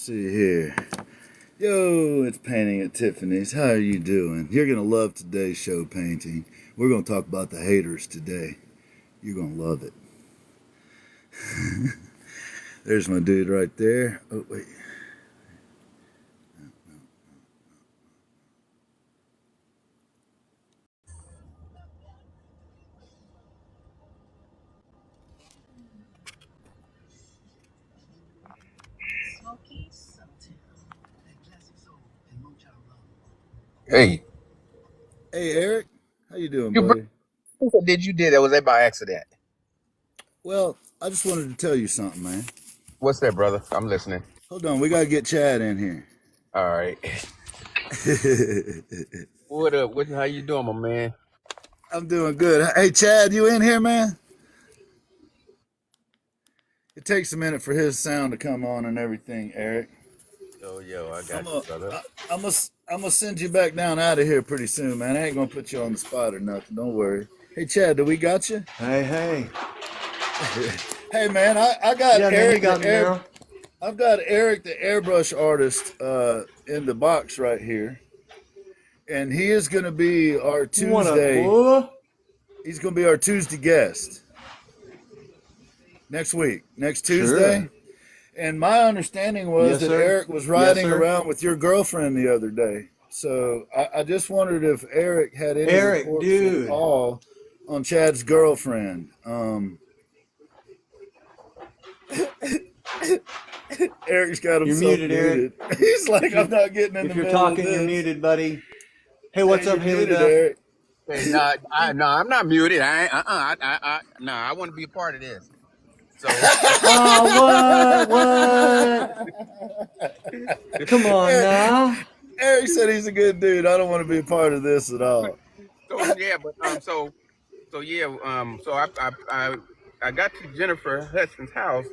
see here. Yo, it's Painting at Tiffany's. How are you doing? You're going to love today's show, Painting. We're going to talk about the haters today. You're going to love it. There's my dude right there. Oh, wait. Hey, Hey, Eric. How you doing, you bro- buddy? what did you did that? Was that by accident? Well, I just wanted to tell you something, man. What's that, brother? I'm listening. Hold on. We got to get Chad in here. All right. What up? How you doing, my man? I'm doing good. Hey, Chad, you in here, man? It takes a minute for his sound to come on and everything, Eric. Yo, I I'm got you, gonna, brother. I'm gonna send you back down out of here pretty soon, man. I ain't gonna put you on the spot or nothing. Don't worry. Hey, Chad, do we got you? Hey. Hey, man, I got Yeah, man, you Eric got me now. I've got Eric the airbrush artist in the box right here, and he is gonna be our What up, Tuesday. boy? He's gonna be our Tuesday guest next week, next Tuesday. Sure. And my understanding was Yes, that sir. Eric was Yes, riding sir. around with your girlfriend the other day. So I just wondered if Eric had any Eric, reports dude. at all on Chad's girlfriend. Eric's got You're himself muted, Eric. He's like, I'm not getting in If the you're middle talking, of you're this. muted, buddy. Hey, what's Hey, up, you're Haley muted, Beth? Eric. Hey, no, I'm not muted. I want to be a part of this. So, Oh, what? Come on Eric, now. Eric said he's a good dude. I don't want to be a part of this at all. yeah, but so I got to Jennifer Hudson's house.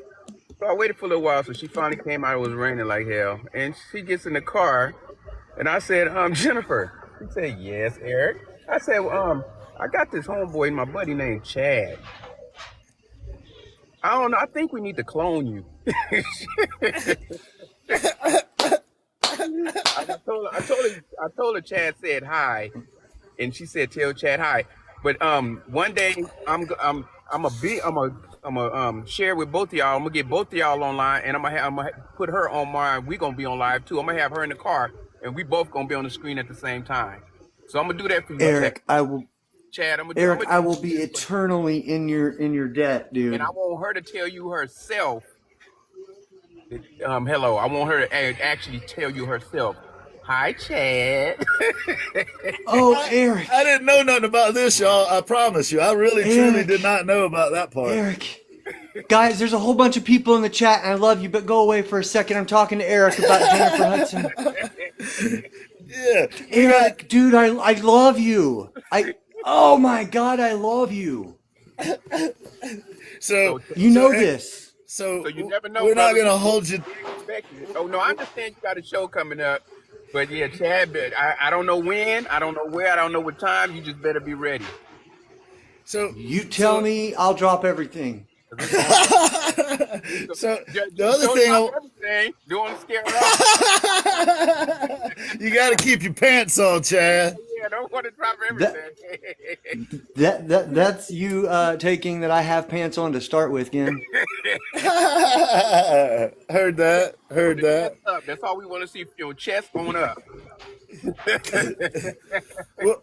So I waited for a little while, so she finally came out. It was raining like hell, and she gets in the car, and I said, Jennifer. She said, yes, Eric. I said, I got this homeboy, my buddy named Chad. I don't know. I think we need to clone you. I told her Chad said hi, and she said tell Chad hi. But one day I'm a share with both of y'all. I'm gonna get both of y'all online, and I'm gonna put her on mine. We gonna be on live too. I'm gonna have her in the car, and we both gonna be on the screen at the same time. So I'm gonna do that for you, Eric, Chad. I will be eternally in your debt, dude. And I want her to tell you herself. Hello. I want her to actually tell you herself. Hi, Chad. Oh, Eric. I didn't know nothing about this, y'all. I promise you. I really, truly Eric. did not know about that part. Eric. Guys, there's a whole bunch of people in the chat, and I love you, but go away for a second. I'm talking to Eric about Jennifer Hudson. Yeah. Eric, dude, I love you. Oh my God, I love you. So You know this. So you never know. We're not brother. gonna hold you. Oh no, I understand you got a show coming up, but yeah, Chad. I don't know when, I don't know where, I don't know what time. You just better be ready. So You tell me, I'll drop everything. So the other thing, everything. Don't want to scare her off. you got to keep your pants on, Chad. Yeah, don't want to drop everything. That's you taking that I have pants on to start with, Gin. Heard that. Up. That's all we want to see. Your chest on up. Well,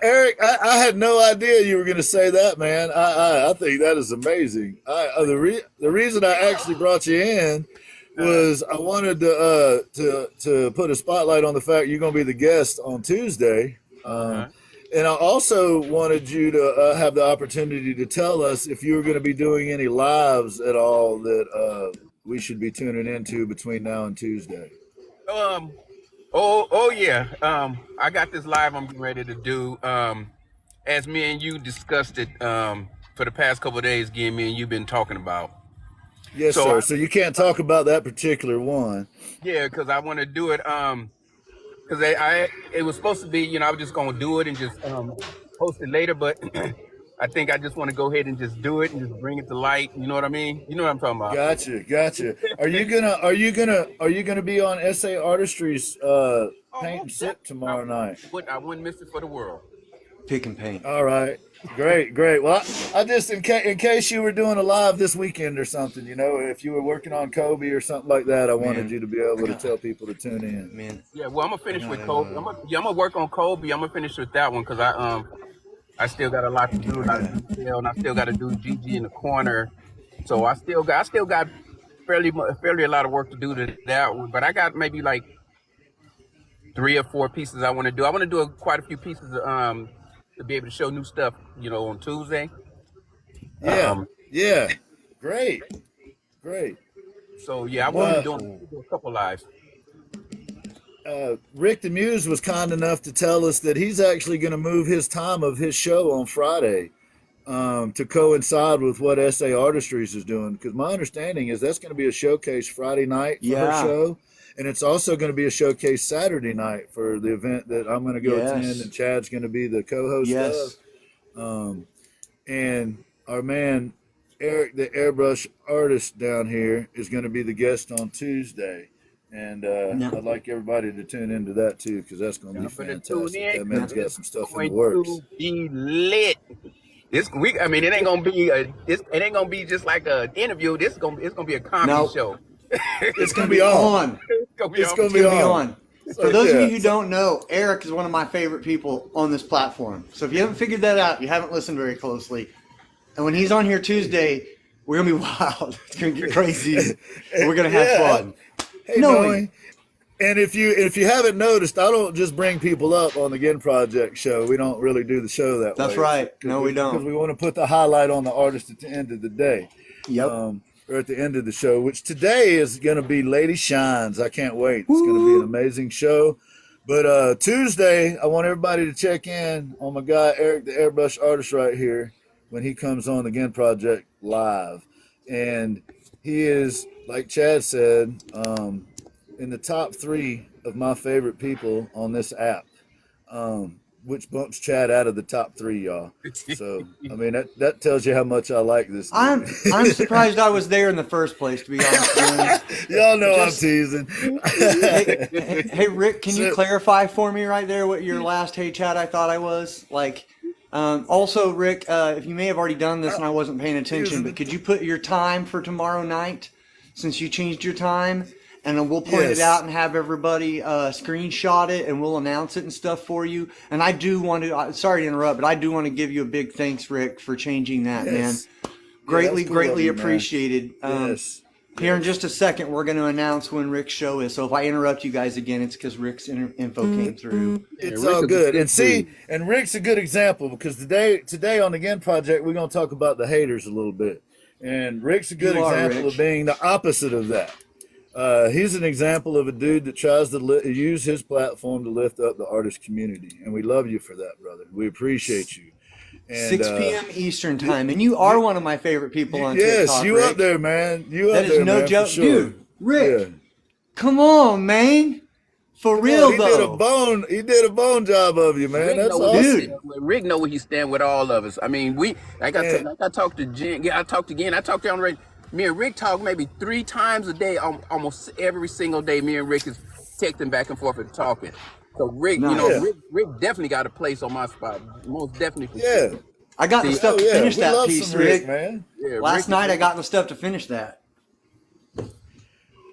Eric, I had no idea you were going to say that, man. I think that is amazing. The reason I actually brought you in was I wanted to put a spotlight on the fact you're going to be the guest on Tuesday. And I also wanted you to have the opportunity to tell us if you were going to be doing any lives at all that we should be tuning into between now and Tuesday. Oh yeah. I got this live I'm getting ready to do. As me and you discussed it for the past couple of days, again, me and you've been talking about. Yes, sir. So you can't talk about that particular one. Yeah, because I want to do it. Because it was supposed to be, I was just gonna do it and just post it later, but I think I just want to go ahead and just do it and just bring it to light. You know what I mean? You know what I'm talking about? Gotcha. Are you gonna be on SA Artistry's paint and Almost sip definitely. tomorrow night? I wouldn't miss it for the world. Pick and paint. All right. Great. Well, I just in case you were doing a live this weekend or something, if you were working on Kobe or something like that, I wanted you to be able to tell people to tune in. Man, Yeah, well, I'm gonna finish with gotta, Kobe. I'm gonna work on Kobe. I'm gonna finish with that one because I still got a lot to do, a lot of detail, and I still got to do GG in the corner. So I still got fairly a lot of work to do to that one. But I got maybe like 3 or 4 pieces I want to do. I want to do quite a few pieces to be able to show new stuff, on Tuesday. Yeah. Um, Yeah. Great. so yeah, I want to do a couple lives. Rick the Muse was kind enough to tell us that he's actually going to move his time of his show on Friday to coincide with what SA Artistries is doing. Because my understanding is that's going to be a showcase Friday night for her show. And it's also going to be a showcase Saturday night for the event that I'm going to go attend, and Chad's going to be the co-host of. And our man, Eric, the airbrush artist down here, is going to be the guest on Tuesday. And I'd like everybody to tune into that too, because that's going to be fantastic. That man's got some stuff in the works. To be lit. This week, I mean, it ain't gonna be just like an interview. It's gonna be a comedy show. It's gonna be on. It's gonna be on. For those of you who don't know, Eric is one of my favorite people on this platform. So if you haven't figured that out, you haven't listened very closely. And when he's on here Tuesday, we're gonna be wild. It's gonna get crazy. We're gonna have fun. Hey, Noe. And if you haven't noticed, I don't just bring people up on the Gin Project show. We don't really do the show that way. That's right. No, we don't. Because we want to put the highlight on the artist at the end of the day. Yep. Or at the end of the show, which today is going to be Lady Shyne's. I can't wait. It's going to be an amazing show. But Tuesday, I want everybody to check in on my guy, Eric, the airbrush artist right here, when he comes on the Gin Project live. And he is, like Chad said, in the top 3 of my favorite people on this app, which bumps Chad out of the top 3, y'all. So, I mean, that tells you how much I like this dude. I'm surprised I was there in the first place, to be honest with you. Y'all know I'm teasing. Hey, Rick, can you clarify for me right there what your last "Hey Chad" I thought I was? Like, also, Rick, if you may have already done this and I wasn't paying attention, but could you put your time for tomorrow night, since you changed your time? And then we'll point it out and have everybody screenshot it, and we'll announce it and stuff for you. And I do want to, sorry to interrupt, but I do want to give you a big thanks, Rick, for changing that, man. Greatly appreciated. Here in just a second, we're going to announce when Rick's show is. So if I interrupt you guys again, it's because Rick's info came through. It's all good. And Rick's a good example, because today on the Gin Project, we're going to talk about the haters a little bit. And Rick's a good example of being the opposite of that. He's an example of a dude that tries to use his platform to lift up the artist community, and we love you for that, brother. We appreciate you. And, 6 p.m. Eastern time, and you are one of my favorite people on TikTok. Yes, you Rick. up there, man. You that up there, is no man, joke, sure. dude. Rick, come on, man. For real though, he did a bone job of you, man. That's awesome. Rick know where he stand with all of us. I mean, I talked to Jen. Yeah, I talked to you on the radio. Me and Rick talk maybe 3 times a day, almost every single day. Me and Rick is texting back and forth and talking. So Rick, Rick definitely got a place on my spot. Most definitely. Yeah. I got the stuff to finish that piece, Rick. Man. Yeah, Last night I got the stuff to finish that.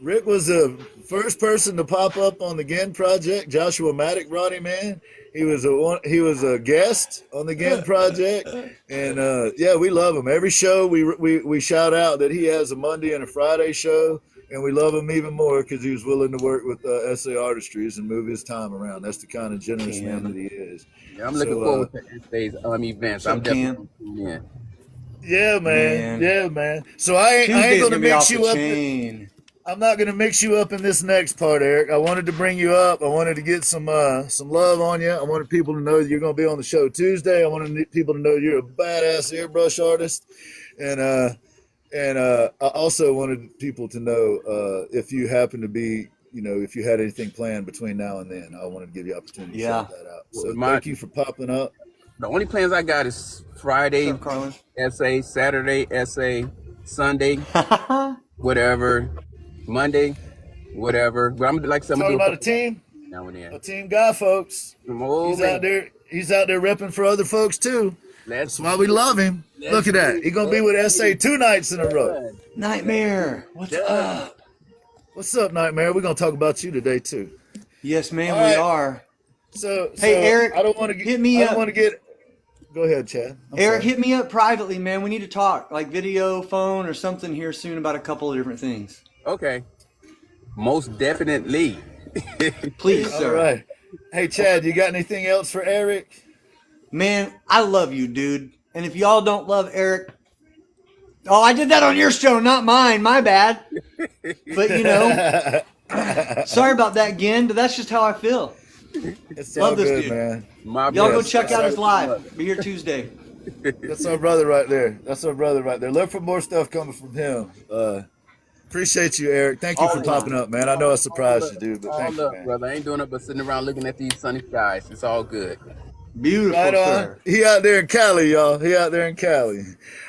Rick was the first person to pop up on the Gin Project. Joshua Maddock brought him in. He was a guest on the Gin Project, and we love him. Every show we shout out that he has a Monday and a Friday show, and we love him even more because he was willing to work with SA Artistries and move his time around. That's the kind of generous man that he is. Yeah, I'm looking forward to SA's events. I'm definitely tuning in. Yeah, man. Yeah, man. So I ain't gonna mix you up. I'm not going to mix you up in this next part, Eric. I wanted to bring you up. I wanted to get some love on you. I wanted people to know that you're going to be on the show Tuesday. I wanted people to know you're a badass airbrush artist. And I also wanted people to know if you happen to be, if you had anything planned between now and then, I wanted to give you the opportunity to shout that out. So thank you for popping up. The only plans I got is What's Friday up, Carlin? SA, Saturday SA, Sunday whatever, Monday whatever. But I'm like I said, I'm Talking gonna do a about a couple team, now and a then. team guy, folks. Oh He's out man, there. He's out there repping for other folks too. let's That's why we love him. let's Look at that. do He's gonna be let's with get SA it 2 nights in a row. done. Nightmare, what's Done. up? What's up, Nightmare? We're gonna talk about you today too. Yes, ma'am, All we right. are. So Hey, Eric, I don't want to get. hit me I don't up. want to get. Go ahead, Chad. I'm Eric, sorry. hit me up privately, man. We need to talk, like video, phone, or something here soon about a couple of different things. Okay, most definitely. Please, All sir. right. Hey, Chad, you got anything else for Eric? Man, I love you, dude. And if y'all don't love Eric, oh, I did that on your show, not mine. My bad. But you know, sorry about that again, but that's just how I feel. It's Love all this good, dude. man. My Y'all go brother. check out his Love live. Be here Tuesday. That's our brother right there. That's our brother right there. Look for more stuff coming from him. Appreciate you, Eric. Thank you All for the popping time. up, man. I know I all surprised love, you, dude, but all thank you, love, man. brother. I ain't doing it but sitting around looking at these sunny skies. It's all good. Beautiful, Right on. sir. He out there in Cali, y'all. He out there in Cali.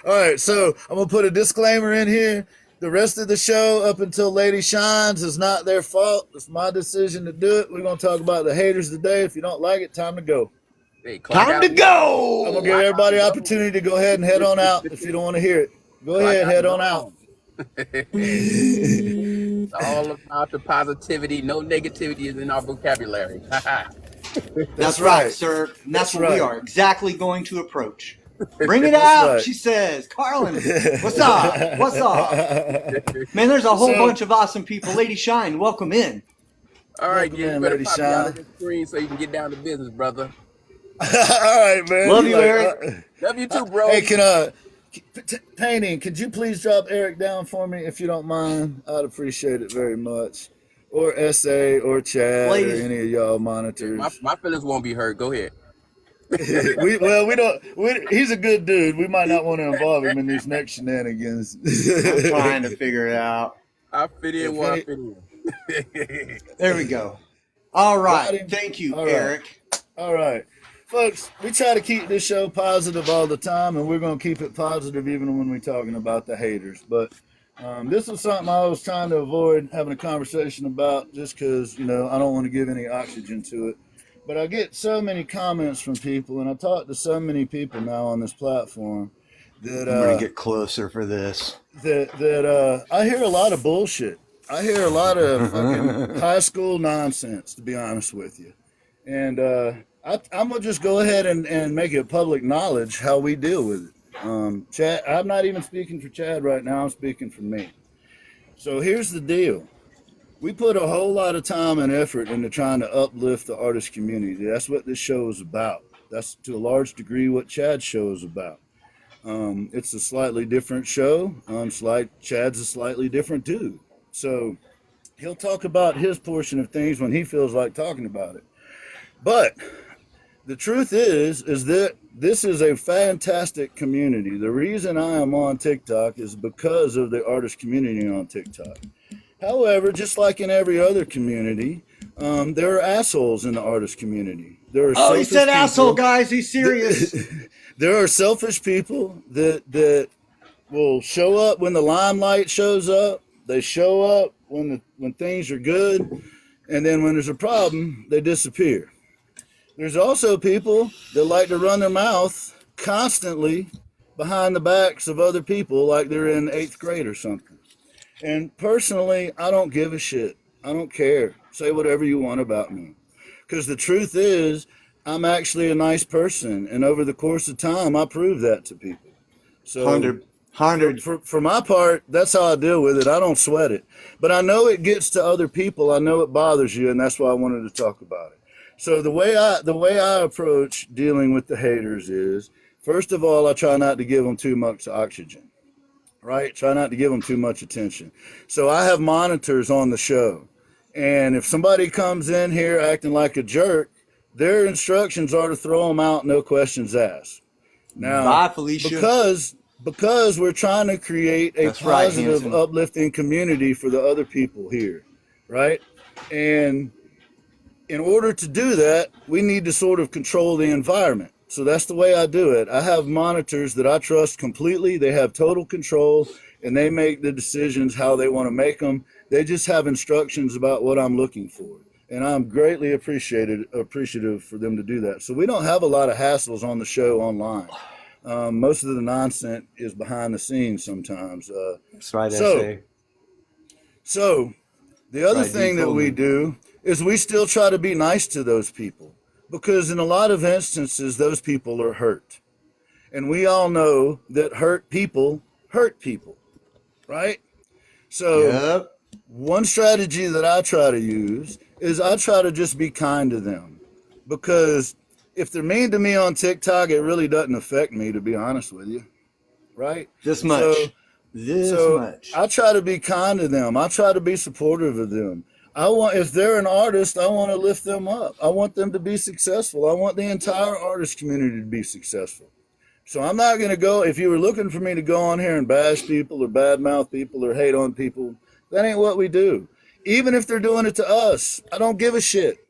All right, so I'm gonna put a disclaimer in here. The rest of the show, up until Lady Shines, is not their fault. It's my decision to do it. We're gonna talk about the haters today. If you don't like it, time to go. Hey, clock Time out. to I'm gonna give go. Clock out everybody and an go. opportunity to go ahead and head on out if you don't want to hear it. Go Clock ahead, out head and on go out. home. It's all about the positivity. No negativity is in our vocabulary. That's That's right, right. sir. And That's that's what we right. are exactly going to approach. Bring it That's out, right. she says. Carlin, what's up? What's up? Man, there's a whole So, bunch of awesome people. Lady Shyne, welcome in. All right, welcome yeah, you in, better Lady pop me out of Shine. this screen so you can get down to business, brother. All right, man. Love You you, like, Eric. Love you too, bro. hey, Painting, could you please drop Eric down for me if you don't mind? I'd appreciate it very much. Or SA or Chad or Ladies, any of y'all Yeah, monitors. my feelings won't be hurt. Go ahead. we don't. He's a good dude. We might not want to involve him in these next shenanigans. I'm trying to figure it out. I fit in If where I any, fit in. There we go. All got right. him. Thank you, All right. Eric. All right. Folks, we try to keep this show positive all the time, and we're going to keep it positive even when we're talking about the haters. But this was something I was trying to avoid having a conversation about just because, I don't want to give any oxygen to it. But I get so many comments from people, and I talk to so many people now on this platform that I'm going to get closer for this. I hear a lot of bullshit. I hear a lot of fucking high school nonsense, to be honest with you. And I'm gonna just go ahead and make it public knowledge how we deal with it. Chad, I'm not even speaking for Chad right now. I'm speaking for me. So here's the deal. We put a whole lot of time and effort into trying to uplift the artist community. That's what this show is about. That's to a large degree what Chad's show is about. It's a slightly different show. Chad's a slightly different dude. So he'll talk about his portion of things when he feels like talking about it. But the truth is that this is a fantastic community. The reason I am on TikTok is because of the artist community on TikTok. However, just like in every other community, there are assholes in the artist community. There are Oh, he said people, asshole, guys. He's serious. There are selfish people that will show up when the limelight shows up. They show up when things are good, and then when there's a problem, they disappear. There's also people that like to run their mouth constantly behind the backs of other people like they're in 8th grade or something. And personally, I don't give a shit. I don't care. Say whatever you want about me. Because the truth is, I'm actually a nice person. And over the course of time, I prove that to people. So 100. for my part, that's how I deal with it. I don't sweat it. But I know it gets to other people. I know it bothers you, and that's why I wanted to talk about it. So the way I approach dealing with the haters is, first of all, I try not to give them too much oxygen, right? Try not to give them too much attention. So I have monitors on the show, and if somebody comes in here acting like a jerk, their instructions are to throw them out, no questions asked. Now, Bye, Felicia. because we're trying to create a That's right, positive, Hanson. uplifting community for the other people here, right? And in order to do that, we need to sort of control the environment. So that's the way I do it. I have monitors that I trust completely. They have total control and they make the decisions how they want to make them. They just have instructions about what I'm looking for. And I'm greatly appreciative for them to do that. So we don't have a lot of hassles on the show online. Most of the nonsense is behind the scenes sometimes. That's right, so, SA. so the other Right, thing that we do is we still try to be nice to those people because in a lot of instances, those people are hurt. And we all know that hurt people, right? So Yep. one strategy that I try to use is I try to just be kind to them because if they're mean to me on TikTok, it really doesn't affect me, to be honest with you, right? This much. So I try to be kind to them. I try to be supportive of them. If they're an artist, I want to lift them up. I want them to be successful. I want the entire artist community to be successful. So I'm not going to go, if you were looking for me to go on here and bash people or badmouth people or hate on people, that ain't what we do. Even if they're doing it to us, I don't give a shit.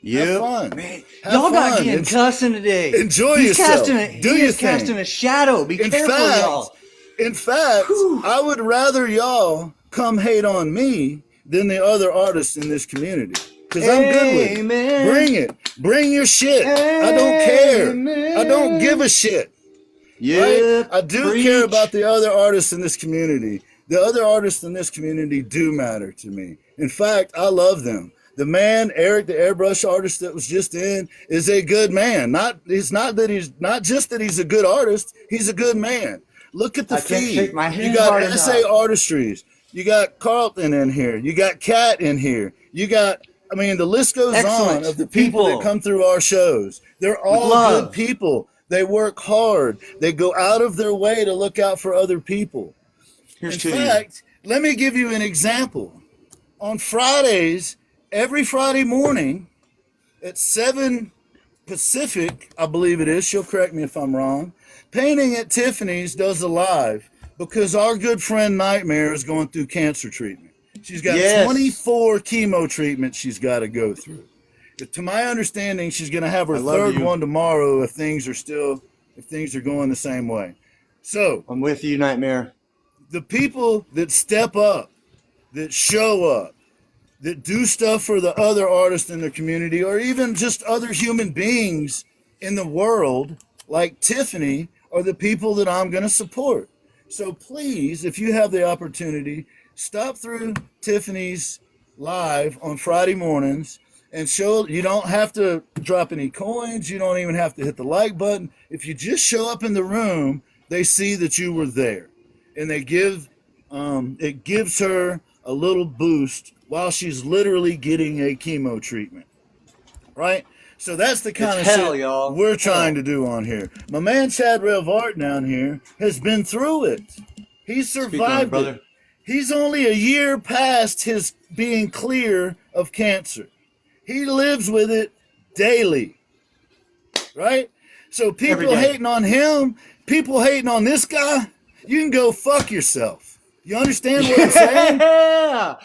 Have fun. Man, Have y'all got fun. getting cussing today. Enjoy He's yourself. He's casting a shadow. Be careful, y'all. In fact, I would rather y'all come hate on me than the other artists in this community. Because I'm good with it. Bring it. Bring your shit. I don't care. I don't give a shit. Yeah, right? I do care about the other artists in this community. The other artists in this community do matter to me. In fact, I love them. The man, Eric, the airbrush artist that was just in, is a good man. It's not just that he's a good artist, he's a good man. Look at the feed. You got SA Artistries. You got Carlton in here. You got Kat in here. You got, the list goes on of the people that come through our shows. They're all good people. They work hard. They go out of their way to look out for other people. In fact, let me give you an example. On Fridays, every Friday morning at 7 Pacific, I believe it is, she'll correct me if I'm wrong, Painting at Tiffany's does a live because our good friend Nightmare is going through cancer treatment. She's got 24 chemo treatments she's got to go through. To my understanding, she's going to have her third one tomorrow if things are going the same way. So I'm with you, Nightmare. The people that step up, that show up, that do stuff for the other artists in their community, or even just other human beings in the world, like Tiffany, are the people that I'm going to support. So please, if you have the opportunity, stop through Tiffany's live on Friday mornings and show. You don't have to drop any coins. You don't even have to hit the like button. If you just show up in the room, they see that you were there, and it gives her a little boost while she's literally getting a chemo treatment, right? So that's the kind of shit we're trying to do on here. My man Chad Rev Art down here has been through it. He survived it. He's only a year past his being clear of cancer. He lives with it daily, right? So people hating on him, people hating on this guy, you can go fuck yourself. You understand what I'm saying? Yeah.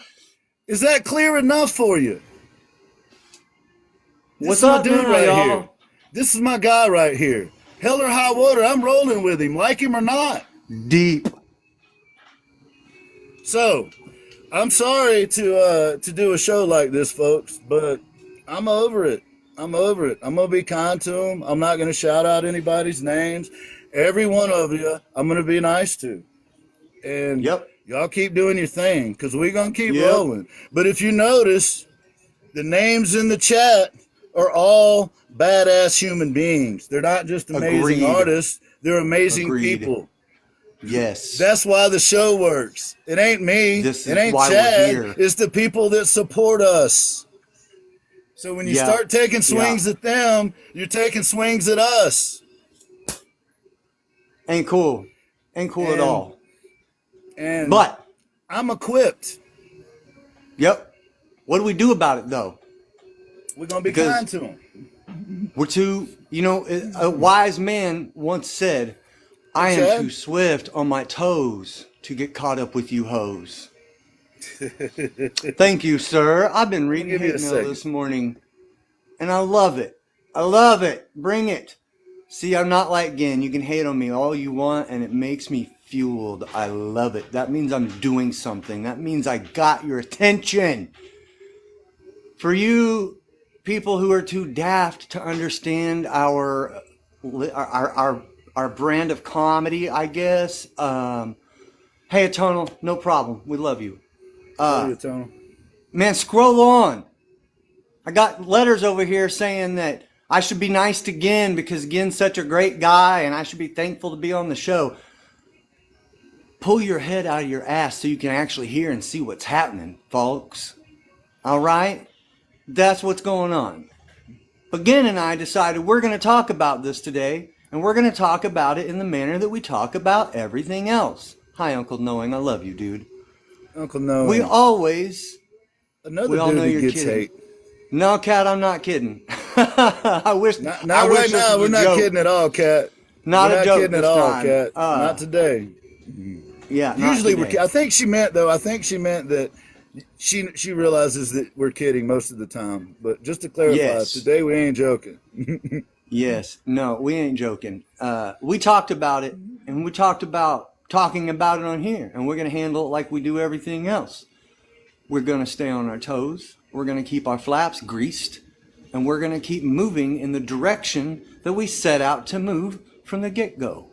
Is that clear enough for you? What's up, dude, right here? This is my guy right here. Hell or high water, I'm rolling with him, like him or not. Deep. So, I'm sorry to do a show like this, folks, but I'm over it. I'm over it. I'm going to be kind to them. I'm not going to shout out anybody's names. Every one of you, I'm going to be nice to. And y'all keep doing your thing, because we're going to keep rolling. But if you notice, the names in the chat are all badass human beings. They're not just amazing artists. They're amazing people. Yes. That's why the show works. It ain't me. It ain't Chad. It's the people that support us. So when you start taking swings at them, you're taking swings at us. Ain't cool. Ain't cool at all. But I'm equipped. Yep. What do we do about it, though? We're going to be kind to them. We're too, a wise man once said, I am too swift on my toes to get caught up with you hoes. Thank you, sir. I've been reading hate mail this morning, and I love it. I love it. Bring it. See, I'm not like Gin. You can hate on me all you want, and it makes me fueled. I love it. That means I'm doing something. That means I got your attention. For you people who are too daft to understand our brand of comedy, I guess. Hey, Atonal, no problem. We love you. Love you, Tony. Man, scroll on. I got letters over here saying that I should be nice to Gin because Gin's such a great guy and I should be thankful to be on the show. Pull your head out of your ass so you can actually hear and see what's happening, folks. All right? That's what's going on. But Gin and I decided we're going to talk about this today, and we're going to talk about it in the manner that we talk about everything else. Hi, Uncle Knowing. I love you, dude. Uncle Noah. We always... Another we all dude know who you're gets kidding. hate. No, Cat, I'm not kidding. I wish. Not I wish right this now. was We're a not joke. kidding at all, Cat. Not We're a joke kidding this at all, time. Cat. Not today. Yeah. not Usually today. I think she meant that she realizes that we're kidding most of the time. But just to clarify, Yes. today we ain't joking. Yes. No, we ain't joking. We talked about it, and we talked about talking about it on here, and we're gonna handle it like we do everything else. We're gonna stay on our toes. We're gonna keep our flaps greased, and we're gonna keep moving in the direction that we set out to move from the get-go.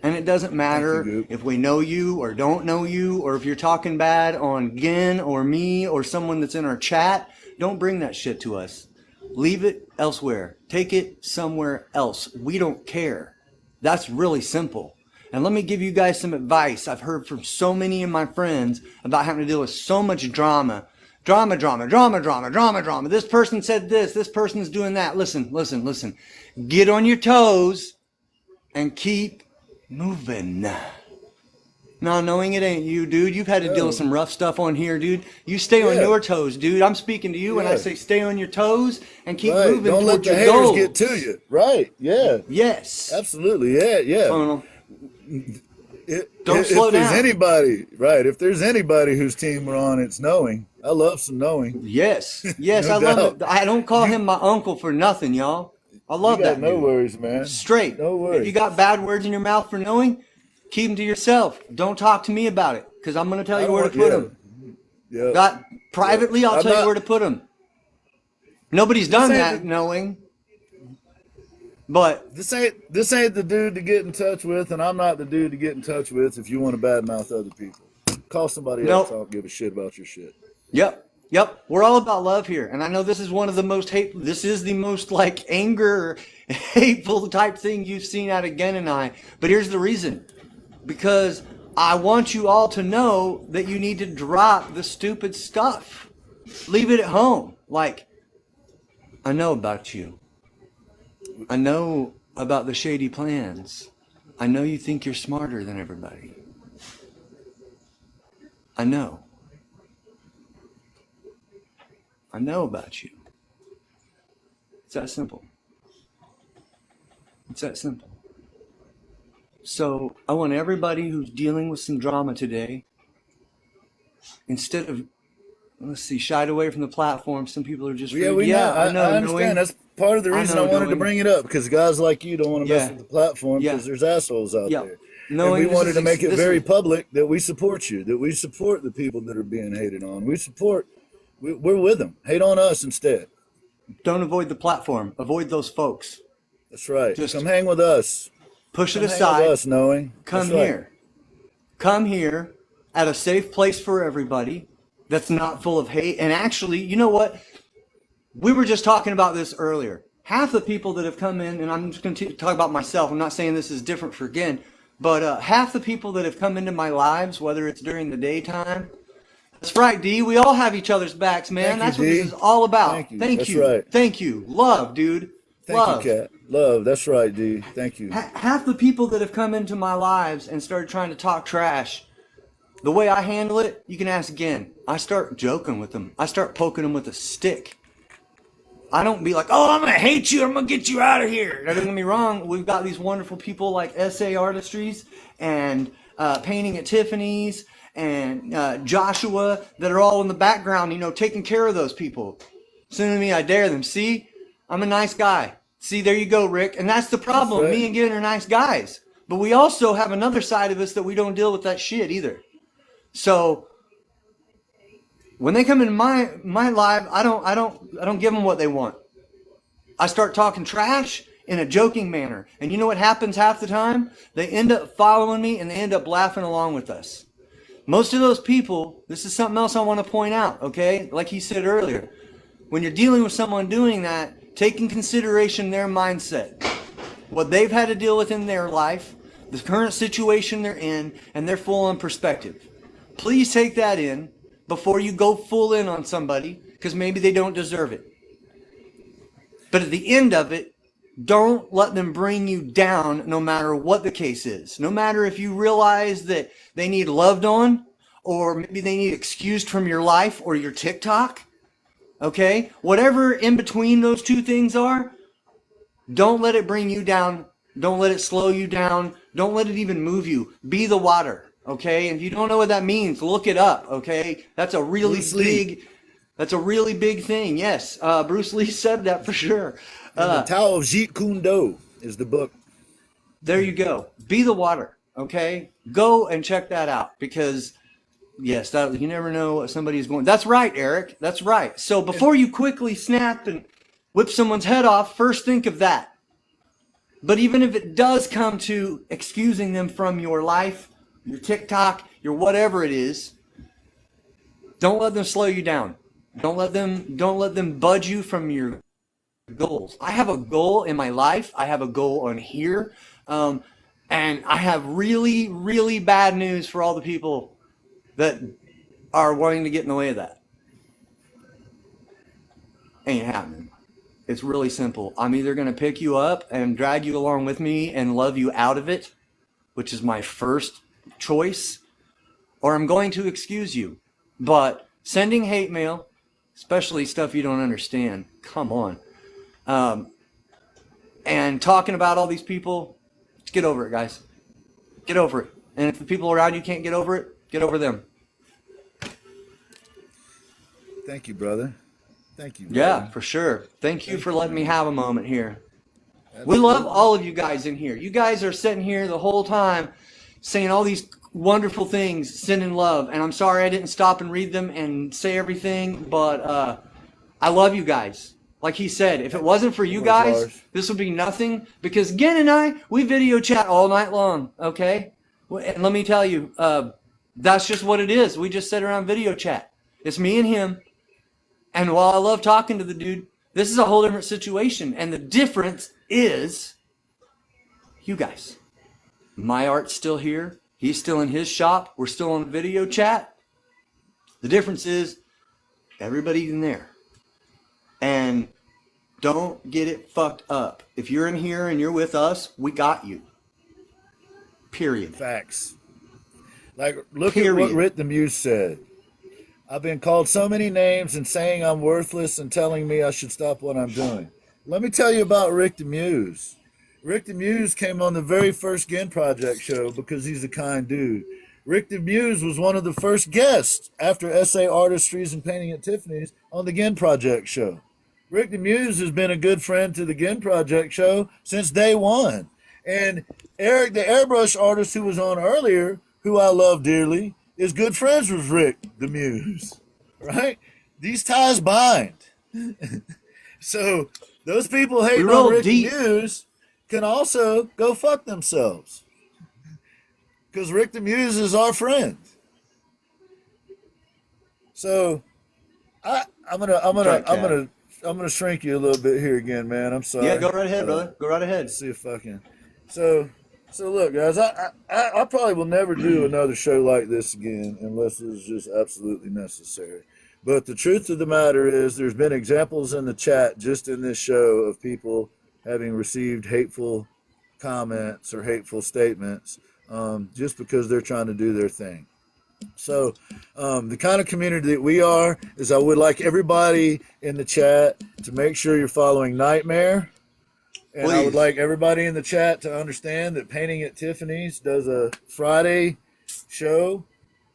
And it doesn't matter Goop. if we know you or don't know you, or if you're talking bad on Gin or me or someone that's in our chat. Don't bring that shit to us. Leave it elsewhere. Take it somewhere else. We don't care. That's really simple. And let me give you guys some advice. I've heard from so many of my friends about having to deal with so much drama. Drama. This person said this person's doing that. Listen. Get on your toes and keep moving. Not knowing it ain't you, dude. You've had to deal with some rough stuff on here, dude. You stay on Yeah. your toes, dude. I'm speaking to you when I Yeah. say stay on your toes and keep Right. moving Don't let towards the your haters goals. get to you. Right. Yeah. Yes. Absolutely. Yeah. Funnel. If slow there's down. anybody, right? If there's anybody whose team we're on, it's Knowing. I love some Knowing. Yes. No I love doubt. it. I don't call him my uncle for nothing, y'all. I love You got that no dude. worries, man. Straight. No If worries. you got bad words in your mouth for Knowing, keep them to yourself. Don't talk to me about it, because I'm going to tell I you don't where to want- put yeah. them. Yeah. Privately, I'll I'm tell you not- where to put them. Nobody's done ain't that, the- Knowing. But This ain't the dude to get in touch with, and I'm not the dude to get in touch with if you want to badmouth other people. Call somebody Nope. else. I don't give a shit about your shit. Yep. We're all about love here. And I know this is one of the most this is the most like anger, hateful type thing you've seen out of Gen and I. But here's the reason. Because I want you all to know that you need to drop the stupid stuff. Leave it at home. Like, I know about you. I know about the shady plans. I know you think you're smarter than everybody. I know. I know about you. It's that simple. It's that simple. So I want everybody who's dealing with some drama today, instead of, let's see, shied away from the platform, some people are just, Yeah, rude. we know. I know. I understand. That's part of the reason I wanted to bring it up, because guys like you don't want to mess with the platform, because there's assholes out there. And we wanted to make it very public that we support you, that we support the people that are being hated on. We're with them. Hate on us instead. Don't avoid the platform. Avoid those folks. That's right. Just come hang with us. Push it Come hang aside. with us, Knowing. Come That's right. here. Come here at a safe place for everybody that's not full of hate. And actually, you know what? We were just talking about this earlier. Half the people that have come in, and I'm just going to talk about myself. I'm not saying this is different for Gen, but half the people that have come into my lives, whether it's during the daytime, that's right, D. We all have each other's backs, man. Thank you, That's what D. this is all about. Thank you. Thank That's you. right. Thank you. Love, dude. Thank you, Kat. Love. That's right, D. Thank you. Half the people that have come into my lives and started trying to talk trash, the way I handle it, you can ask again. I start joking with them. I start poking them with a stick. I don't be like, oh, I'm going to hate you. I'm going to get you out of here. Now, don't get me wrong. We've got these wonderful people like SA Artistries and Painting at Tiffany's and Joshua that are all in the background, taking care of those people. Soon to me, I dare them. See, I'm a nice guy. See, there you go, Rick. And that's the problem. That's right. Me and Gavin are nice guys, but we also have another side of us that we don't deal with that shit either. So when they come in my live, I don't give them what they want. I start talking trash in a joking manner. And you know what happens half the time? They end up following me and they end up laughing along with us. Most of those people, this is something else I want to point out, okay? Like he said earlier, when you're dealing with someone doing that, take in consideration their mindset, what they've had to deal with in their life, the current situation they're in, and their full-on perspective. Please take that in before you go full in on somebody, because maybe they don't deserve it. But at the end of it, don't let them bring you down no matter what the case is. No matter if you realize that they need loved on, or maybe they need excused from your life or your TikTok. Okay? Whatever in between those two things are, don't let it bring you down. Don't let it slow you down. Don't let it even move you. Be the water. Okay? And if you don't know what that means, look it up. Okay? That's a really big thing. Yes. Bruce Lee said that for sure. The Tao of Jeet Kune Do is the book. There you go. Be the water. Okay? Go and check that out, because yes, you never know what somebody's going. That's right, Eric. That's right. So before you quickly snap and whip someone's head off, first think of that. But even if it does come to excusing them from your life, your TikTok, your whatever it is, don't let them slow you down. Don't let them budge you from your goals. I have a goal in my life. I have a goal on here. And I have really, really bad news for all the people that are wanting to get in the way of that. Ain't happening. It's really simple. I'm either going to pick you up and drag you along with me and love you out of it, which is my first choice, or I'm going to excuse you. But sending hate mail, especially stuff you don't understand, come on. And talking about all these people, just get over it, guys. Get over it. And if the people around you can't get over it, get over them. Thank you, brother. Thank you. Brother. Yeah, for sure. Thank you for letting me have a moment here. Absolutely. We love all of you guys in here. You guys are sitting here the whole time saying all these wonderful things, sending love. And I'm sorry I didn't stop and read them and say everything, but I love you guys. Like he said, if it wasn't for you guys, this would be nothing. Because Gen and I, we video chat all night long, okay? And let me tell you, that's just what it is. We just sit around video chat. It's me and him. And while I love talking to the dude, this is a whole different situation. And the difference is you guys. My art's still here. He's still in his shop. We're still on video chat. The difference is everybody's in there. And don't get it fucked up. If you're in here and you're with us, we got you. Period. Facts. Like, look at what Rick the Muse said. I've been called so many names and saying I'm worthless and telling me I should stop what I'm doing. Let me tell you about Rick the Muse. Rick the Muse came on the very first Gen Project show because he's a kind dude. Rick the Muse was one of the first guests after SA Artistries and Painting at Tiffany's on the Gen Project show. Rick the Muse has been a good friend to the Gen Project show since day one. And Eric, the airbrush artist who was on earlier, who I love dearly, is good friends with Rick the Muse, right? These ties bind. So those people hating on Rick the Muse can also go fuck themselves, because Rick the Muse is our friend. So I'm gonna shrink you a little bit here again, man. I'm sorry. Yeah, go right ahead, brother. Go right ahead. Let's see if I can. So look, guys, I probably will never do another show like this again unless it's just absolutely necessary. But the truth of the matter is there's been examples in the chat just in this show of people having received hateful comments or hateful statements just because they're trying to do their thing. So the kind of community that we are is I would like everybody in the chat to make sure you're following Nightmare. And please. I would like everybody in the chat to understand that Painting at Tiffany's does a Friday show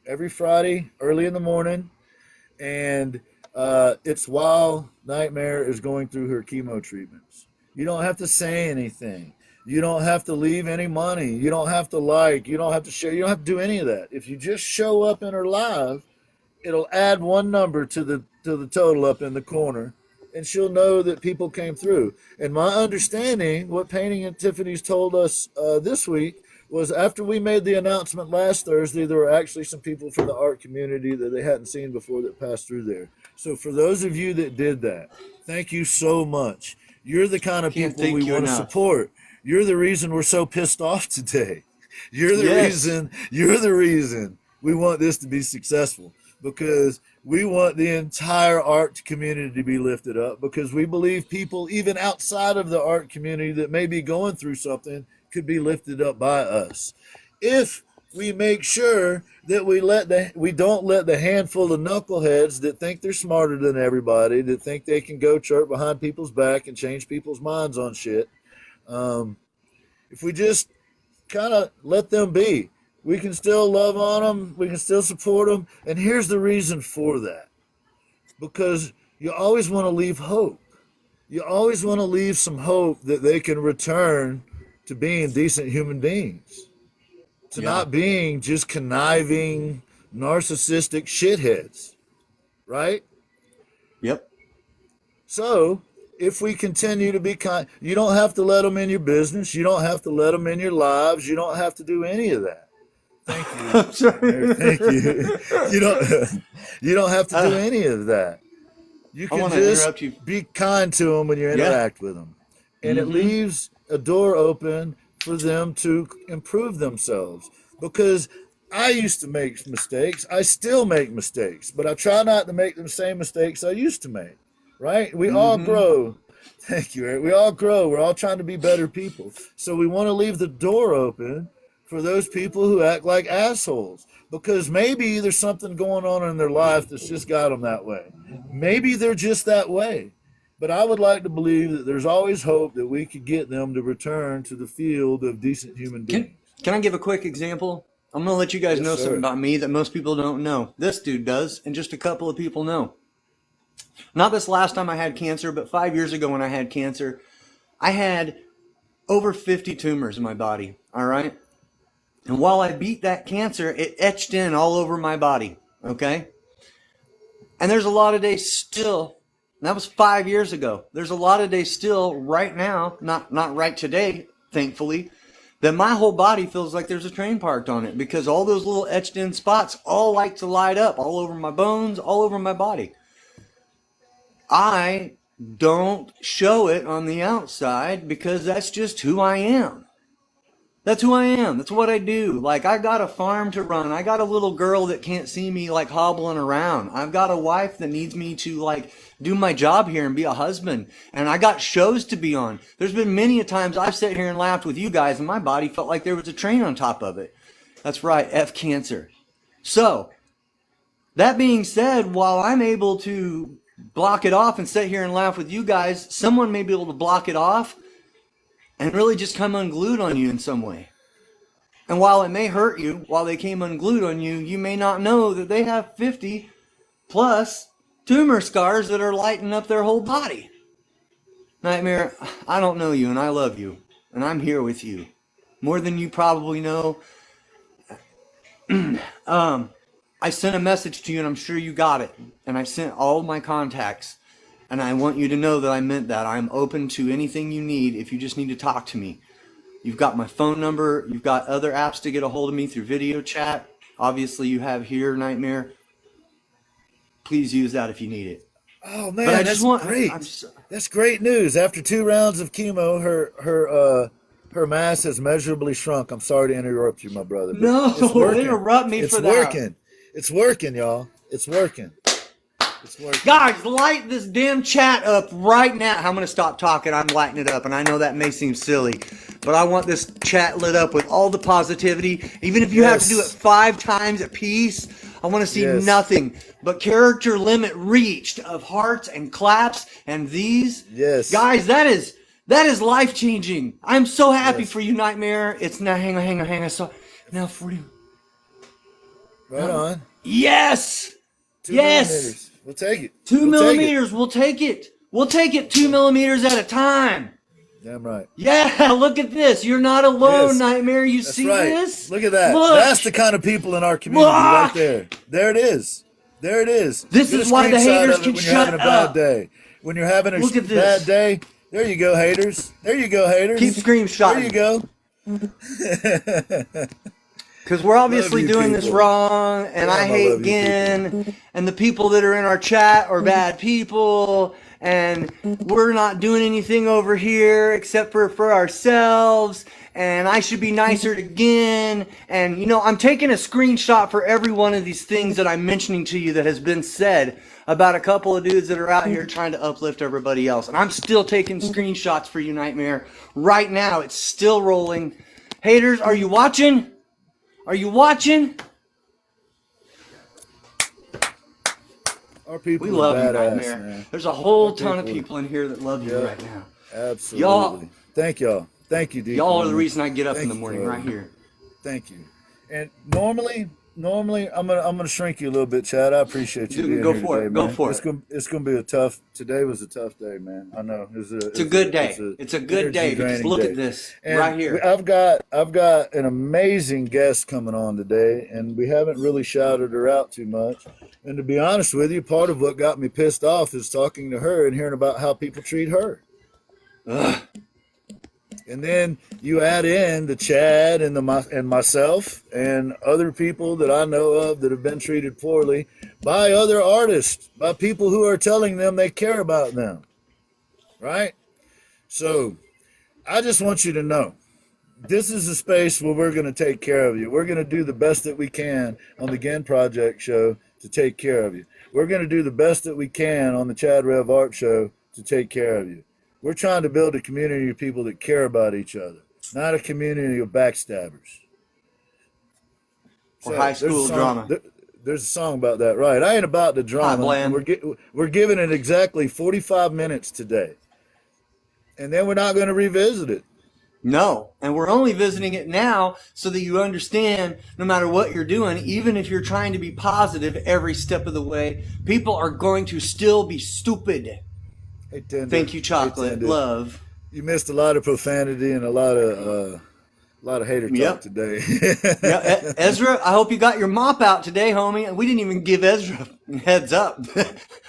every Friday early in the morning. And it's while Nightmare is going through her chemo treatments. You don't have to say anything. You don't have to leave any money. You don't have to like. You don't have to share. You don't have to do any of that. If you just show up in her live, it'll add one number to the total up in the corner, and she'll know that people came through. And my understanding, what Painting and Tiffany's told us this week, was after we made the announcement last Thursday, there were actually some people from the art community that they hadn't seen before that passed through there. So for those of you that did that, thank you so much. You're the kind of Can't people thank we you want to enough. support. You're the reason we're so pissed off today. You're the Yes. reason. You're the reason we want this to be successful, because we want the entire art community to be lifted up, because we believe people even outside of the art community that may be going through something could be lifted up by us if we make sure that we don't let the handful of knuckleheads that think they're smarter than everybody, that think they can go chirp behind people's back and change people's minds on shit. If we just kind of let them be, we can still love on them, we can still support them. And here's the reason for that: because you always want to leave hope. You always want to leave some hope that they can return to being decent human beings, to Yeah. not being just conniving, narcissistic shitheads, right? Yep. So if we continue to be kind, you don't have to let them in your business. You don't have to let them in your lives. You don't have to do any of that. Thank you. I'm sorry. Thank you. You don't. You don't have to do any of that. You I can want to just interrupt you. be kind to them when you Yeah. interact with them, and it leaves a door open for them to improve themselves. Because I used to make mistakes. I still make mistakes, but I try not to make the same mistakes I used to make. Right? We all grow. Thank you, Eric. We all grow. We're all trying to be better people. So we want to leave the door open for those people who act like assholes, because maybe there's something going on in their life that's just got them that way. Maybe they're just that way. But I would like to believe that there's always hope that we could get them to return to the field of decent human beings. Can I give a quick example? I'm going to let you guys Yes, know sir. something about me that most people don't know. This dude does, and just a couple of people know. Not this last time I had cancer, but 5 years ago when I had cancer, I had over 50 tumors in my body, all right? And while I beat that cancer, it etched in all over my body, okay? And there's a lot of days still, and that was 5 years ago. There's a lot of days still right now, not right today, thankfully, that my whole body feels like there's a train parked on it, because all those little etched in spots all like to light up all over my bones, all over my body. I don't show it on the outside because that's just who I am. That's who I am. That's what I do. Like, I got a farm to run. I got a little girl that can't see me, like, hobbling around. I've got a wife that needs me to, like, do my job here and be a husband. And I got shows to be on. There's been many a times I've sat here and laughed with you guys, and my body felt like there was a train on top of it. That's right, F cancer. So, that being said, while I'm able to block it off and sit here and laugh with you guys, someone may be able to block it off and really just come unglued on you in some way. And while it may hurt you, while they came unglued on you, you may not know that they have 50 plus tumor scars that are lighting up their whole body. Nightmare, I don't know you, and I love you, and I'm here with you. More than you probably know. I sent a message to you, and I'm sure you got it. And I sent all my contacts. And I want you to know that I meant that. I'm open to anything you need if you just need to talk to me. You've got my phone number. You've got other apps to get a hold of me through video chat. Obviously, you have here, Nightmare. Please use that if you need it. Oh man, But I that's just want, great. I'm so, That's great news. After 2 rounds of chemo, her mass has measurably shrunk. I'm sorry to interrupt you, my brother. But no, it's working. interrupt me It's for that. working. It's working, y'all. It's working. It's working. Guys, light this damn chat up right now. I'm going to stop talking. I'm lighting it up. And I know that may seem silly, but I want this chat lit up with all the positivity. Even if you have to do it Yes. 5 times a piece, I want to see Yes. nothing but character limit reached of hearts and claps. And these, Yes. guys, that is life changing. I'm so happy Yes. for you, Nightmare. It's now, hang on. So now for you. Right on. Yes. 2 Yes. millimeters. We'll take it. 2 We'll take it. millimeters. We'll take it. We'll take it 2 millimeters at a time. Damn right. Yeah, look at this. You're not alone, Yes. Nightmare. You That's see right. this? Look at that. Look. That's the kind of people in our community right Look. there. There it is. There it is. This Get a is why the screenshot haters of it can when you're having shut a bad up. day. When you're having a Look at bad this. day, there you go, haters. There you go, haters. Keep screenshotting. There you go. Because we're obviously you doing this people. wrong, and I Damn, I hate love you Gin, and the people that are in our chat are bad people, and we're not doing anything over here except for ourselves, and I should be nicer to Gin, and you know, I'm taking a screenshot for every one of these things that I'm mentioning to you that has been said about a couple of dudes that are out here trying to uplift everybody else, and I'm still taking screenshots for you, Nightmare. Right now, it's still rolling. Haters, are you watching? Are you watching? Our people We are love you, badass, Nightmare. man. There's a whole Our ton of people- people in here that love you Yeah. right now. Absolutely. Y'all- Thank y'all. Thank you, D. Y'all are the Corner. reason I get up in Thank the you, morning Corey. right here. Thank you. And normally I'm gonna shrink you a little bit, Chad. I appreciate you Dude, being go here for today, it. Go man. for it's it. gonna be a tough. Today was a tough day, man. I know. It's a good day. It's a good day because energy-draining look day. at this And right here. I've got an amazing guest coming on today, and we haven't really shouted her out too much. And to be honest with you, part of what got me pissed off is talking to her and hearing about how people treat her. Ugh. And then you add in the Chad and myself and other people that I know of that have been treated poorly by other artists, by people who are telling them they care about them. Right? So I just want you to know this is a space where we're going to take care of you. We're going to do the best that we can on the Gin Project show to take care of you. We're going to do the best that we can on the Chad Rev Art show to take care of you. We're trying to build a community of people that care about each other, not a community of backstabbers. Or high school drama. There's a song about that, right? I ain't about the drama. Bland. We're giving it exactly 45 minutes today, and then we're not going to revisit it. No, and we're only visiting it now so that you understand no matter what you're doing, even if you're trying to be positive every step of the way, people are going to still be stupid. Hey, Tender. Thank you, Chocolate. Tender. Love. You missed a lot of profanity and a lot of hater talk Yep. today. Yeah, Ezra, I hope you got your mop out today, homie. We didn't even give Ezra a heads up.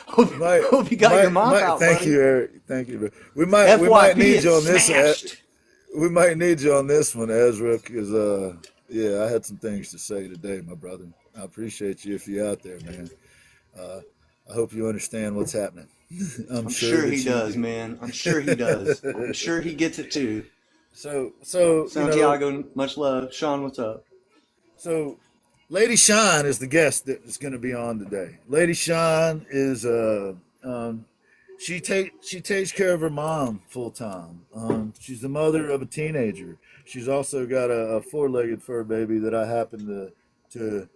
hope you got your mop out, Thank buddy. you, Eric. Thank you. We might FYP, need you on it's this. smashed. We might need you on this one, Ezra, because yeah, I had some things to say today, my brother. I appreciate you if you're out there, man. I hope you understand what's happening. I'm sure that he you does, do. man. I'm sure he does. I'm sure he gets it too. So Santiago, much love. Sean, what's up? So Lady Shyne is the guest that is going to be on today. Lady Shyne is she takes care of her mom full time. She's the mother of a teenager. She's also got a four-legged fur baby that I happen to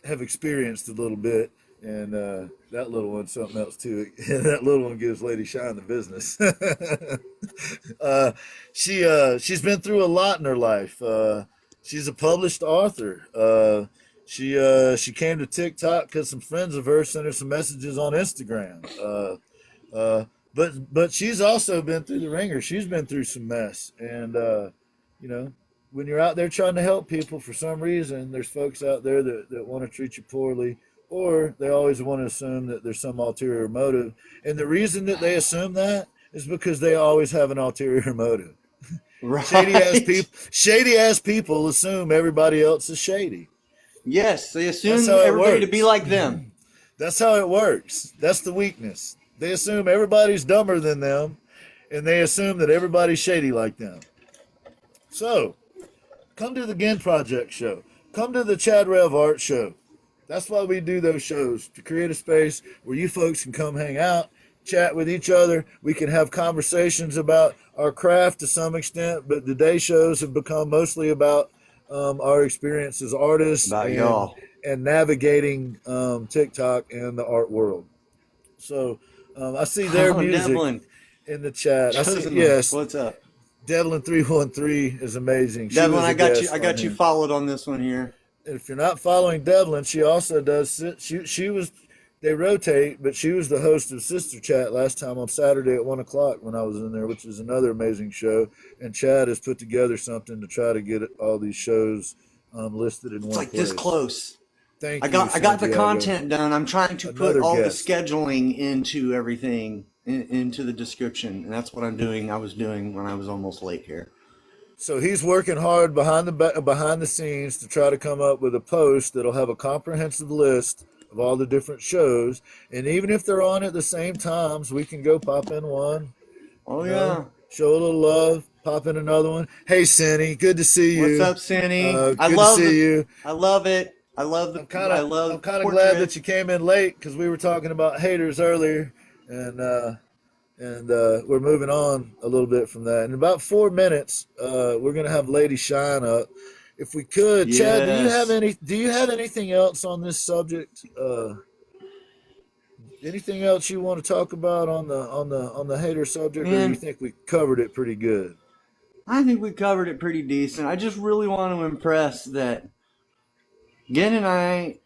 have experienced a little bit, and that little one's something else too. That little one gives Lady Shyne the business. She's been through a lot in her life. She's a published author. She came to TikTok because some friends of hers sent her some messages on Instagram. But she's also been through the ringer. She's been through some mess, and when you're out there trying to help people, for some reason, there's folks out there that want to treat you poorly, or they always want to assume that there's some ulterior motive. And the reason that they assume that is because they always have an ulterior motive. Right. Shady ass people assume everybody else is shady. Yes, they assume That's how it everybody to works. be like them. That's how it works. That's the weakness. They assume everybody's dumber than them, and they assume that everybody's shady like them. So, come to the Gin Project show. Come to the Chad Rev Art show. That's why we do those shows, to create a space where you folks can come hang out, chat with each other. We can have conversations about our craft to some extent, but the day shows have become mostly about our experience as artists About y'all. and navigating TikTok and the art world. So I see their music Devlin. in the chat. I see, Chosen yes, What's up? Devlin 313 is amazing. She Devlin, was a I got guest you. I on got you here. followed on this one here. If you're not following Devlin, she also does. She was they rotate, but she was the host of Sister Chat last time on Saturday at 1 o'clock when I was in there, which is another amazing show. And Chad has put together something to try to get all these shows listed in It's one like this place. close. Thank I you, got the Santiago. content done. I'm trying to put Another all the guest. scheduling into everything into the description, and that's what I'm doing. I was doing when I was almost late here. So he's working hard behind the scenes to try to come up with a post that'll have a comprehensive list of all the different shows, and even if they're on at the same times, we can go pop in one. Oh You yeah. know, show a little love, pop in another one. Hey, Cindy, good to see you. What's up, Cindy? Good to see you. I love it. I love the. I'm kind I of love glad portrait. that you came in late because we were talking about haters earlier, and we're moving on a little bit from that. In about 4 minutes, we're gonna have Lady Shyne up. If we could, Chad, Yes. do you have anything else on this subject? Anything else you want to talk about on the hater subject, or you Man, think we covered it pretty good? I think we covered it pretty decent. I just really want to impress that Gen and I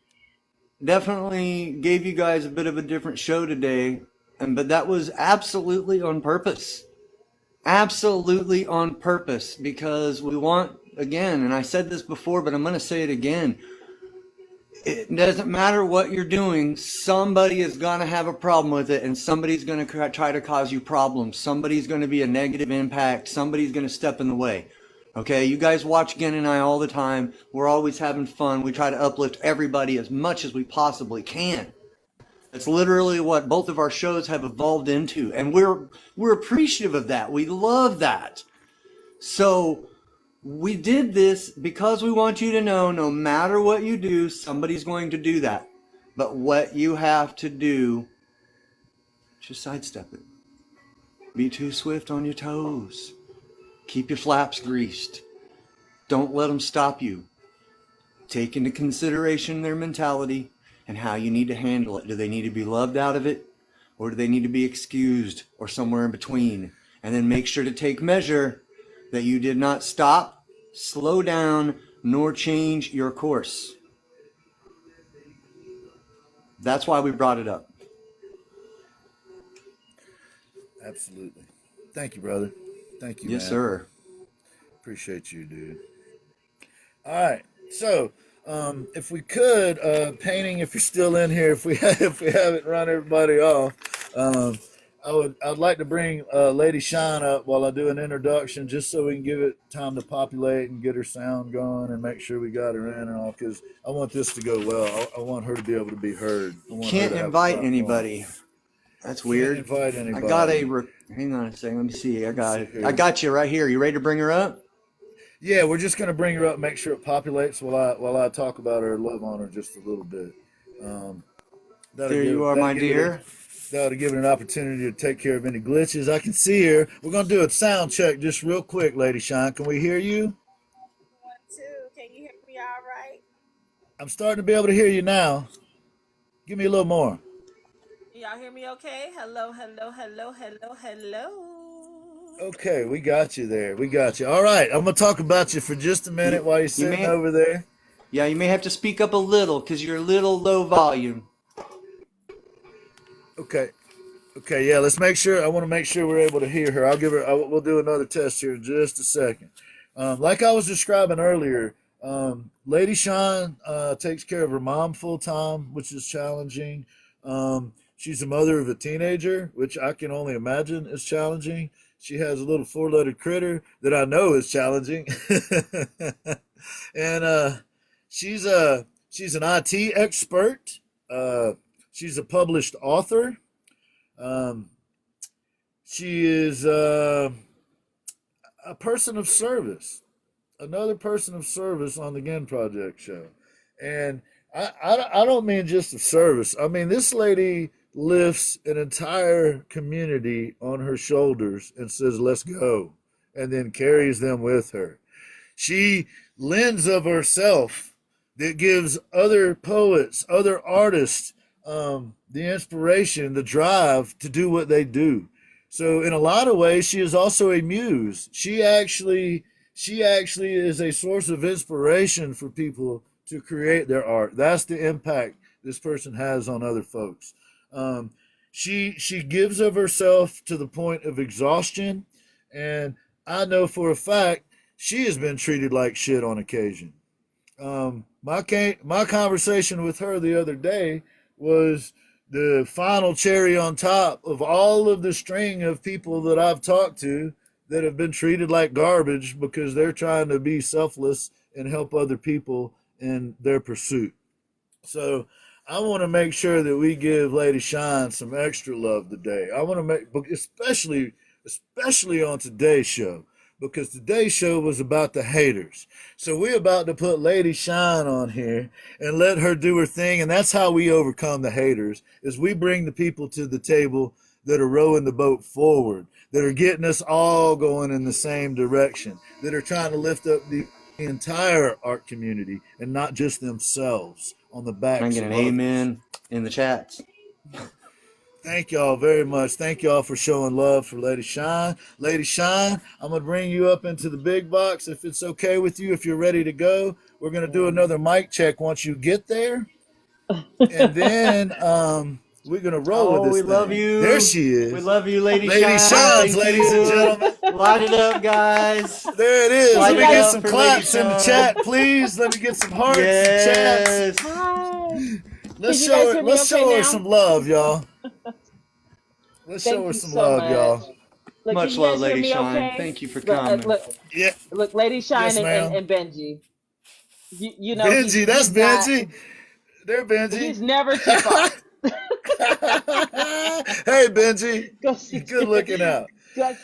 definitely gave you guys a bit of a different show today, but that was absolutely on purpose. Absolutely on purpose, because we want, again, and I said this before, but I'm going to say it again. It doesn't matter what you're doing, somebody is going to have a problem with it, and somebody's going to try to cause you problems. Somebody's going to be a negative impact. Somebody's going to step in the way. Okay, you guys watch Gen and I all the time. We're always having fun. We try to uplift everybody as much as we possibly can. It's literally what both of our shows have evolved into, and we're appreciative of that. We love that. So we did this because we want you to know, no matter what you do, somebody's going to do that. But what you have to do, just sidestep it. Be too swift on your toes. Keep your flaps greased. Don't let them stop you. Take into consideration their mentality and how you need to handle it. Do they need to be loved out of it? Or do they need to be excused or somewhere in between? And then make sure to take measure that you did not stop, slow down, nor change your course. That's why we brought it up. Absolutely. Thank you, brother. Thank you, Yes, man. sir. Appreciate you, dude. All right. So, if we could, painting, if you're still in here, if we haven't run everybody off, I'd like to bring Lady Shyne up while I do an introduction, just so we can give it time to populate and get her sound going and make sure we got her in and all. Because I want this to go well. I want her to be able to be heard. I want her Can't to have a invite platform. anybody. That's Can't weird. invite I anybody. got hang on a second. Let me see. See here. I got you right here. You ready to bring her up? Yeah, we're just gonna bring her up, make sure it populates while I talk about her, love on her just a little bit. There you are, my dear. That'll give it an opportunity to take care of any glitches. I can see her. We're gonna do a sound check just real quick, Lady Shyne. Can we hear you? 1, 2. Can you hear me all right? I'm starting to be able to hear you now. Give me a little more. Y'all hear me okay? Hello, hello, hello, hello, hello. Okay, we got you there. We got you. All right, I'm gonna talk about you for just a minute while you're sitting over there. Yeah, you may have to speak up a little because you're a little low volume. Okay. Okay, yeah, let's make sure. I want to make sure we're able to hear her. We'll do another test here in just a second. Like I was describing earlier, Lady Shyne takes care of her mom full time, which is challenging. She's a mother of a teenager, which I can only imagine is challenging. She has a little four-legged critter that I know is challenging. And she's an IT expert. She's a published author. She is a person of service, another person of service on the Gen Project show. And I don't mean just of service. I mean, this lady lifts an entire community on her shoulders and says, let's go, and then carries them with her. She lends of herself that gives other poets, other artists, the inspiration, the drive to do what they do. So in a lot of ways, she is also a muse. She actually is a source of inspiration for people to create their art. That's the impact this person has on other folks. Um, she gives of herself to the point of exhaustion, and I know for a fact she has been treated like shit on occasion. My conversation with her the other day was the final cherry on top of all of the string of people that I've talked to that have been treated like garbage because they're trying to be selfless and help other people in their pursuit. So I want to make sure that we give Lady Shine some extra love today. I want to make, especially on today's show, because today's show was about the haters. So we're about to put Lady Shine on here and let her do her thing, and that's how we overcome the haters. Is we bring the people to the table that are rowing the boat forward, that are getting us all going in the same direction, that are trying to lift up the entire art community and not just themselves on the Can I backs get of an others. amen in the chats? Thank y'all very much. Thank y'all for showing love for Lady Shine. Lady Shine, I'm going to bring you up into the big box if it's okay with you, if you're ready to go. We're going to do Yeah. another mic check once you get there. And then we're going to roll with Oh, this we love thing. There you. she We is. love you, Lady Lady Shine. Shines, Thank ladies and you. gentlemen. Light it up, guys. There it is. Light Let Hey me it get guys. up some for Lady claps in the Shine. chat, please. Let me get some hearts and chats. Yes. Hi. Let's Can you guys show her. hear me Let's okay show her now? some love, y'all. Let's show Thank her you some so love, much. y'all. Look, can Much you love, guys hear Lady me Shine. okay? Thank you for Look, coming. Yeah. Lady Shine Yes, and, ma'am. and Benji. You know Benji, that's he's not Benji. There, Benji. he's never too far. Hey, Benji. Go sit. Good looking out. Go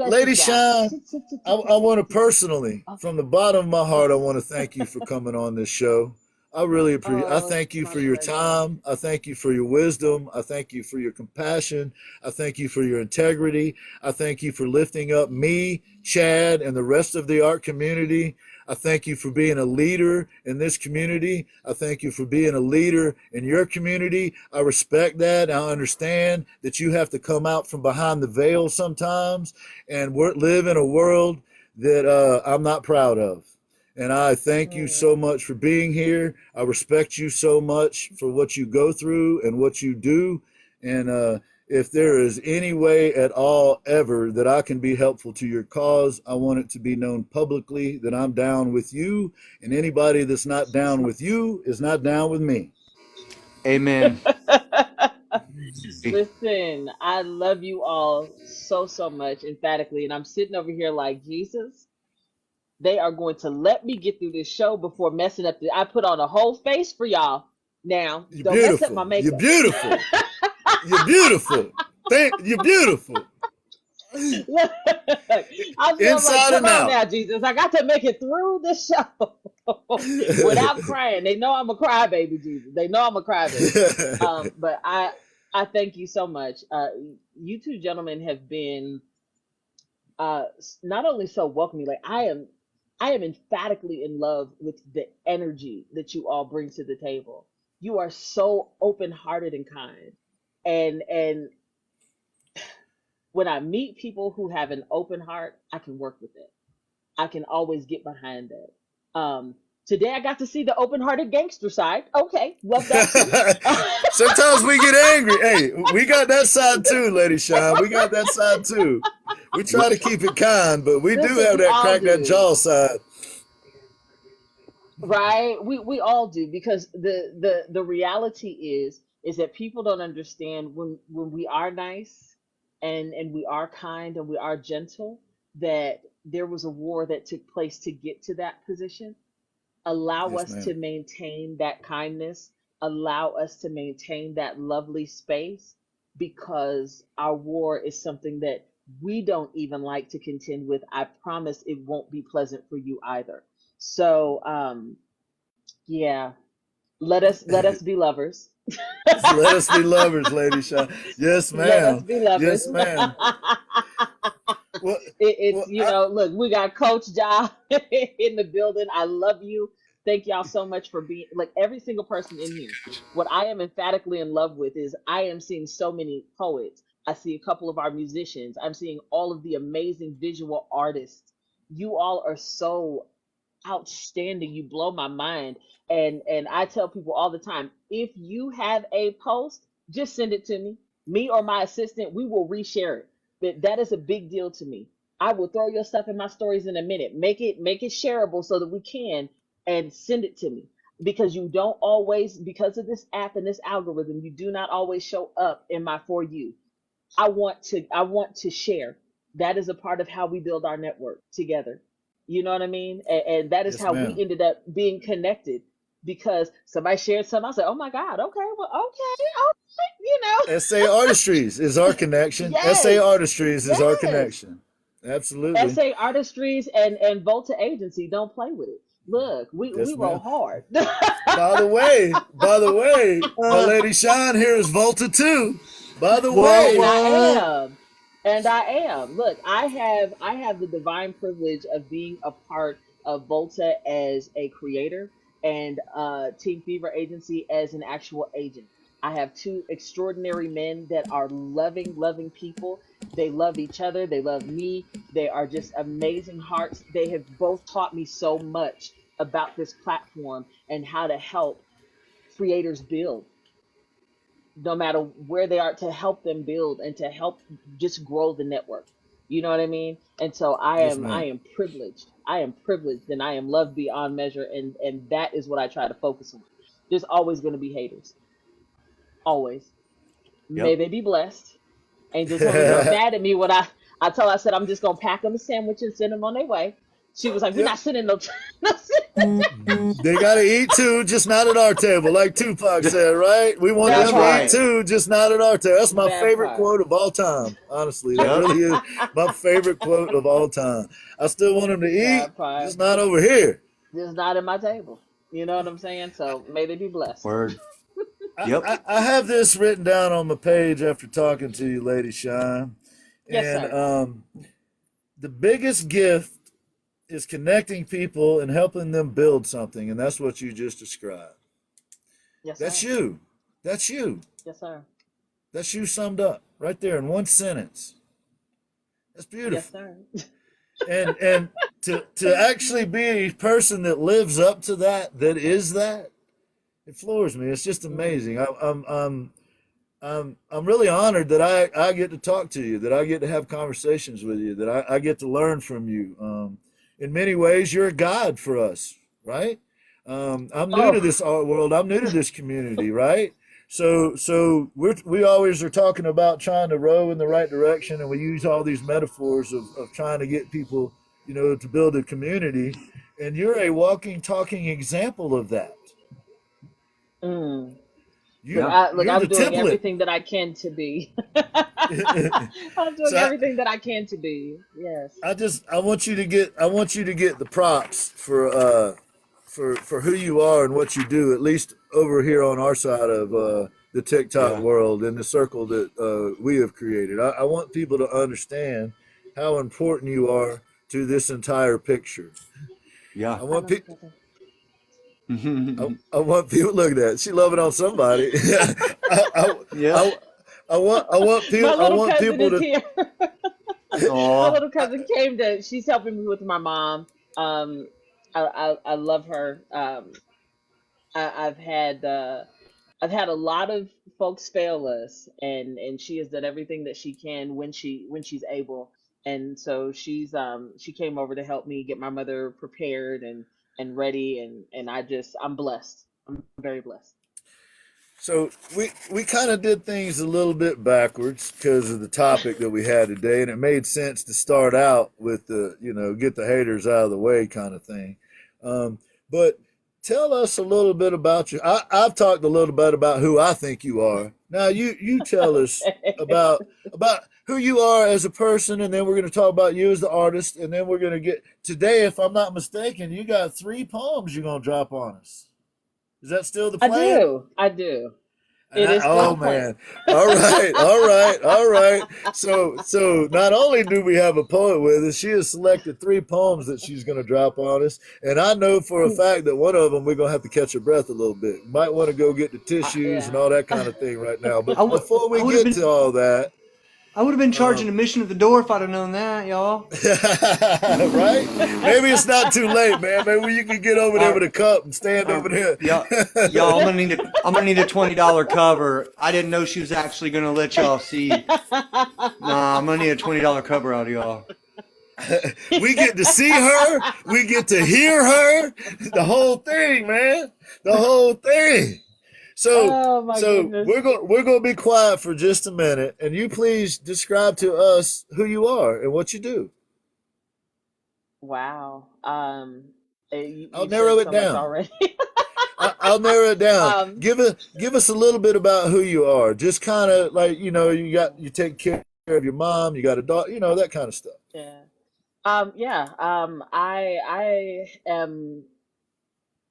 Lady sit down. Shine, I want to Sit. personally, Okay. from the bottom of my heart, I want to thank you for coming on this show. I really appreciate. I Oh, thank it's you my for your pleasure. time. I thank you for your wisdom. I thank you for your compassion. I thank you for your integrity. I thank you for lifting up me, Chad, and the rest of the art community. I thank you for being a leader in this community. I thank you for being a leader in your community. I respect that. I understand that you have to come out from behind the veil sometimes and live in a world that I'm not proud of. And I thank you so Mm. much for being here. I respect you so much for what you go through and what you do. And if there is any way at all ever that I can be helpful to your cause, I want it to be known publicly that I'm down with you. And anybody that's not down with you is not down with me. Amen. Listen, I love you all so, so much, emphatically. And I'm sitting over here like, Jesus, they are going to let me get through this show before messing up. I put on a whole face for y'all. Now, You're don't mess up beautiful. my You're makeup. beautiful. You're beautiful. You're beautiful. Look, I'm feeling like, Inside come and on out. now, Jesus. I got to make it through this show without crying. They know I'm a crybaby, Jesus. They know I'm a crybaby. But I thank you so much. You two gentlemen have been not only so welcoming, like I am emphatically in love with the energy that you all bring to the table. You are so open-hearted and kind. And when I meet people who have an open heart, I can work with it. I can always get behind that. Today I got to see the open-hearted gangster side. Okay, love that too. Sometimes we get angry. Hey, we got that side too, Lady Shine. We got that side too. We try to keep it kind, but we do Listen, have we that all crack that do. jaw side. Right? We all do, because the reality is that people don't understand when we are nice and we are kind and we are gentle, that there was a war that took place to get to that position. Allow Yes, us to ma'am. maintain that kindness, allow us to maintain that lovely space, because our war is something that we don't even like to contend with. I promise it won't be pleasant for you either. So yeah, let us be lovers. Let us be lovers, Lady Shine. Yes, Let us ma'am. be lovers. Yes, ma'am. Well, It's, well, I, look, we got Coach Ja in the building. I love you. Thank y'all so much for being, like, every single person in here. What I am emphatically in love with is I am seeing so many poets. I see a couple of our musicians. I'm seeing all of the amazing visual artists. You all are so outstanding. You blow my mind. And I tell people all the time, if you have a post, just send it to me. Me or my assistant, we will reshare it. That is a big deal to me. I will throw your stuff in my stories in a minute. Make it shareable so that we can, and send it to me, because you don't always, because of this app and this algorithm, you do not always show up in my For You. I want to share. That is a part of how we build our network together. You know what I mean? And that is Yes, how we ma'am. ended up being connected, because somebody shared something. I said, "Oh my God, okay, well, okay, okay," SA Artistries is our connection. SA Yes, Artistries is our yes. connection. Absolutely. SA Artistries and Volta Agency, don't play with it. Look, we Yes, roll ma'am. hard. By the way, my Uh, lady Shyne here is Volta too. By the what? And way, I What? am. And I am. Look, I have the divine privilege of being a part of Volta as a creator, and Team Fever Agency as an actual agent. I have two extraordinary men that are loving, loving people. They love each other. They love me. They are just amazing hearts. They have both taught me so much about this platform and how to help creators build, no matter where they are, to help them build and to help just grow the network. You know what I mean? And so I yes, am I ma'am. am privileged. I am privileged, and I am loved beyond measure, and that is what I try to focus on. There's always going to be haters. Always. May Yep. they be blessed. Angel told me, get mad at me when I told her, I said I'm just gonna pack them a sandwich and send them on their way. She was like, "We're Yep. not sending no, not sending They gotta eat too, just not at our table, like Tupac said, right? We want that That's them to eat part. right. too, just not at our table. That's my That favorite part. quote of all time. Honestly, that Yep. really is my favorite quote of all time. I still want them to eat, That part. just not over here. Just not at my table. You know what I'm saying? So may they be blessed. Word. I, Yep. I, I have this written down on my page after talking to you, Lady Shine. Yes, And sir. the biggest gift is connecting people and helping them build something. And that's what you just described. Yes, That's sir. you. That's you. Yes, sir. That's you summed up right there in one sentence. That's Yes, beautiful. sir. And to actually be a person that lives up to that, that is that, it floors me. It's just Mm. amazing. I'm really honored that I get to talk to you, that I get to have conversations with you, that I get to learn from you. In many ways, you're a guide for us, right? I'm new to Oh, this art world. I'm new to this community, right? So we always are talking about trying to row in the right direction, and we use all these metaphors of trying to get people, to build a community. And you're a walking, talking example of that. mm. Look, You Yeah. you're I'm the doing template. everything that I can to be. I'm doing so everything that I can to be. Yes. I want you to get the props for who you are and what you do, at least over here on our side of the TikTok Yeah. world and the circle that we have created. I want people to understand how important you are to this entire picture. Yeah. I I want love people. you, brother. I want people. Look at that. She love it on somebody. I, I, Yeah. I, My I little want cousin people is to. here. My Oh. little cousin came to. She's helping me with my mom. I love her. I've had a lot of folks fail us, and she has done everything that she can when she's able. And so she came over to help me get my mother prepared and ready, and I'm blessed. I'm very blessed. So we kind of did things a little bit backwards because of the topic that we had today, and it made sense to start out with the get the haters out of the way kind of thing. But tell us a little bit about you. I've talked a little bit about who I think you are. Now you tell us Okay. about who you are as a person, and then we're going to talk about you as the artist, and then we're going to get today. If I'm not mistaken, you got 3 poems you're going to drop on us. Is that still the I plan? do. I do. And It is still oh the plan. man, all right, all right, all right. So not only do we have a poet with us, she has selected 3 poems that she's going to drop on us, and I know for a fact that one of them we're going to have to catch her breath a little bit. Might want to go get the tissues and Yeah. all that kind of thing right now. I But would. before I we would have get been. to all that, I would have been charging Um, admission at the door if I'd have known that, y'all. right? Maybe it's not too late, man. Maybe you can get over there All with right, a cup and stand all over right, there. y'all. I'm gonna need a $20 cover. I didn't know she was actually gonna let y'all see. Nah, I'm gonna need a $20 cover out of y'all. We get to see her. We get to hear her. The whole thing, man. The whole thing. So, Oh my goodness. we're going to be quiet for just a minute, and you please describe to us who you are and what you do. Wow. I'll You narrow said it so much down. already. I'll narrow it down. um, Give us a little bit about who you are. Just kind of like you take care of your mom. You got a daughter. That kind of stuff. yeah. Yeah. I am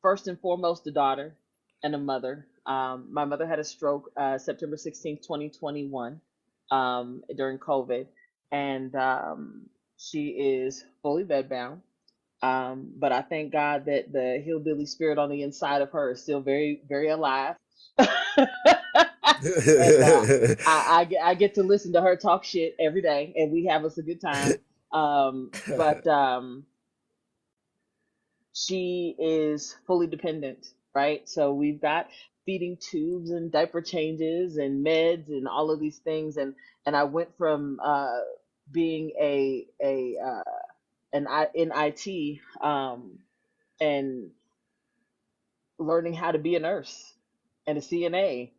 first and foremost a daughter and a mother. My mother had a stroke September 16th, 2021, during COVID, and she is fully bedbound. But I thank God that the hillbilly spirit on the inside of her is still very, very alive. And I get to listen to her talk shit every day, and we have us a good time. But she is fully dependent, right? So we've got feeding tubes and diaper changes and meds and all of these things, and I went from being in IT, and learning how to be a nurse and a CNA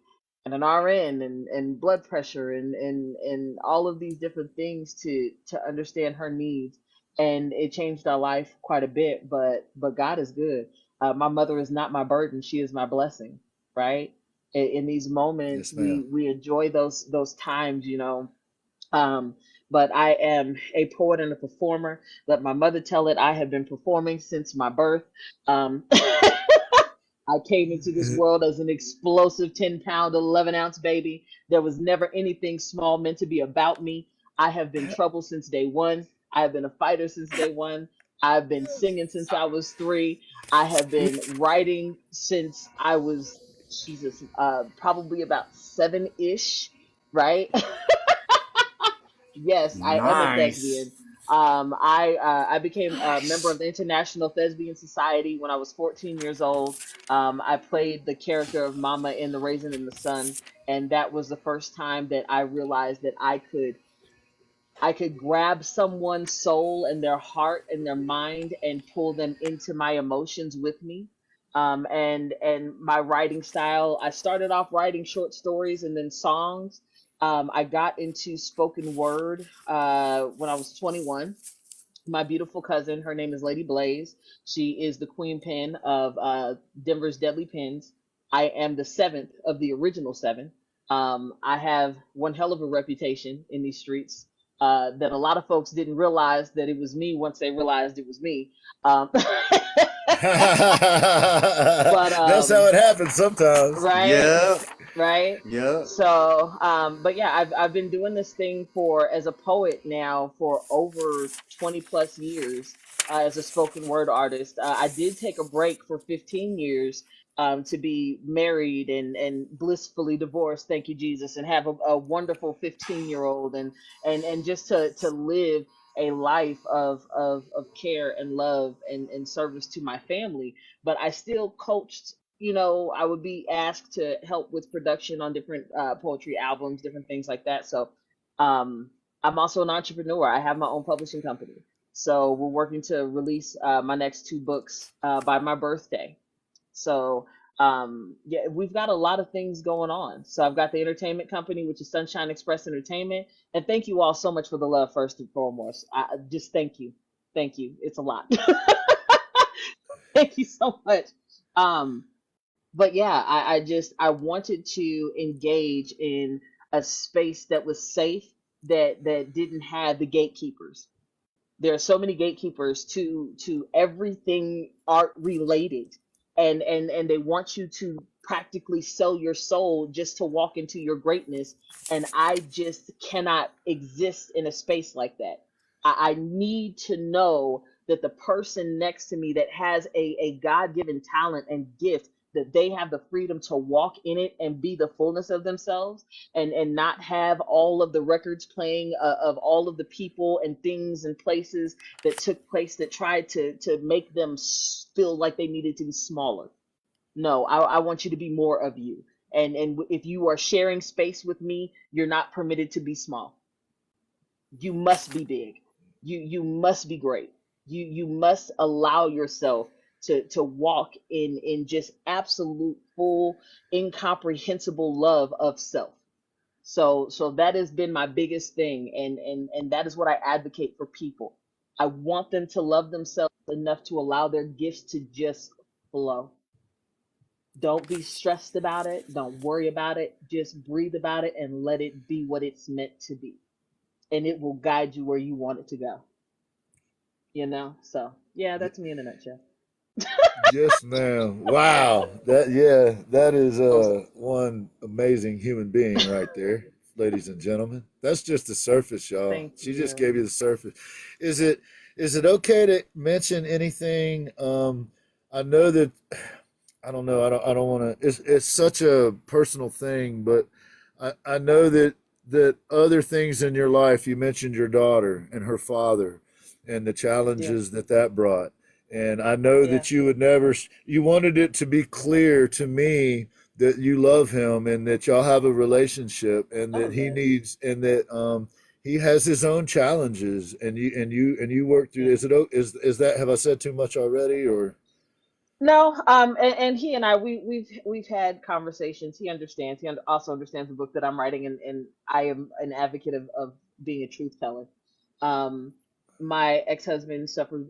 and an RN, and blood pressure, and all of these different things to understand her needs. And it changed our life quite a bit, but God is good. My mother is not my burden, she is my blessing, right? In these moments Yes, ma'am. we enjoy those times, um, but I am a poet and a performer. Let my mother tell it. I have been performing since my birth. Um, I came into this world as an explosive 10-pound, 11-ounce baby. There was never anything small meant to be about me. I have been trouble since day one. I have been a fighter since day one. I've been singing since I was 3. I have been writing since I was, Jesus, probably about 7-ish, right? Yes, I am a Nice. thespian. I became a member of the International Thespian Society when I was 14 years old. I played the character of Mama in The Raisin in the Sun, and that was the first time that I realized that I could grab someone's soul and their heart and their mind and pull them into my emotions with me. And my writing style, I started off writing short stories and then songs. I got into spoken word when I was 21. My beautiful cousin, her name is Lady Blaze. She is the queen pin of Denver's Deadly Pins. I am the seventh of the original seven. I have one hell of a reputation in these streets, that a lot of folks didn't realize that it was me once they realized it was me. Um, but That's how it happens sometimes. right, Yep. right. Yep. So, but yeah, I've been doing this thing for as a poet now for over 20 plus years, as a spoken word artist. I did take a break for 15 years, to be married and blissfully divorced, thank you Jesus, and have a wonderful 15-year-old, and just to live a life of care and love and service to my family. But I still coached. I would be asked to help with production on different poetry albums, different things like that. So, um, I'm also an entrepreneur. I have my own publishing company. So we're working to release my next 2 books by my birthday. So, yeah, we've got a lot of things going on. So I've got the entertainment company, which is Sunshine Express Entertainment. And thank you all so much for the love, first and foremost. Just thank you. Thank you. It's a lot. Thank you so much. Um, but yeah, I wanted to engage in a space that was safe, that didn't have the gatekeepers. There are so many gatekeepers to everything art related, and they want you to practically sell your soul just to walk into your greatness. And I just cannot exist in a space like that. I need to know that the person next to me that has a god-given talent and gift that they have the freedom to walk in it and be the fullness of themselves, and not have all of the records playing of all of the people and things and places that took place that tried to make them feel like they needed to be smaller. No, I want you to be more of you. And if you are sharing space with me, you're not permitted to be small. You must be big. You must be great. You must allow yourself to walk in just absolute full incomprehensible love of self. So that has been my biggest thing, and that is what I advocate for people. I want them to love themselves enough to allow their gifts to just flow. Don't be stressed about it. Don't worry about it. Just breathe about it and let it be what it's meant to be. And it will guide you where you want it to go. So yeah, that's me in a nutshell. Yes, ma'am. Wow. That is Most one amazing human being right there, ladies and gentlemen. That's just the surface, y'all. Thank She just you. gave you the surface. Is it is it okay to mention anything? I know that I don't know. I don't want to. It's such a personal thing, but I know that other things in your life. You mentioned your daughter and her father, and the Yeah, challenges that brought. And I know yeah. that you would never. You wanted it to be clear to me that you love him and that y'all have a relationship and Oh that he yeah, needs and that he has his own challenges and you work through. yeah. Is that, have I said too much already or? No, and he and I, we've had conversations. He understands. Also understands the book that I'm writing, and I am an advocate of being a truth teller. Um, my ex-husband suffered.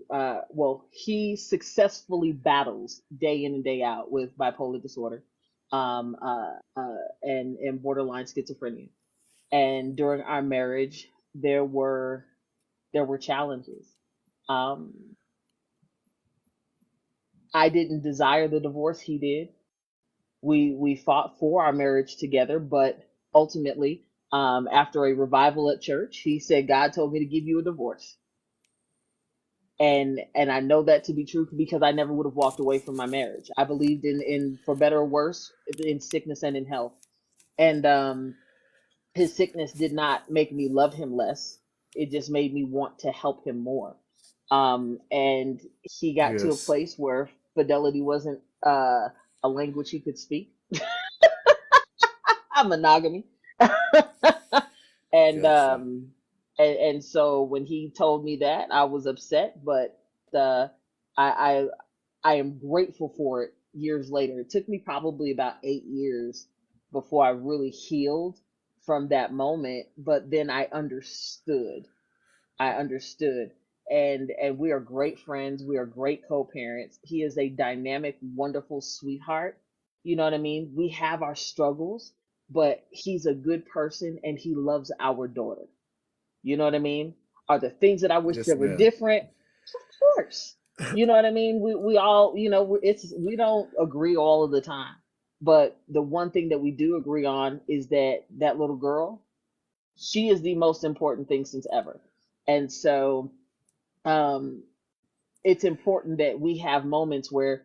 Well, he successfully battles day in and day out with bipolar disorder, and borderline schizophrenia. And during our marriage, there were challenges. Um, I didn't desire the divorce. He did. We fought for our marriage together, but ultimately, after a revival at church, he said, God told me to give you a divorce. And I know that to be true because I never would have walked away from my marriage. I believed in for better or worse, in sickness and in health. And his sickness did not make me love him less. It just made me want to help him more. And he got to a Yes. place where fidelity wasn't a language he could speak. Monogamy. and Gotcha. um and so when he told me that, I was upset, but uh I I am grateful for it years later. It took me probably about 8 years before I really healed from that moment, but then I understood. And we are great friends. We are great co-parents. He is a dynamic, wonderful sweetheart. You know what I mean? We have our struggles, but he's a good person and he loves our daughter. You know what I mean? Are there things that I wish Yes, that were ma'am. different? Of course. You know what I mean? We all, we don't agree all of the time. But the one thing that we do agree on is that that little girl, she is the most important thing since ever. And so um, it's important that we have moments where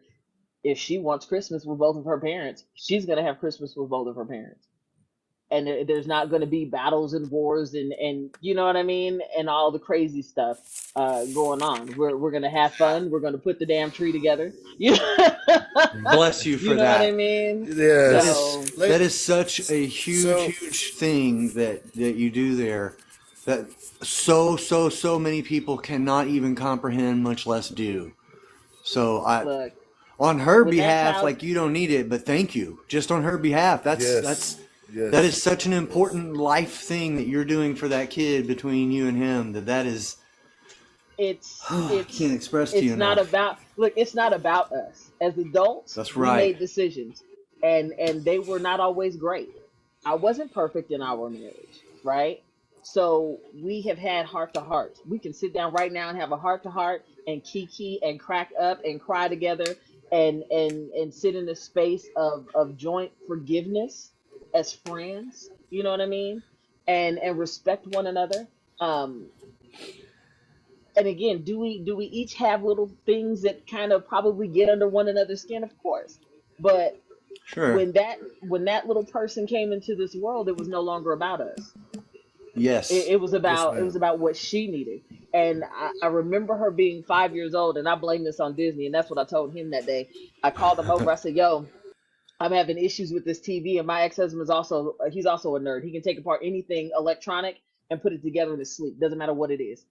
if she wants Christmas with both of her parents, she's going to have Christmas with both of her parents. And there's not going to be battles and wars and you know what I mean? And all the crazy stuff going on. We're going to have fun. We're going to put the damn tree together. You know, Bless you you for know what I that. mean? That Yes. is So, that is such a huge, So huge thing that you do there. That so many people cannot even comprehend, much less do. So look, on her when that behalf, child, like you don't need it, but thank you. Just on her behalf, yes, that is yes, such an important life thing that you're doing for that kid between you and him. That is it's I can't it's express to you it's not enough. about look, it's not about us as adults. That's We right. made decisions, and they were not always great. I wasn't perfect in our marriage, right? So we have had heart to heart. We can sit down right now and have a heart to heart and kiki and crack up and cry together and sit in a space of joint forgiveness as friends. You know what I mean? And respect one another. Um, and again, do we each have little things that kind of probably get under one another's skin? Of course. But Sure. when that little person came into this world, it was no longer about us. Yes. Yes, It was ma'am. about what she needed. And I remember her being 5 years old, and I blame this on Disney, and that's what I told him that day. I called him over. I said, "Yo, I'm having issues with this TV, and my ex-husband is also he's also a nerd. He can take apart anything electronic and put it together in his sleep. Doesn't matter what it is.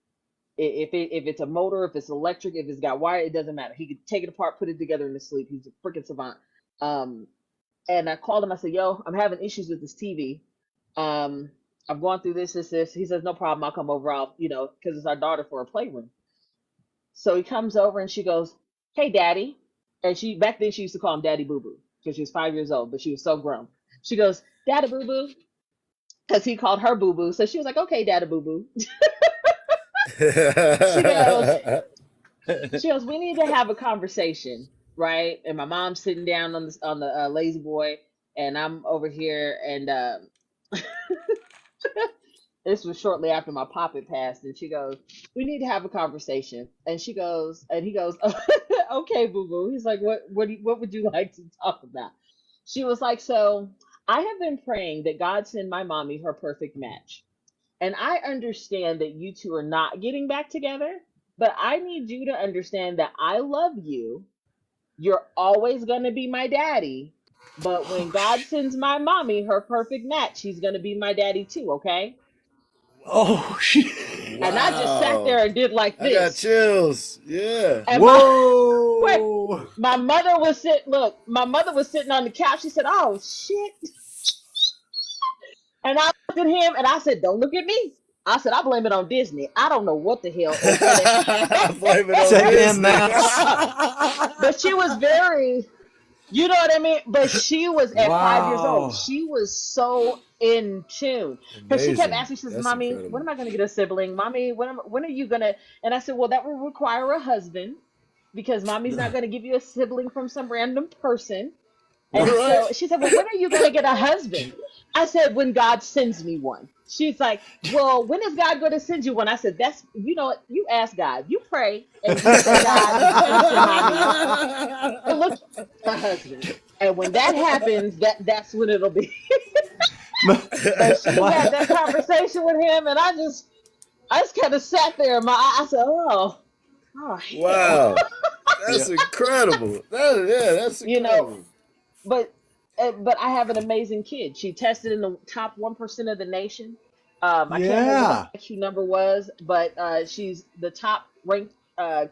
If it's a motor, if it's electric, if it's got wire, it doesn't matter. He could take it apart, put it together in his sleep. He's a freaking savant." Um, and I called him. I said, "Yo, I'm having issues with this TV. Um, I've gone through this." He says, "No problem. I'll come over. I'll, because it's our daughter for a playroom." So he comes over and she goes, "Hey, Daddy." And she back then she used to call him Daddy Boo Boo because she was 5 years old, but she was so grown. She goes, "Daddy Boo Boo," because he called her Boo Boo. So she was like, "Okay, Daddy Boo Boo." She goes, "We need to have a conversation, right?" And my mom's sitting down on the lazy boy, and I'm over here, and this was shortly after my pop had passed, and she goes, "We need to have a conversation." And he goes, "Okay, boo boo." He's like, what would you like to talk about?" She was like, "So I have been praying that God send my mommy her perfect match. And I understand that you two are not getting back together, but I need you to understand that I love you. You're always going to be my daddy. But when Oh, God sends my mommy her perfect match, he's going to be my daddy too, okay?" oh shit. And I just sat Wow. there and did like I got this. chills. Yeah. And wait, Whoa. my mother was sitting on the couch. She said, "Oh shit." And I looked at him and I said, "Don't look at me." I said, "I blame it on Disney. I don't know what the hell." Blame it on Second Disney. mass. But she was very, you know what I mean? But she was at 5 years old. Wow. She was so in tune because she kept Amazing. asking. She says, That's "Mommy, when incredible. am I going to get a sibling? Mommy, when are you gonna?" And I said, "Well, that will require a husband because mommy's not going to give you a sibling from some random person." And Right? so she said, "Well, when are you going to get a husband?" I said, "When God sends me one." She's like, "Well, when is God going to send you one?" I said, "That's, you know what? You ask God. You pray and you say, God, send your mommy a look a husband. And when that happens, that's when it'll be." And she had My, that conversation with him, and I just kind of sat there. I said, oh hell, Wow. yeah. That's incredible. That's you know. incredible. But but I have an amazing kid. She tested in the top 1% of the nation. I can't remember what Yeah. the IQ number was, but she's the top ranked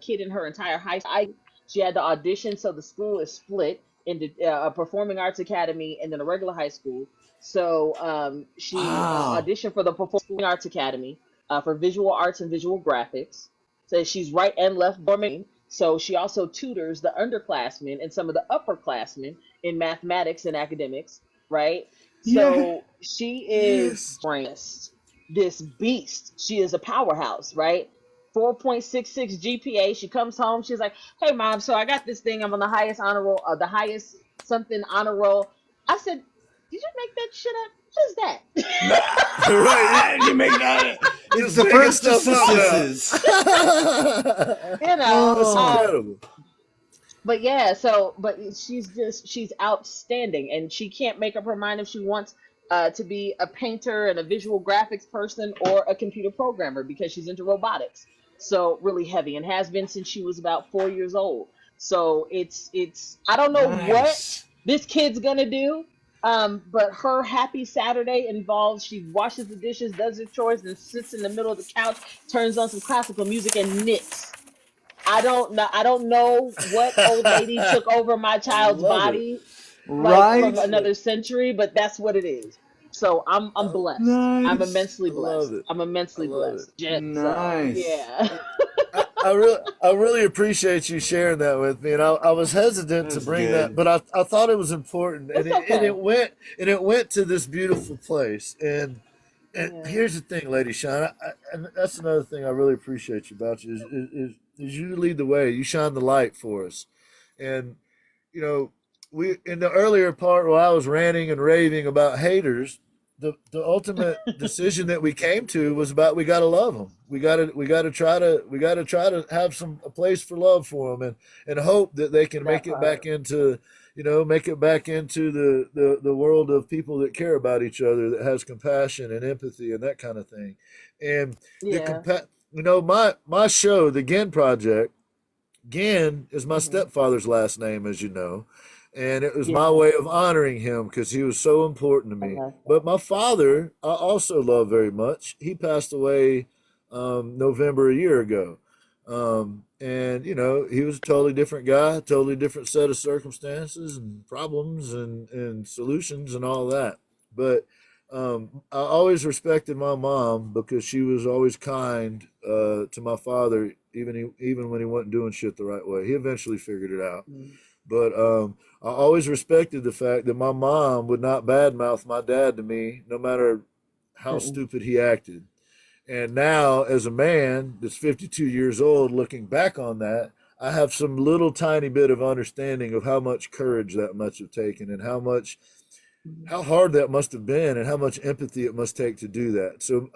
kid in her entire high school. She had to audition, so the school is split into a performing arts academy and then a regular high school. So she Wow. auditioned for the performing arts academy for visual arts and visual graphics. So she's right and left board. So she also tutors the underclassmen and some of the upperclassmen in mathematics and academics, right? Yeah. So she is Yes. brainless, this beast. She is a powerhouse, right? 4.66 GPA. She comes home. She's like, "Hey, mom, so I got this thing. I'm on the highest honor roll, the highest something honor roll." I said, "Did you make that shit up? What is that?" Right. You make that. It's Just the making first stuff up assistance. now. You know, That's Oh. incredible. but yeah, but she's outstanding, and she can't make up her mind if she wants to be a painter and a visual graphics person or a computer programmer because she's into robotics. So really heavy and has been since she was about 4 years old. So it's I don't know what Nice. this kid's gonna do. But her happy Saturday involves she washes the dishes, does her chores, and sits in the middle of the couch, turns on some classical music, and knits. I don't know. I don't know what old lady took over my I child's love it. body, like I from Right? love it. another century, but that's what it is. So I'm I, blessed. I'm Nice. immensely I love blessed. it. I'm I immensely love it. blessed. So Nice. yeah. I really appreciate you sharing that with me, and I was hesitant to That's bring that, good. but I thought it was important, It's okay. and it went to this beautiful place. And Yeah. here's the thing, Lady Shine, and that's another thing I really appreciate you about you is you lead the way, you shine the light for us, and you know, we in the earlier part where I was ranting and raving about haters, the ultimate decision that we came to was about we got to love them. We got to try to have some a place for love for them and hope that they can That make it back part. into make it back into the world of people that care about each other, that has compassion and empathy and that kind of thing. And the Yeah. my show, the Ginn Project. Ginn is my Hmm. stepfather's last name, as you know, and it was my Yeah. way of honoring him because he was so important to I me. love But that. my father, I also love very much. He passed away November a year ago. And he was a totally different guy, totally different set of circumstances and problems and solutions and all that. But I always respected my mom because she was always kind to my father, even when he wasn't doing shit the right way. He eventually figured it out. Mm. But I always respected the fact that my mom would not badmouth my dad to me, no matter how Mm-mm. stupid he acted. And now, as a man that's 52 years old, looking back on that, I have some little tiny bit of understanding of how much courage that must have taken and how hard that must have been and how much empathy it must take to do that. So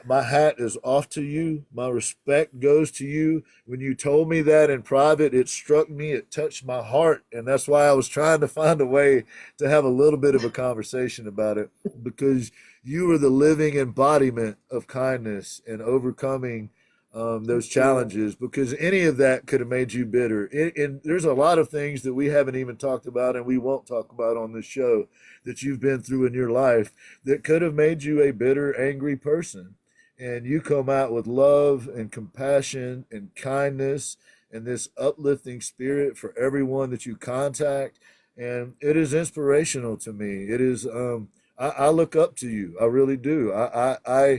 my hat is off to you. My respect goes to you. When you told me that in private, it struck me, it touched my heart. And that's why I was trying to find a way to have a little bit of a conversation about it, because you are the living embodiment of kindness and overcoming those Thank you. challenges, because any of that could have made you bitter. And there's a lot of things that we haven't even talked about and we won't talk about on this show that you've been through in your life that could have made you a bitter, angry person. And you come out with love and compassion and kindness and this uplifting spirit for everyone that you contact. And it is inspirational to me. It is, I look up to you. I really do. I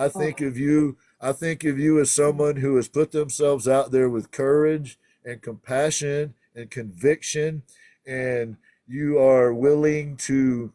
think Oh. of you. I think of you as someone who has put themselves out there with courage and compassion and conviction, and you are willing to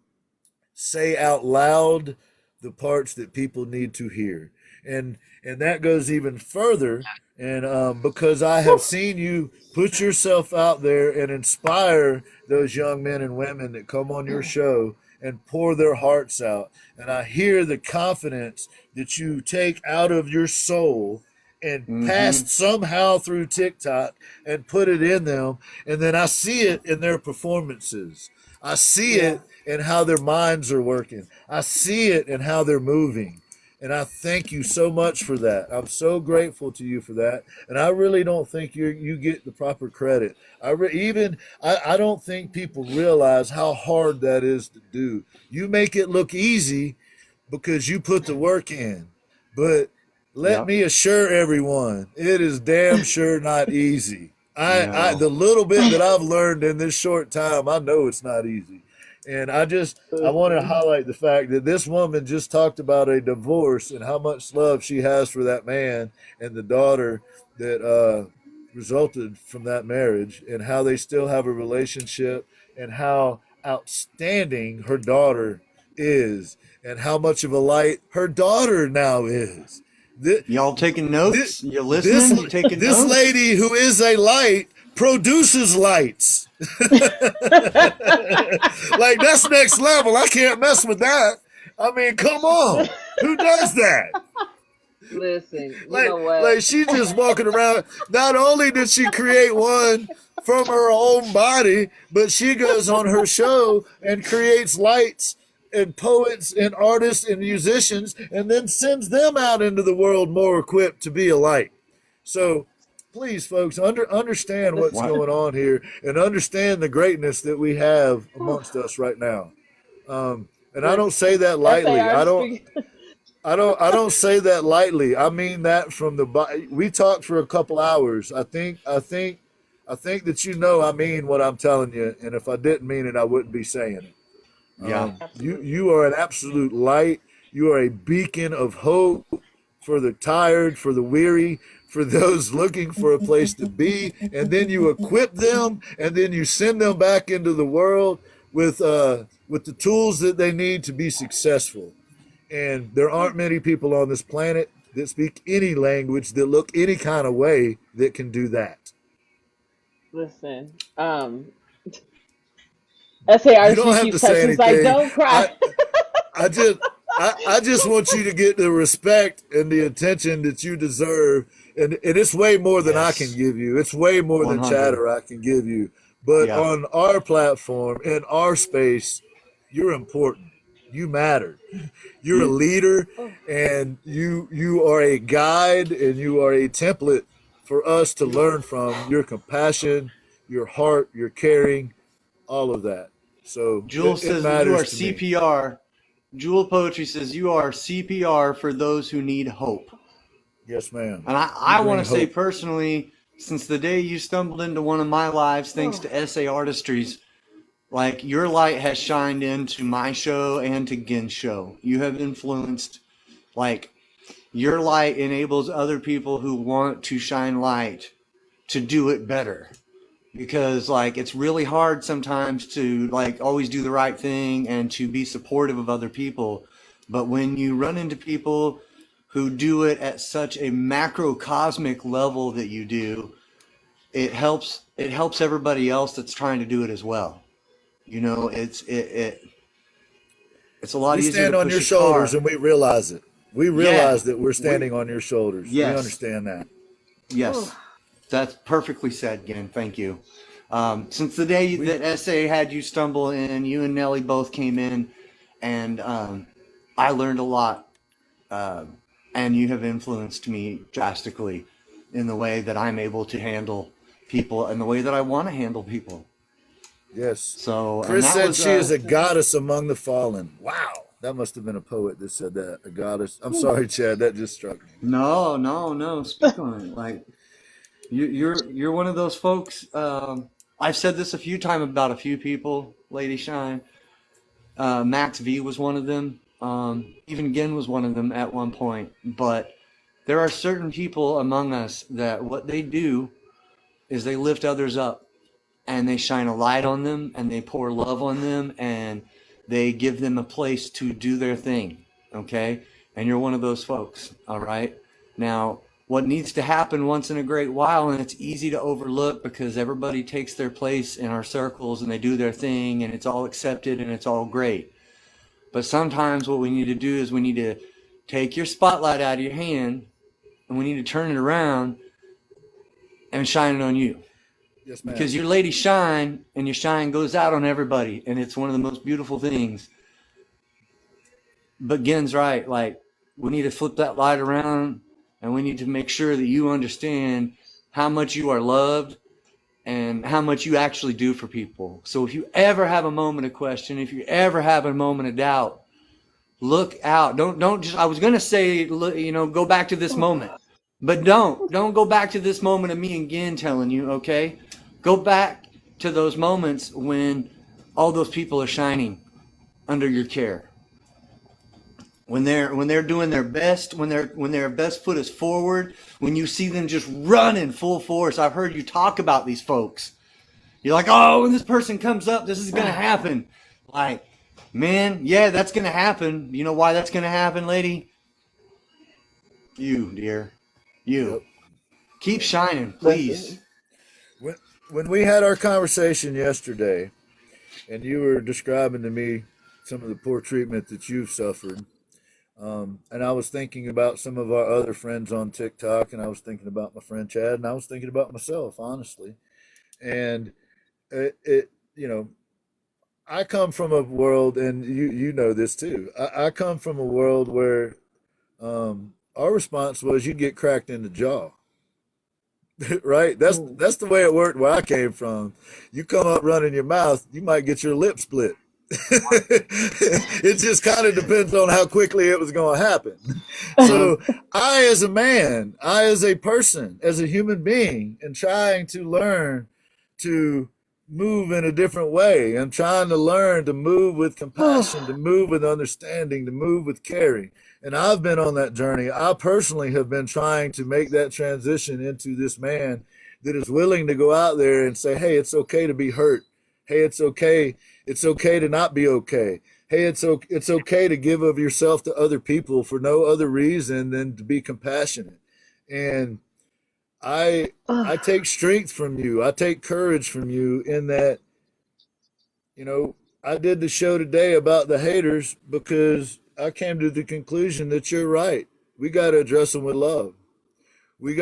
say out loud the parts that people need to hear. And that goes even further. And because I have seen you put yourself out there and inspire those young men and women that come on your show and pour their hearts out. And I hear the confidence that you take out of your soul and Mm-hmm. passed somehow through TikTok and put it in them. And then I see it in their performances. I see Yeah. it in how their minds are working. I see it in how they're moving. And I thank you so much for that. I'm so grateful to you for that. And I really don't think you get the proper credit. I don't think people realize how hard that is to do. You make it look easy because you put the work in. But let Yep. me assure everyone, it is damn sure not easy. No. The little bit that I've learned in this short time, I know it's not easy. And I want to Listen. highlight the fact that this woman just talked about a divorce and how much love she has for that man and the daughter that resulted from that marriage, and how they still have a relationship, and how outstanding her daughter is, and how much of a light her daughter now is. This, Y'all taking this, notes? You this, listening? You taking this notes? lady who is a light produces lights. Like, that's next level. I can't mess with that. I mean, come on. Who does that? Listen, you like know what? like she's just walking around. Not only did she create one from her own body, but she goes on her show and creates lights and poets and artists and musicians, and then sends them out into the world more equipped to be a light. So please, folks, understand what's What? going on here and understand the greatness that we have amongst us right now. And I don't say Listen. that lightly. SAR speak. I don't say that lightly. I mean that from the we talked for a couple hours. I think that I mean what I'm telling you, and if I didn't mean it, I wouldn't be saying it. Yeah. You Absolutely. are an absolute light. You are a beacon of hope for the tired, for the weary, for those looking for a place to be, and then you equip them, and then you send them back into the world with the tools that they need to be successful. And there aren't many people on this planet that speak any language that look any kind of way that can do that. Listen. SAR You don't speak have to keeps say touching. He's like, anything. don't cry. I just I just want you to get the respect and the attention that you deserve. And it's way more than I can Yes. give you. It's way more than 100. chatter I can give you. But Yeah. on our platform, in our space, you're important. You matter. You're a You, leader, Oh, and you are a guide, and you are a template for us to yes. learn from. Your compassion, your heart, your caring, all of that. So Jewel it says that you matters are to me. CPR. Jewel Poetry says you are CPR for those who need hope. Yes, ma'am. And You I want bring to say hope. personally, since the day you stumbled into one of my lives, thanks Oh, to SA Artistries, like your light has shined into my show and to Gen's show. You have influenced, like, your light enables other people who want to shine light to do it better. Because, like, it's really hard sometimes to, like, always do the right thing and to be supportive of other people. But when you run into people who do it at such a macrocosmic level that you do, it helps everybody else that's trying to do it as well. You know, it's a lot We easier to stand on push your a shoulders, car. and we realize it. We Yeah. realize that we're We standing on your shoulders. We yes. understand that. Yes. oh, That's perfectly said, Gen. Thank you. Since the day We that SA had you stumble in, you and Nelly both came in, and I learned a lot. And you have influenced me drastically in the way that I'm able to handle people and the way that I want to handle people. Yes. So, and Chris that said was she is a that's right. goddess among the fallen. Wow. That must have been a poet that said that. A goddess. I'm Whew. sorry, Chad. That just struck me. no, no, no. Speak on it. Like you're one of those folks. I've said this a few times about a few people, Lady Shine. Max V was one of them. Even Gen was one of them at one point. But there are certain people among us that what they do is they lift others up and they shine a light on them and they pour love on them and they give them a place to do their thing. Okay? And you're one of those folks. All right? Now, what needs to happen once in a great while, and it's easy to overlook because everybody takes their place in our circles and they do their thing and it's all accepted and it's all great. But sometimes what we need to do is we need to take your spotlight out of your hand and we need to turn it around and shine it on you. Yes, ma'am. Because your lady shine and your shine goes out on everybody and it's one of the most beautiful things. But Gen's right, like we need to flip that light around and we need to make sure that you understand how much you are loved and how much you actually do for people. So if you ever have a moment of question, if you ever have a moment of doubt, look out. Don't just I was going to say go back to this Oh, moment. But don't go back to this moment of me and Gen telling you, okay? Go back to those moments when all those people are shining under your care. When they're doing their best, when their best foot is forward, when you see them just running full force. I've heard you talk about these folks. You're like, oh, when this person comes up, this is gonna happen. Like, man, yeah, that's gonna happen. You know why that's gonna happen, lady? You, dear. You. Yep. Keep Yep. shining, please. listen. When, when we had our conversation yesterday, and you were describing to me some of the poor treatment that you've suffered, and I was thinking about some of our other friends on TikTok, and I was thinking about my friend Chad, and I was thinking about myself, honestly. And it you know, I come from a world, and you know this too. I come from a world where our response was you get cracked in the jaw. Right? Oh, That's the way it worked where I came from. You come up running your mouth, you might get your lip split. It just kind of depends on how quickly it was going to happen. Uh-huh. So, I, as a man, I, as a person, as a human being, and trying to learn to move in a different way, and trying to learn to move with compassion, to oh, move with understanding, to move with caring. And I've been on that journey. I personally have been trying to make that transition into this man that is willing to go out there and say, hey, it's okay to be hurt. Hey, it's okay. It's okay to not be okay. Hey, it's okay to give of yourself to other people for no other reason than to be compassionate. And I I oh. take strength from you. I take courage from you in that, you know, I did the show today about the haters because I came to the conclusion that you're right. We got to address them with love. We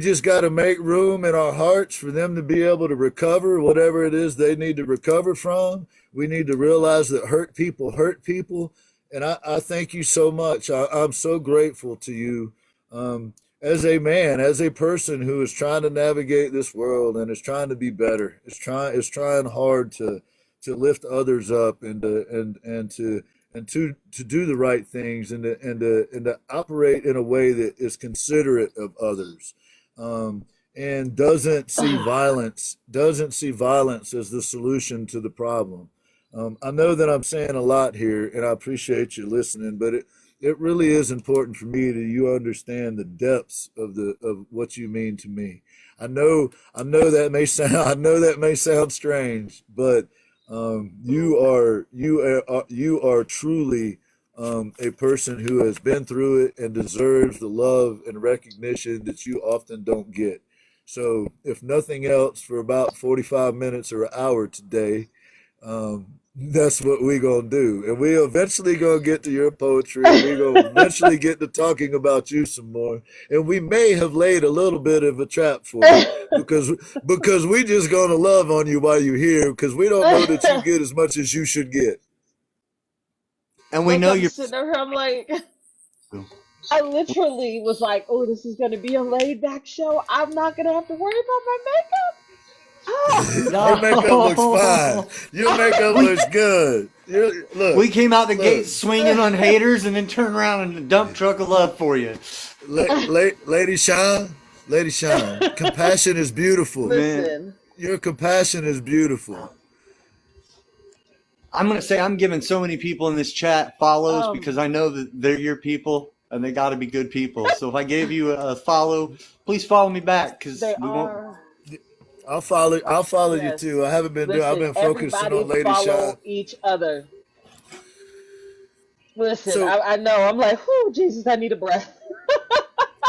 just got to make room in our hearts for them to be able to recover whatever it is they need to recover from. We need to realize that hurt people. And I thank you so much. I'm so grateful to you, as a man, as a person who is trying to navigate this world and is trying to be better. Is trying hard to lift others up and to do the right things and to operate in a way that is considerate of others, and doesn't see violence as the solution to the problem. I know that I'm saying a lot here, and I appreciate you listening, but it really is important for me that you understand the depths of what you mean to me. I know that may sound strange, but you are truly, a person who has been through it and deserves the love and recognition that you often don't get. So, if nothing else, for about 45 minutes or an hour today, that's what we gonna do, and we eventually gonna get to your poetry, and we gonna eventually get to talking about you some more, and we may have laid a little bit of a trap for you because we just gonna love on you while you're here because we don't know that you get as much as you should get. And we Look, know I'm you're. sitting over here, I'm like, I literally was like, oh, this is going to be a laid back show. I'm not going to have to worry about my Your makeup looks fine. No, Your makeup we looks good. we Look, came out the gate look. swinging on haters, and then turned around in a dump truck of love for you, Lady Shine, Lady Shine, compassion is beautiful. man. Listen, Your compassion is beautiful. I'm gonna say I'm giving so many people in this chat follows because um, I know that they're your people and they got to be good people. So if I gave you a follow, please follow me back because they we won't. are, I'll follow you yes. too. I've Listen, been focusing everybody on Lady Shine. follow each other. Listen, So I know. I'm like, whoo, Jesus, I need a breath.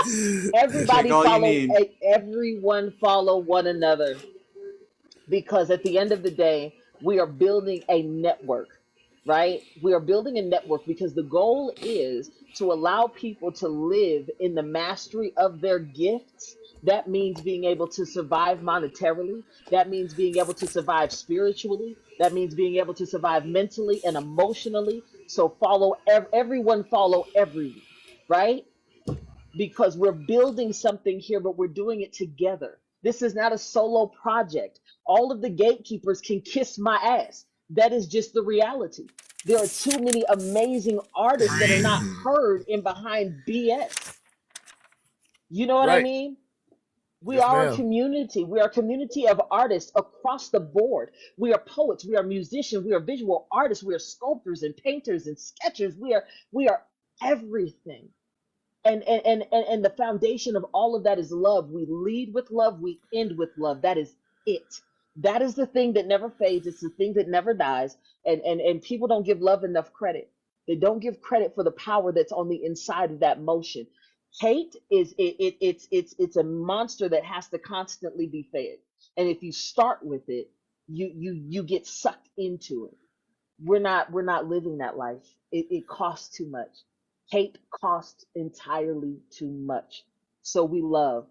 Take Everybody all you follow, need. everyone follow one another because at the end of the day, we are building a network, right? We are building a network because the goal is to allow people to live in the mastery of their gifts. That means being able to survive monetarily. That means being able to survive spiritually. That means being able to survive mentally and emotionally. So follow everyone, follow everyone, right? Because we're building something here, but we're doing it together. This is not a solo project. All of the gatekeepers can kiss my ass. That is just the reality. There are too many amazing artists that are not heard in behind BS. You know what I right, mean? We yes, are a ma'am. community. We are a community of artists across the board. We are poets. We are musicians. We are visual artists. We are sculptors and painters and sketchers. We are everything. And the foundation of all of that is love. We lead with love, we end with love. That is it. That is the thing that never fades. It's the thing that never dies. And people don't give love enough credit. They don't give credit for the power that's on the inside of that motion. Hate is it's a monster that has to constantly be fed. And if you start with it, you get sucked into it. We're not living that life. It costs too much. Hate costs entirely too much. So we love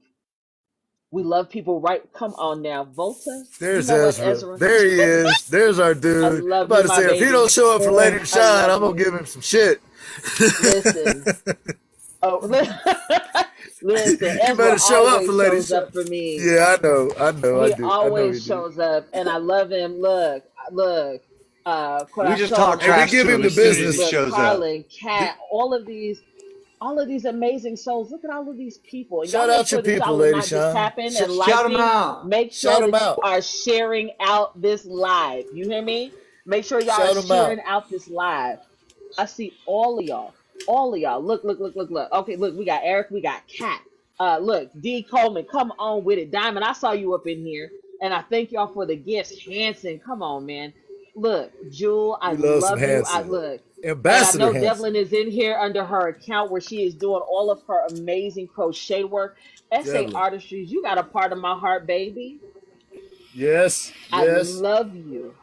people, right? Come on now, Volta. You There's know what, Ezra. Ezra? There he is. There's our I dude. I'm love about you, to my say if he don't baby. show up for Lady I Shine, love I'm gonna you. give him some shit. Listen. Oh, listen. You Ezra better show up for always Lady shows Shine. up for me. Yeah, I He do. I know he always do. shows up, and I love him. Look. We just talk And we Corazon, trash give to him him the as soon as he business. look, shows up. Carlin, Cat, all of these amazing souls. Look at all of these people. And y'all Shout make out your sure that people, y'all are Lady not just Shine. tapping and Shout him liking. out. Make sure Shout them that you out. are sharing out this live. You hear me? Make sure y'all are Shout them sharing out. out this live. I see all of y'all. All of y'all. Look. Okay, look, we got Eric, we got Kat. Look, D Coleman, come on with it. Diamond, I saw you up in here. And I thank y'all for the gifts. Hanson, come on, man. Look, Jewel, I We love some love you. I Hanson. look. And I Ambassador know Hanson. Devlin is in here under her account where she is doing all of her amazing crochet work. SA Devlin. Artistries, you got a part of my heart, baby. Yes, I yes. love you.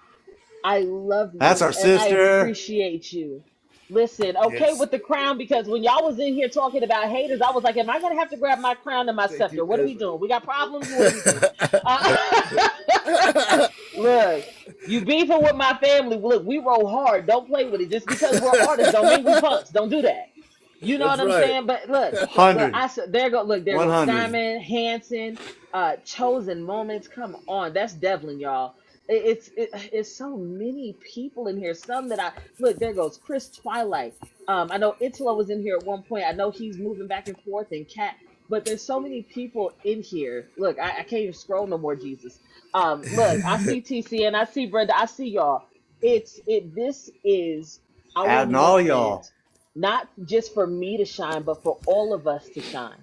I love That's you. our And I sister. appreciate you. Listen, okay Yes. with the crown, because when y'all was in here talking about haters, I was like, am I gonna have to grab my crown and my Thank you, scepter? What are we Ezra. doing? We got problems? What are we doing? Look, you beefing with my family. Look, we roll hard. Don't play with it. Just because we're artists don't mean we punks. Don't do that. You know That's what I'm right. saying? But look, look, 100. there goes 100. Simon, Hanson, Chosen Moments. Come on, that's Devlin, y'all. It's so many people in here. Some that I look. There goes Chris Twilight. I know Italo was in here at one point. I know he's moving back and forth, and Cat. But there's so many people in here. Look, I can't even scroll no more. Jesus. Look, I see TC and I see Brenda. I see y'all. This is our Adding all movement, y'all. not just for me to shine, but for all of us to shine.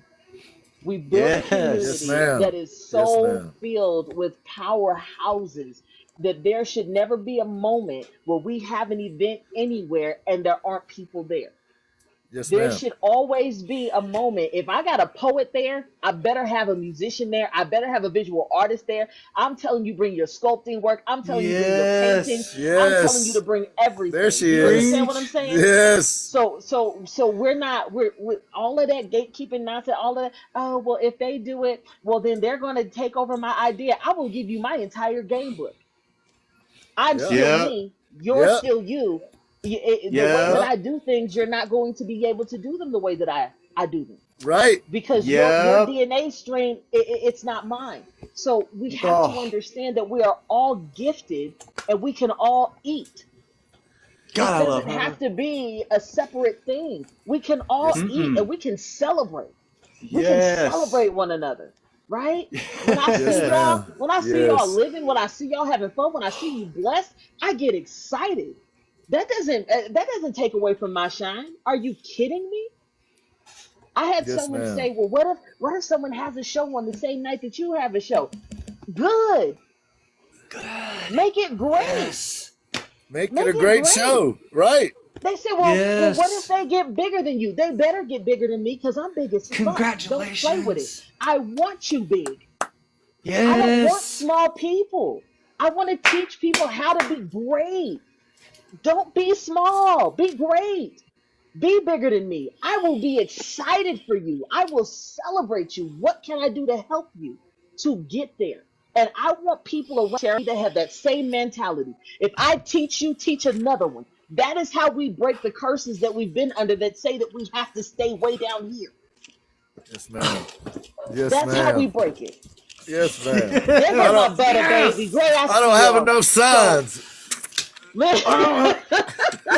We built a Yes, Yes. community ma'am. that is Yes, so ma'am. filled with powerhouses that there should never be a moment where we have an event anywhere and there aren't people there. Yes, There ma'am. should always be a moment. If I got a poet there, I better have a musician there. I better have a visual artist there. I'm telling you, bring your sculpting work. I'm telling you, bring your paintings. Yes. I'm telling you to Yes. bring There everything. she You is. understand what I'm Preach. saying? Yes. So we're all of that gatekeeping nonsense, all of that. Oh, well, if they do it, well, then they're going to take over my idea. I will give you my entire game book. I'm Yeah. still Yep. me. You're Yep. still you. The way that Yep. Yep. I do things, you're not going to be able to do them the way that I do them, Right. because your Yep. DNA strain, it's not mine. So we have to Oh, understand that we are all gifted and we can all eat. God, It I love doesn't her. have to be a separate thing. We can all Yes. eat and Mm-mm. we can celebrate. We can Yes. celebrate one another, right? When I Yes, see y'all, Yes. ma'am. when I see y'all Yes. living, when I see y'all having fun, when I see you blessed, I get excited. That doesn't take away from my shine. Are you kidding me? I had Yes, someone say, ma'am. "Well, what if someone has a show on the same night that you have a show?" Good. Good. Make it great. Yes. Make it Make a it great great. show. Right. They said, well, what if Yes. they get bigger than you? They better get bigger than me because I'm big as fuck. Don't play with it. Congratulations. I want you big. I don't want Yes. small people. I want to teach people how to be great. Don't be small. Be great. Be bigger than me. I will be excited for you. I will celebrate you. What can I do to help you to get there? And I want people around me that have that same mentality. If I teach you, teach another one. That is how we break the curses that we've been under that say that we have to stay way down here. Yes, ma'am. Yes, That's how we ma'am. break it. Yes, ma'am. There I go my don't. Yes. butter baby. Yes. Great, I I don't see have y'all. enough So signs. I don't listen, have.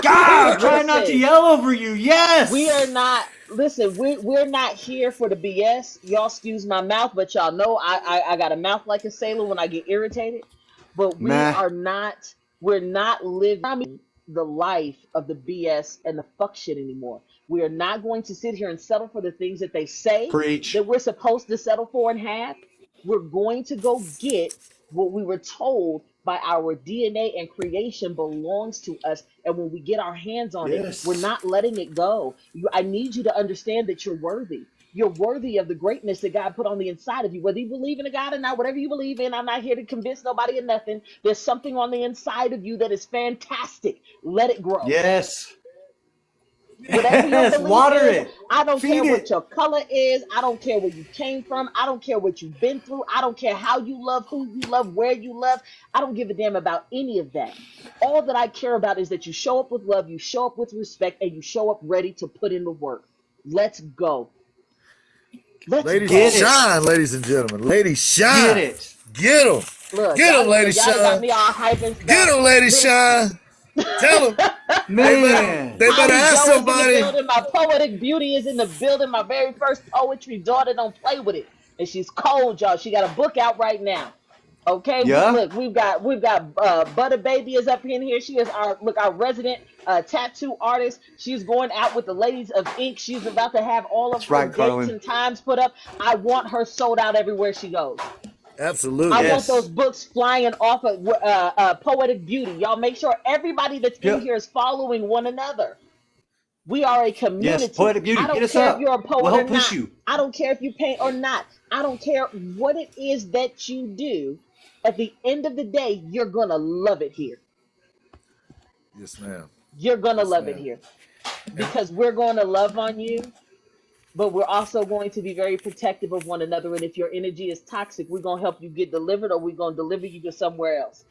God, I'm trying not to listen. yell over you. We are Yes. not listen, we're not here for the BS. Y'all excuse my mouth, but y'all know I got a mouth like a sailor when I get irritated. But Meh. we're not living the life of the BS and the fuck shit anymore. We are not going to sit here and settle for the things that they say Preach. that we're supposed to settle for and have. We're going to go get what we were told by our DNA and creation belongs to us. And when we get our hands on it, we're Yes. not letting it go. I need you to understand that you're worthy. You're worthy of the greatness that God put on the inside of you. Whether you believe in a God or not, whatever you believe in, I'm not here to convince nobody of nothing. There's something on the inside of you that is fantastic. Let it grow. Yes. Whatever your Yes. belief Water is, it. I don't care Feed what it. your color is. I don't care where you came from. I don't care what you've been through. I don't care how you love, who you love, where you love. I don't give a damn about any of that. All that I care about is that you show up with love, you show up with respect, and you show up ready to put in the work. Let's go. Let's Ladies Get go. it. shine, ladies and gentlemen. Ladies Get shine. it. Get them. Look, Get them, Lady y'all done got Shine. me all hype and Get stuff. them, Lady Listen. Shine. Tell them Man. they better Ali ask Joe is in the somebody. building. My poetic beauty is in the building. My very first poetry daughter. Don't play with it. And she's cold, y'all. She got a book out right now. Okay, Yeah. we've got Butter Baby is up in here. She is our resident tattoo artist. She's going out with the ladies of ink. She's about to have all of That's her right, dates Carlin. and times put up. I want her sold out everywhere she goes. I Absolutely. want those Yes. books flying off of Poetic Beauty. Y'all make sure everybody that's in Yeah. here is following one another. We are a Yes. community. Poetic Beauty. I Hit don't us care if up. you're a We'll poet or help push not. you. I don't care if you paint or not. I don't care what it is that you do. At the end of the day, you're going to love it here. Yes, ma'am. You're going to Yes, love it ma'am. here. because we're going to love on you, but we're also going to be very protective of one another. And if your energy is toxic, we're going to help you get delivered, or we're going to deliver you to somewhere else.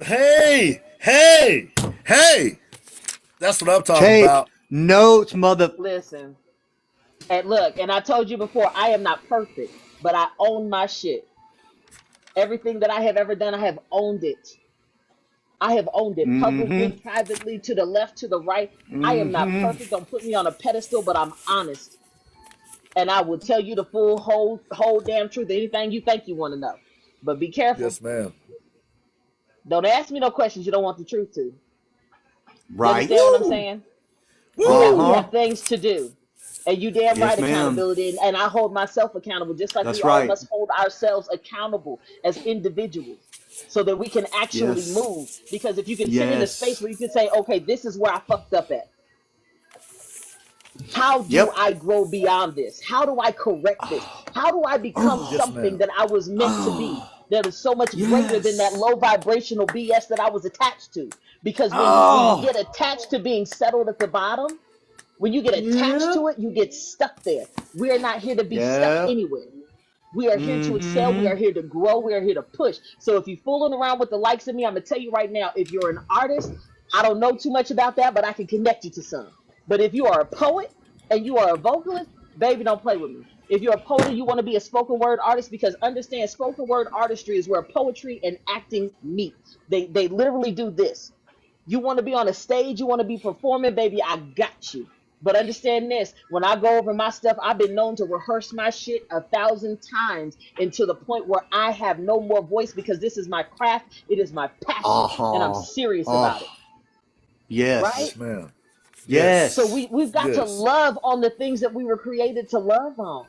Hey, hey, hey. That's what I'm talking Take about. notes, mother. Listen, and look, and I told you before, I am not perfect, but I own my shit. Everything that I have ever done, I have owned it. I have owned it publicly, Mm-hmm. privately, to the left, to the right. I am not Mm-hmm. perfect. Don't put me on a pedestal, but I'm honest. And I will tell you the full whole damn truth. Anything you think you want to know. But be careful. Yes, ma'am. Don't ask me no questions you don't want the truth to. You Right. understand what I'm Woo! saying? We Woo! Uh-huh. have things to do. And you damn right Yes, ma'am. accountability. And I hold myself accountable, just like we That's all right. must hold ourselves accountable as individuals, so that we can actually Yes. move. Because if you can sit in a space Yes. where you can say, okay, this is where I fucked up at. How do Yep. I grow beyond this? How do I correct this? How do I become Oh. Yes, something ma'am. that I was meant to be? Oh. That is so much greater than that Yes. low vibrational BS that I was attached to. Because when you Oh. get attached to being settled at the bottom, when you get attached Yep. to it, you get stuck there. We're not here to be stuck Yep. anywhere. We are here to excel. We Mm-hmm. are here to grow. We are here to push. So if you're fooling around with the likes of me, I'm gonna tell you right now, if you're an artist, I don't know too much about that, but I can connect you to some. But if you are a poet and you are a vocalist, baby, don't play with me. If you're a poet and you want to be a spoken word artist, because understand spoken word artistry is where poetry and acting meet. They literally do this. You want to be on a stage, you want to be performing, baby, I got you. But understand this, when I go over my stuff, I've been known to rehearse my shit 1,000 times, and to the point where I have no more voice, because this is my craft, it is my passion, and I'm Uh-huh. serious about it, Oh. Yes. right? Yes, ma'am. So Yes. Yes. we've got to Yes. love on the things that we were created to love on.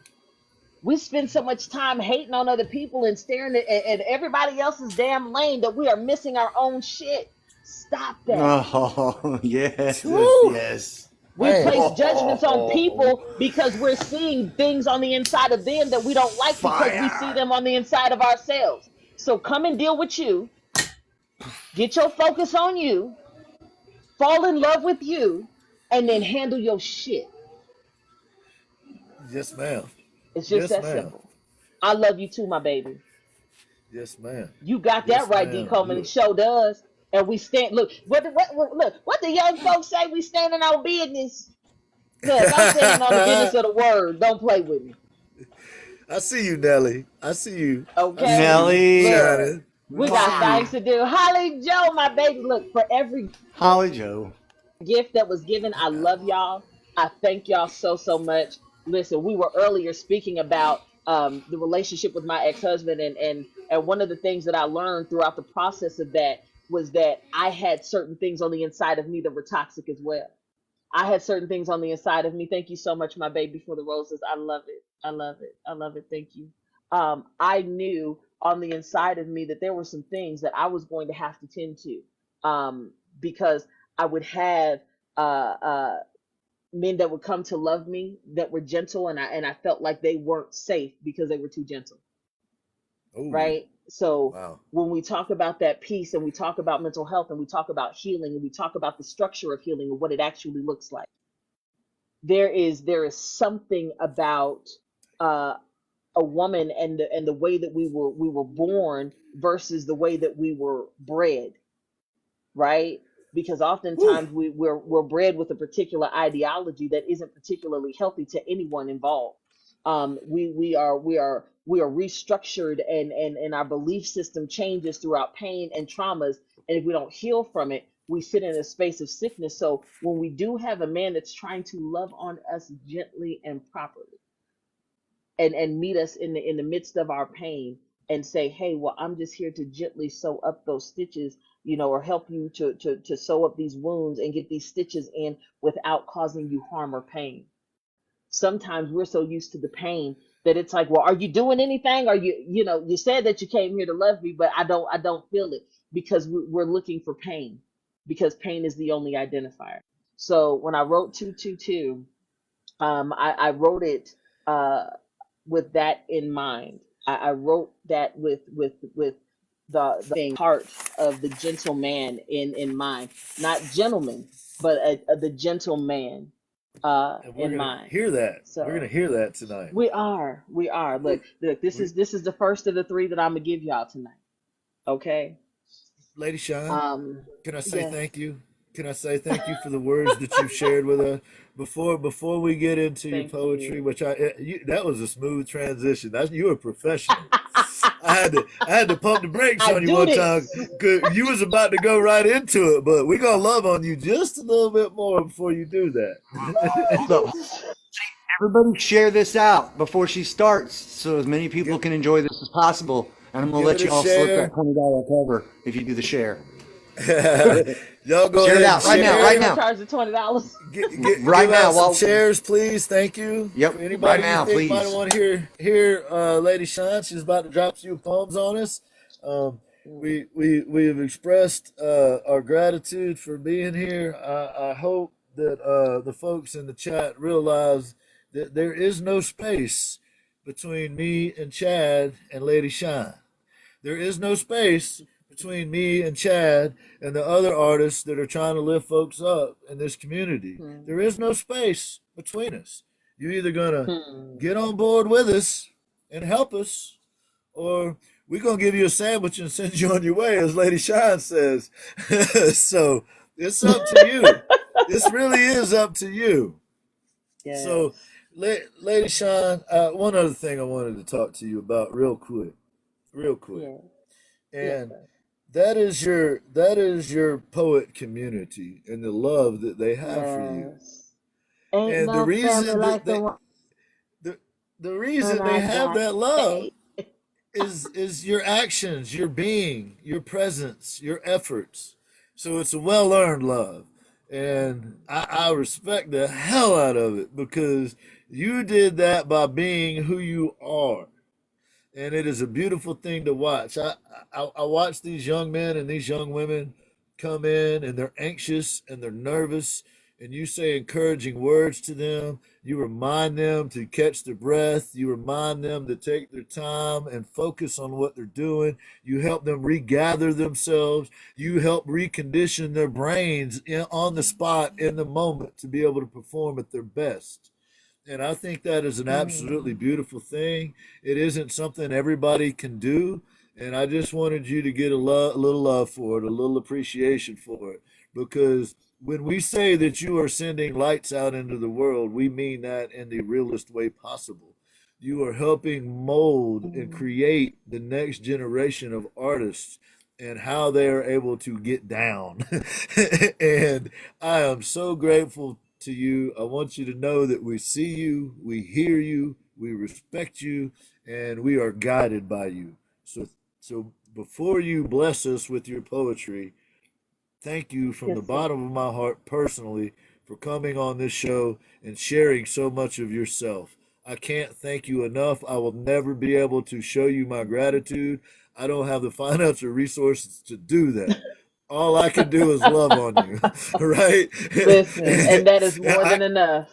We spend so much time hating on other people and staring at everybody else's damn lane that we are missing our own shit. Stop that. Oh. Yes. Yes. Woo! Yes. We Man. place judgments on Oh. people because we're seeing things on the inside of them that we don't like, because we see Fire. them on the inside of ourselves. So come and deal with you. Get your focus on you. Fall in love with you, and then handle your shit. Yes, ma'am. It's just Yes, that ma'am. simple. I love you too, my baby. Yes, ma'am. You got that Yes, right, D. ma'am. Coleman. It You. show does. And we stand. Look, look. What the young folks say? We standing on business. Look, I'm standing on the business I of the word. Don't play with me, see you, Nelly. I see you. I see okay? you Nelly. Look, shining. we I got see Mwah. things you. to do. Holly Joe, my baby. Look, for every Holly Joe. gift that was given, I love y'all. I thank y'all so much. Listen, we were earlier speaking about the relationship with my ex-husband, and one of the things that I learned throughout the process of that was that I had certain things on the inside of me that were toxic as well. I had certain things on the inside of me. Thank you so much, my baby, for the roses. I love it. I love it. I love it. Thank you. I knew on the inside of me that there were some things that I was going to have to tend to, because I would have men that would come to love me that were gentle, and I felt like they weren't safe because they were too gentle, Oh, right? So wow. when we talk about that piece, and we talk about mental health, and we talk about healing, and we talk about the structure of healing and what it actually looks like, there is something about uh, a woman and the way that we were born versus the way that we were bred, right? Because Woo. oftentimes we're bred with a particular ideology that isn't particularly healthy to anyone involved. We are restructured, and our belief system changes throughout pain and traumas, and if we don't heal from it, we sit in a space of sickness. So when we do have a man that's trying to love on us gently and properly, and meet us in the midst of our pain, and say, hey, well, I'm just here to gently sew up those stitches, or help you to sew up these wounds and get these stitches in without causing you harm or pain. Sometimes we're so used to the pain that it's like, well, are you doing anything? Are you said that you came here to love me, but I don't feel it, because we're looking for pain, because pain is the only identifier. So when I wrote 222, I wrote it uh, with that in mind. I wrote that with the thing, heart of the gentleman in mind, not gentleman, but the gentleman And we're in gonna mind. hear that. We're gonna So hear that tonight. we are. Look, We, this is the first of the three that I'm gonna give y'all tonight. Okay. Lady Shine, Um, can I say yes. thank you? Can I say thank you for the words that you've shared with us before we get into your Thank poetry, you. which that was a smooth transition. You're a professional. I had to pump the brakes I on you do one time this. because you was about to go right into it, but we're gonna love on you just a little bit more before you do that. So everybody share this out before she starts so as many people give can enjoy this as possible. And I'm going to give it let a you all slip that share. $20 cover if you do the share. Y'all go Share it ahead and out right now, Everybody right share. gonna now, charge the $20. Give right now. out some While chairs, please. Thank you. Yep, For right anybody you now, think might please. want to hear Lady Shine, she's about to drop a few poems on us. Um, we have expressed our gratitude for being here. I hope that the folks in the chat realize that there is no space between me and Chad and Lady Shine. There is no space between me and Chad and the other artists that are trying to lift folks up in this community. Hmm. There is no space between us. You're either going to Hmm. get on board with us and help us, or we're going to give you a sandwich and send you on your way, as Lady Shine says. So it's up to you. This really is up to you. So, Yes. Lady Shine, one other thing I wanted to talk to you about real quick. Yes. Yes, And sir. that is your poet community and the love that they have for you. Yes. Ain't And the no family reason that like the one the, the reason they I have got. that love Hey. is your actions, your being, your presence, your efforts. So it's a well earned love. And I respect the hell out of it because you did that by being who you are, and it is a beautiful thing to watch. I watch these young men and these young women come in, and they're anxious and they're nervous, and you say encouraging words to them. You remind them to catch their breath. You remind them to take their time and focus on what they're doing. You help them regather themselves. You help recondition their brains on the spot in the moment to be able to perform at their best. And I think that is an absolutely Mm. beautiful thing. It isn't something everybody can do. And I just wanted you to get a little love for it, a little appreciation for it. Because when we say that you are sending lights out into the world, we mean that in the realest way possible. You are helping mold and Mm. create the next generation of artists and how they are able to get down. And I am so grateful to you. I want you to know that we see you, we hear you, we respect you, and we are guided by you. So before you bless us with your poetry, thank you from the Yes, sir. bottom of my heart personally for coming on this show and sharing so much of yourself. I can't thank you enough. I will never be able to show you my gratitude. I don't have the financial resources to do that. All I can do is love on you, right? Listen, and that is more I, than enough.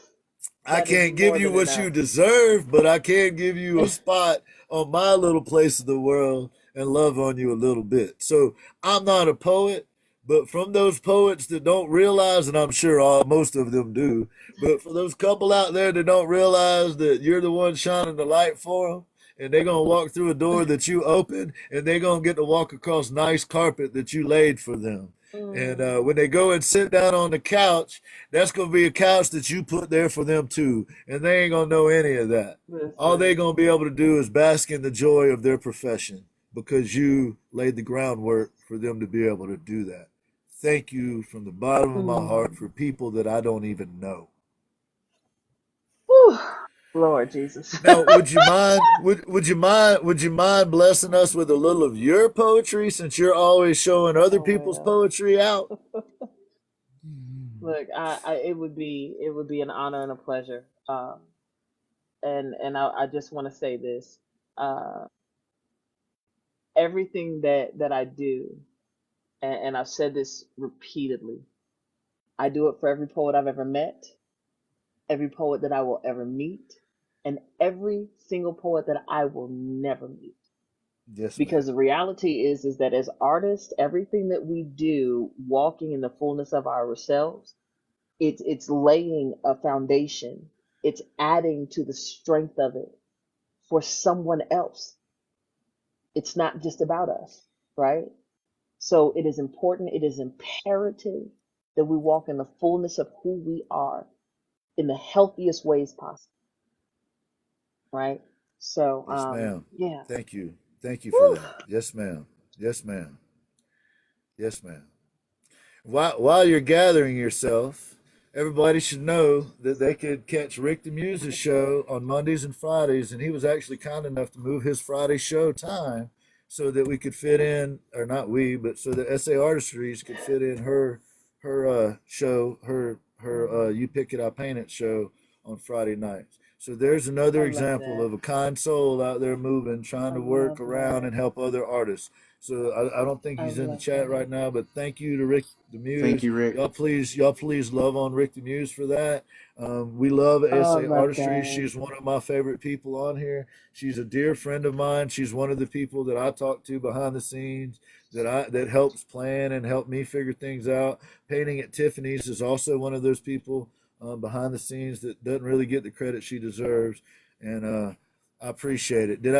I That is can't give more you than what you enough. deserve, but I can give you a spot on my little place of the world and love on you a little bit. So I'm not a poet, but from those poets that don't realize, and I'm sure most of them do, but for those couple out there that don't realize that you're the one shining the light for them, and they're gonna walk through a door that you opened, and they're gonna get to walk across nice carpet that you laid for them. And when they go and sit down on the couch, that's gonna be a couch that you put there for them too, and they ain't gonna know any of that. All they Listen. gonna be able to do is bask in the joy of their profession because you laid the groundwork for them to be able to do that. Thank you from the bottom of my heart Mm. for people that I don't even know. Whew. Lord Jesus. Now, would you mind blessing us with a little of your poetry since you're always showing other Oh people's well. poetry out? Look, it would be an honor and a pleasure. And I just want to say this. Uh, Everything that I do, and I've said this repeatedly, I do it for every poet I've ever met, every poet that I will ever meet, and every single poet that I will never meet. Yes, Because ma'am. the reality is that as artists, everything that we do, walking in the fullness of ourselves, It's laying a foundation. It's adding to the strength of it for someone else. It's not just about us, right? So it is important, it is imperative that we walk in the fullness of who we are in the healthiest ways possible, right? So, Yes, ma'am. yeah. Thank you. Thank you for Whew. that. Yes, ma'am. Yes, ma'am. Yes, ma'am. While you're gathering yourself, everybody should know that they could catch Rick the Muse's show on Mondays and Fridays, and he was actually kind enough to move his Friday show time so that we could fit in, or not we, but so that SA Artistries could fit in her show, her Mhm. You Pick It, I Paint It show on Friday nights. So there's another I love example that. of a kind soul out there moving, trying I to work love around that. and help other artists. So I don't think I he's in the love chat that. right now, but thank you to Rick the Thank Muse. you, Rick. Y'all please love on Rick the Muse for that. We love Oh, I SA love Artistry. that. She's one of my favorite people on here. She's a dear friend of mine. She's one of the people that I talk to behind the scenes that helps plan and help me figure things out. Painting at Tiffany's is also one of those people behind the scenes that doesn't really get the credit she deserves. And I appreciate it. Did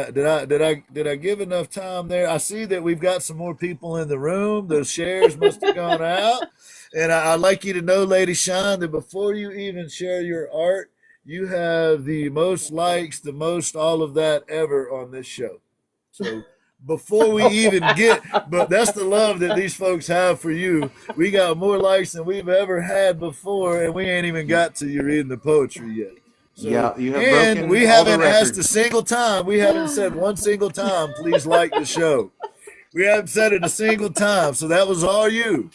I give enough time there? I see that we've got some more people in the room. Those shares must have gone out. And I'd like you to know, Lady Shyne, that before you even share your art, you have the most likes, the most all of that ever on this show. So before we even get, but that's the love that these folks have for you. We got more likes than we've ever had before, and we ain't even got to you reading the poetry yet. So, Yeah, you have and we broken all the haven't asked a records. single time, we haven't said one single time, please like the show. We haven't said it a single time. So that was all you.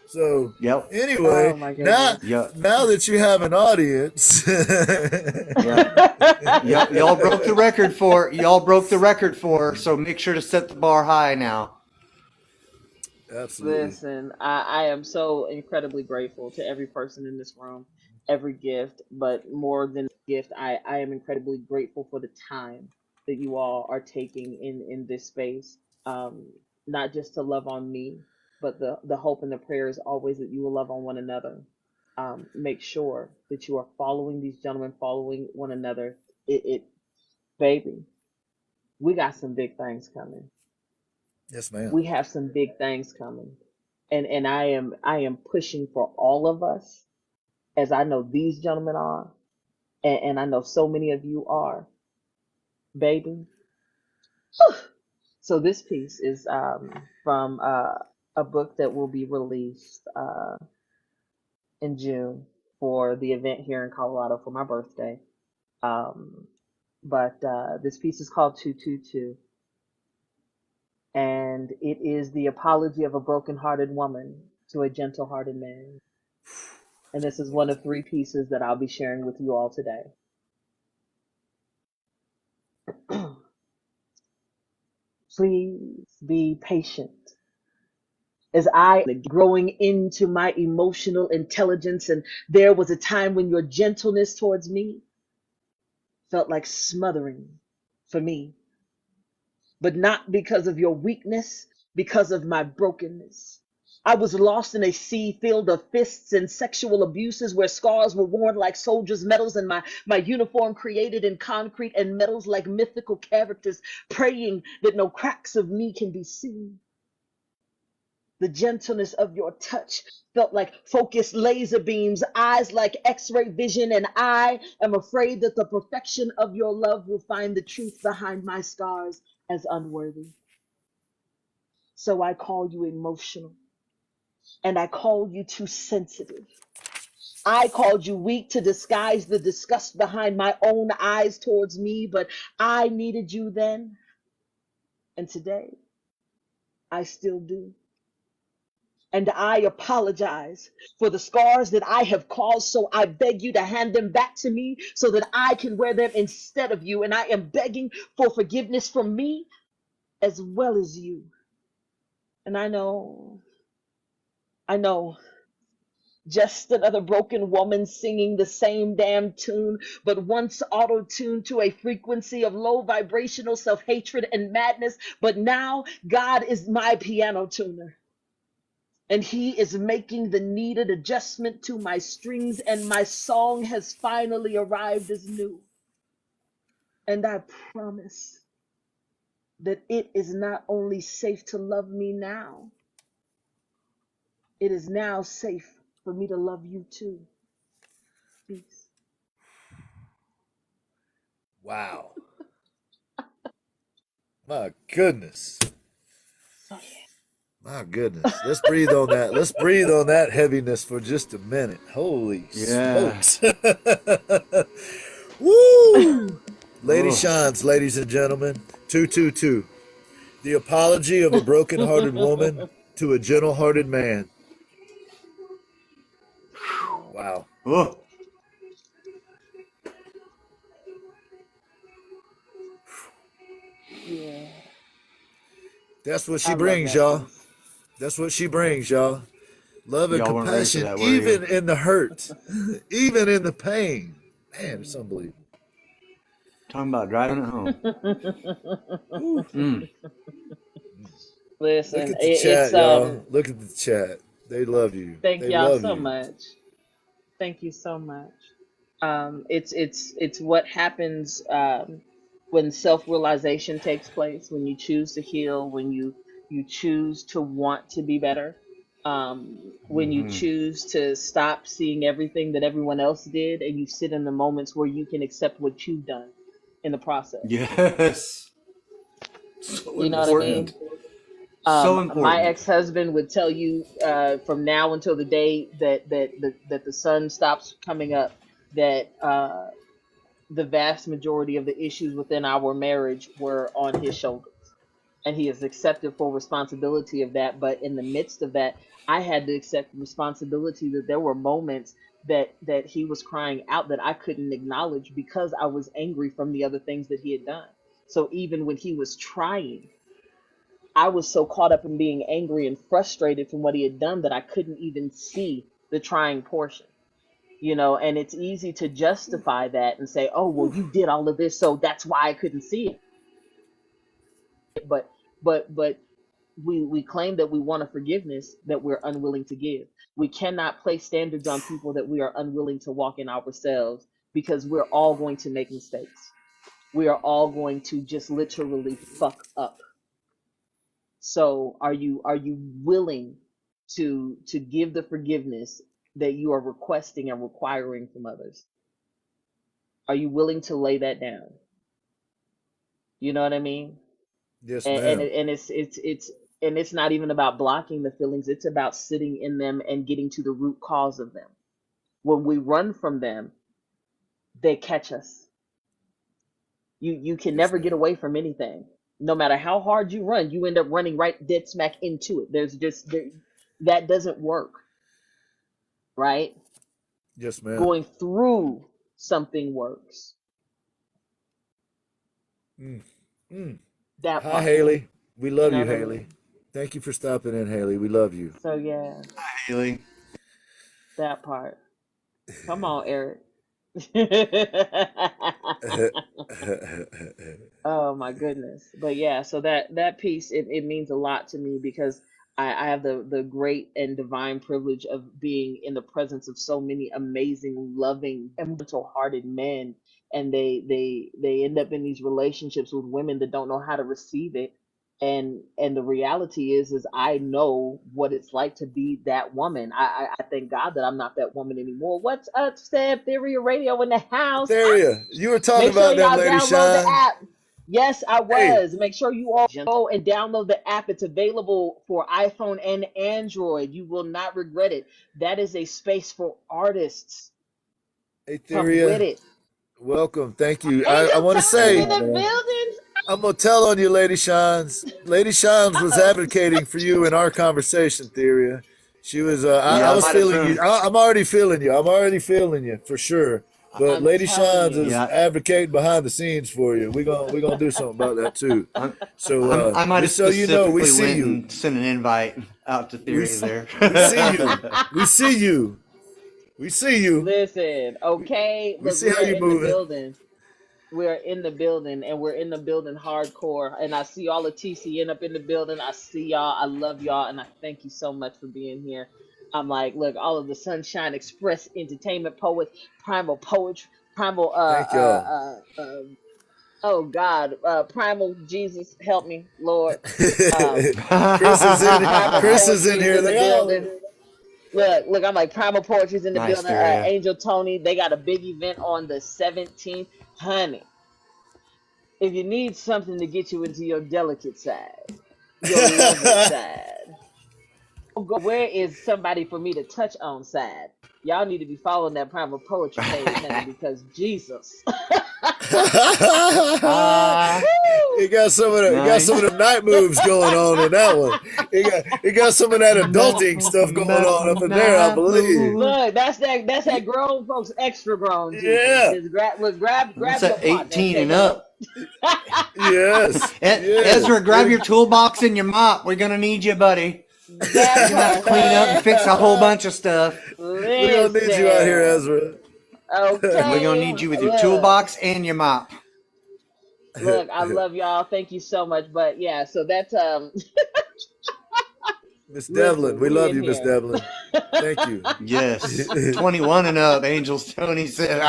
So Yep. anyway, Oh my now goodness. Yep. now that you have an audience, Yep. Yep. Y'all broke the record for her, so make sure to set the bar high now. absolutely. Listen, I am so incredibly grateful to every person in this room, every gift, but more than gift, I am incredibly grateful for the time that you all are taking in this space. Um, Not just to love on me, but the hope and the prayer is always that you will love on one another. Make sure that you are following these gentlemen, following one another. Baby, we got some big things coming. Yes, ma'am. We have some big things coming, and I am pushing for all of us, as I know these gentlemen are, and I know so many of you are, baby. So this piece is from a book that will be released in June for the event here in Colorado for my birthday. um, but this piece is called 222, and it is the apology of a broken-hearted woman to a gentle-hearted man. And this is one of three pieces that I'll be sharing with you all today. Please be patient as I growing into my emotional intelligence, and there was a time when your gentleness towards me felt like smothering for me, but not because of your weakness, because of my brokenness. I was lost in a sea filled of fists and sexual abuses where scars were worn like soldiers' medals, and my uniform created in concrete and metals like mythical characters, praying that no cracks of me can be seen. The gentleness of your touch felt like focused laser beams, eyes like x ray vision, and I am afraid that the perfection of your love will find the truth behind my scars as unworthy. So I call you emotional, and I call you too sensitive. I called you weak to disguise the disgust behind my own eyes towards me, but I needed you then, and today I still do. And I apologize for the scars that I have caused. So I beg you to hand them back to me so that I can wear them instead of you. And I am begging for forgiveness from me as well as you. And I know, just another broken woman singing the same damn tune, but once auto tuned to a frequency of low vibrational self hatred and madness. But now God is my piano tuner. And he is making the needed adjustment to my strings, and my song has finally arrived as new. And I promise that it is not only safe to love me now, it is now safe for me to love you too. Peace. Wow. My goodness. So yeah. My goodness. Let's breathe on that. Let's breathe on that heaviness for just a minute. Holy Yeah. smokes. Woo! Lady Oh. Shines, ladies and gentlemen. 222. The apology of a broken-hearted woman to a gentle-hearted man. Wow. Oh. Yeah. That's what she I love brings, that y'all. piece. That's what she brings, y'all. Love and Y'all weren't ready for compassion, that, were you? even in the hurt, even in the pain. Man, it's unbelievable. Talking about driving it home. Woo. Mm. Look Listen, at the it's chat, y'all. Look at the chat. They love you. thank They y'all love so you. much. Thank you so much. It's what happens when self-realization takes place, when you choose to heal, when you choose to want to be better, when you Hmm. choose to stop seeing everything that everyone else did, and you sit in the moments where you can accept what you've done in the process. Yes. So You know what I Yes, mean? ma'am. important. So My important. ex-husband would tell you from now until the day that the sun stops coming up that the vast majority of the issues within our marriage were on his shoulders, and he has accepted full responsibility of that. But in the midst of that, I had to accept responsibility that there were moments that he was crying out that I couldn't acknowledge because I was angry from the other things that he had done. So even when he was trying, I was so caught up in being angry and frustrated from what he had done that I couldn't even see the trying portion. And it's easy to justify that and say, oh, well, you did all of this, so that's why I couldn't see it. But we claim that we want a forgiveness that we're unwilling to give. We cannot place standards on people that we are unwilling to walk in ourselves, because we're all going to make mistakes. We are all going to just literally fuck up. So are you willing to give the forgiveness that you are requesting and requiring from others? Are you willing to lay that down? You know what I mean? Yes, And ma'am. it- and it's not even about blocking the feelings. It's about sitting in them and getting to the root cause of them. When we run from them, they catch us. You can Yes, never get ma'am. away from anything. No matter how hard you run, you end up running right dead smack into it. That doesn't work, right? Yes, ma'am. Going through something works. Mm. Mm. That Hi, part. Haley. We You love know you, what I Haley. mean? Thank you for stopping in, Haley. We love you. So yeah, Haley. that part. Come on, Eric. Oh my goodness. But yeah, so that piece, it means a lot to me because I have the great and divine privilege of being in the presence of so many amazing, loving, and gentle hearted men. And they end up in these relationships with women that don't know how to receive it. And the reality is I know what it's like to be that woman. I thank God that I'm not that woman anymore. What's up, Steph? Theory Radio in the house. Theria, you were talking Make sure about them, y'all Lady download the Shine. app. Yes, I Hey, was. Make sure you all go and download the app. It's available for iPhone and Android. You will not regret it. That is a space for artists. hey, Come with Theria. it. Welcome. Thank you. I Angel want to Tom is in say, the building. I'm going to tell on you, Lady Shines. Lady Shines was Uh-oh. advocating for you in our conversation, Theria. She was, I Yeah, I was might have feeling you. thrown. I'm already feeling you. I'm already feeling you for sure. But I'm Lady telling Shines you. is Yeah, advocating behind the scenes for you. We're gonna do something about that too. I'm, So I might have just so you know, we specifically see went you. and sent an invite out to We Theory there. we see you. We see you. We see you. Listen, We, okay. we Look, see we how are you in the moving. building. we're in the building, and we're in the building hardcore. And I see all the TCN up in the building. I see y'all. I love y'all, and I thank you so much for being here. I'm like, look, all of the Sunshine Express entertainment poets, primal poetry, primal Thank y'all. oh God, primal Jesus, help me, Lord. Chris is in. Primal Chris is in poetry is here. in the They all. building. Look, I'm like Primal Poetry's in the Nice, building. Daria. Angel Tony, they got a big event on the 17th. Honey, if you need something to get you into your delicate side, your lovely side, where is somebody for me to touch on side? Y'all need to be following that Primal Poetry page, honey, because Jesus. Ah, He got some of nice. the night moves going on in that one. He got some of that adulting stuff going on up in there, I Night believe. move. Look, that's that grown folks, extra grown Jesus. Yeah. Just grab That's your at partner and 18 take and him up. up. Yes. Yes. Ezra, grab your toolbox and your mop. We're gonna need you, buddy. That You're gonna have to part, clean up and honey. fix a whole bunch of stuff. We're gonna need you out here, Listen. Ezra. We're gonna Okay. need you with your Look. toolbox and your mop. Look, I love y'all. Thank you so much. But yeah, so that's Miss Devlin, listen, we we love in you, Miss here. Devlin. Thank you. Yes, 21 and up. Angels Tony said,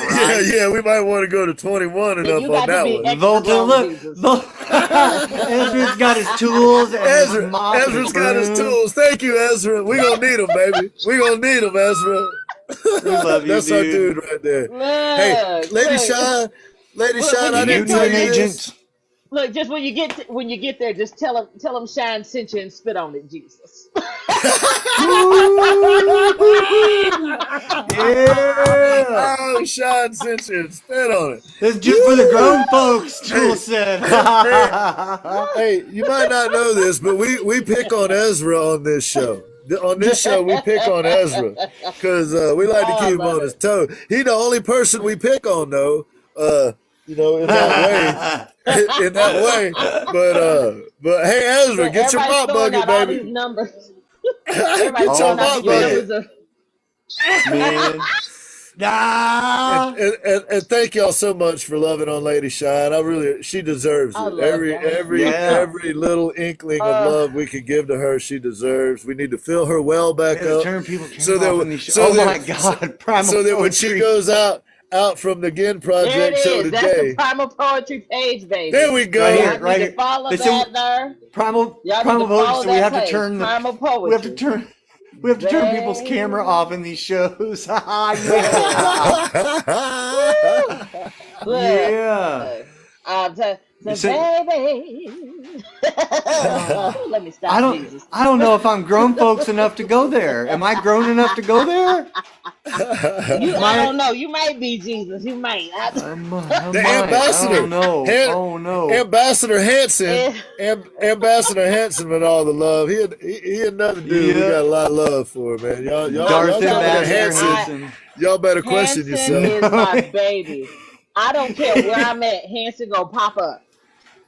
Yeah, right. yeah, we might want to go to 21 and Then up you on got to that be one. extra Volta, grown look, Jesus. Ezra's got his tools and his mop and his Ezra's got his broom. tools. Thank you, Ezra. We gonna need them, baby. We gonna need them, Ezra. We love you, That's our dude. dude right there. Hey, Look, Lady look, Shyne, Lady look. When Shyne, you I You get didn't need tell an there, you this. agent. look. Just when you get there, just tell them Shine sent you and spit on it, Jesus. Woo! Yeah. Oh, Shyne sent you and spit on it. This is just for the Woo! grown folks, Tool Hey, said. man, hey, you might not know this, but we pick on Ezra on this show. On this show, we pick on Ezra because we like to Oh, I keep him love on his it. toe. He the only person we pick on, though. In that way, in that way. But hey, Ezra, Look, get your everybody's mop throwing bucket, out all these baby. numbers. Everybody's Get your All throwing the out mop these bucket. spit. numbers of. Man. And, Ah. and thank y'all so much for loving on Lady Shine. She deserves I it. love y'all. Yeah. Every little inkling of Uh, love we could give to her, she deserves. We need to fill her well We back had to up, turn people's so camera off that in these so Oh my that God. Primal so that when she poetry. goes out from the Gin there it Project show is. That's the today, Primal Poetry page, there baby. we Right go. here, Y'all need right to here. follow They said that there. primal Y'all need to primal poetry, follow so we that have to page. turn the Primal we have to Poetry. turn we have to turn people's camera Baby. off in these shows. Yeah. Woo! Look. Yeah. So, So, baby. Let me I stop, don't Jesus. I don't know if I'm grown folks enough to go there. Am I grown enough to go there? I My don't know. You might be Jesus. You might. I The might. I ambassador, don't know. Han- Oh no. Ambassador Hanson, Eh, Ambassador Hanson with all the love. He another dude. We Yeah. got a lot of love for, man. I'm Y'all Darth coming telling to you, Ambassador Hanson. Hanson. Y'all better question Hanson yourself. is my baby. I don't care where I'm at. Hanson gonna pop up.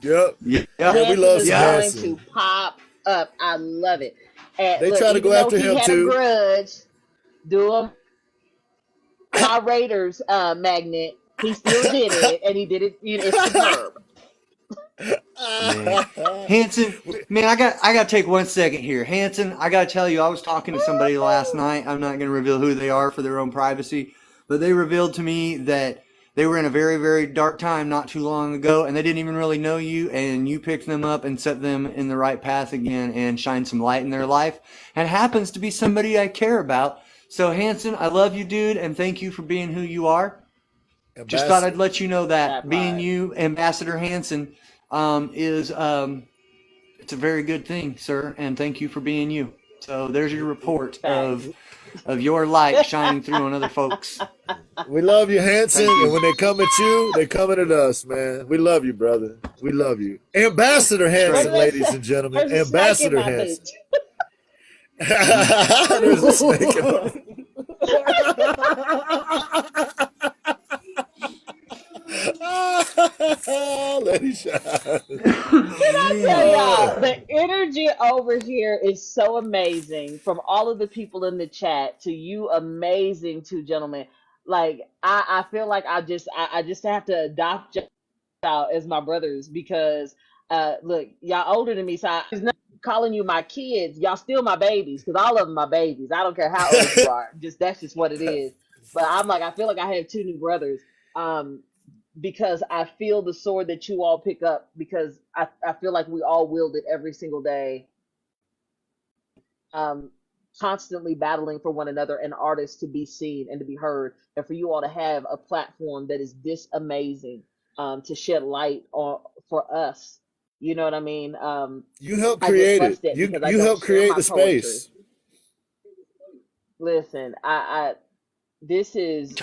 Yep. Yeah. Yeah, we Hanson love is some Yeah. going Hanson. to pop up. I love it. And They look, try to go even though after he him had a too. grudge, doing my Raiders magnet, he still did it, and he did it. It's superb. Man. Hanson, man, I gotta take 1 second here. Hanson, I gotta tell you, I was talking to somebody last night. I'm not gonna reveal who they are for their own privacy, but they revealed to me that they were in a very, very dark time not too long ago, and they didn't even really know you, and you picked them up and set them in the right path again and shined some light in their life, and happens to be somebody I care about. So Hanson, I love you, dude, and thank you for being who you are. Just thought I'd Ambassador. let you know that That being part. you, Ambassador Hanson, is it's a very good thing, sir, and thank you for being you. So there's your report Thanks. of your light shining through on other folks. We love you, Hanson. Thank And you. when they come at you, they coming at us, man. We love you, brother. We love you. Ambassador That's What right. did Hanson, they ladies say? and gentlemen. There's a snake in Ambassador my Hanson. boot. There's a snake in my Let it shine. Can I tell Man. y'all, Oh, the energy over here is so amazing from all of the people in the chat to you amazing two gentlemen. Like I feel like I just have to adopt y'all as my brothers because look, y'all older than me, so I'm not calling you my kids. Y'all still my babies because all of them my babies. I don't care how old you are. Just that's just what it is. But I'm like I feel like I have two new brothers. Um, because I feel the sword that you all pick up because I feel like we all wield it every single day, um, constantly battling for one another and artists to be seen and to be heard, and for you all to have a platform that is this amazing, to shed light on for us. You know what I mean? You helped I get create it. frustrated because I You don't helped share create my the poetry. space. Listen, I this is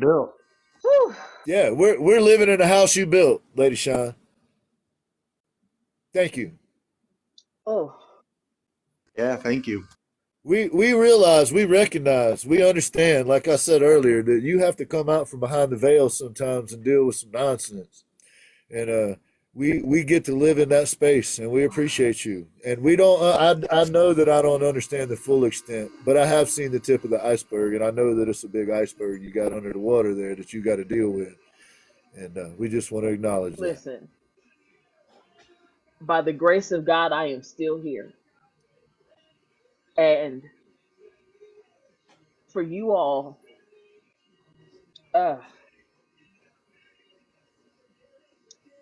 Bill. whew, Yeah, we're living in a house you built, Lady Shyne. Thank you. oh, Yeah, thank you. We realize, we recognize, we understand, like I said earlier, that you have to come out from behind the veil sometimes and deal with some nonsense. And we get to live in that space, and we appreciate you. And we don't. I know that I don't understand the full extent, but I have seen the tip of the iceberg, and I know that it's a big iceberg you got under the water there that you got to deal with. And we just want to acknowledge that. listen. By the grace of God, I am still here, and for you all, uh,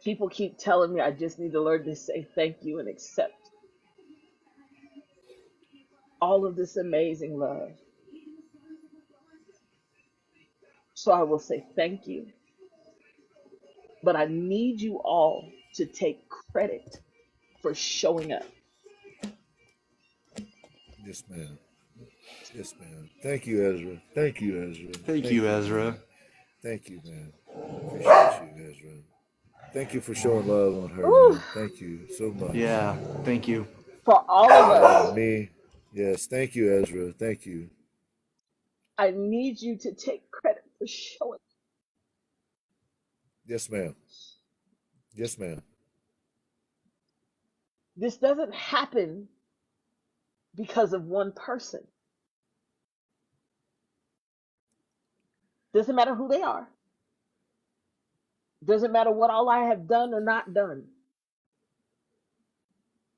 people keep telling me I just need to learn to say thank you and accept all of this amazing love. So I will say thank you, but I need you all to take credit for showing up. Yes, ma'am. Yes, ma'am. Thank you, Ezra. Thank you, Ezra. Thank you, Thank you, man. Ezra. Thank you, man. Appreciate you, Ezra. Thank you for showing love on her, Whew, man. Thank you so much. Yeah, thank you. for all of Yeah, us, me. Yes, thank you, Ezra. Thank you. I need you to take credit for showing. Yes, ma'am. Yes, ma'am. This doesn't happen because of one person. Doesn't matter who they are. Doesn't matter what all I have done or not done.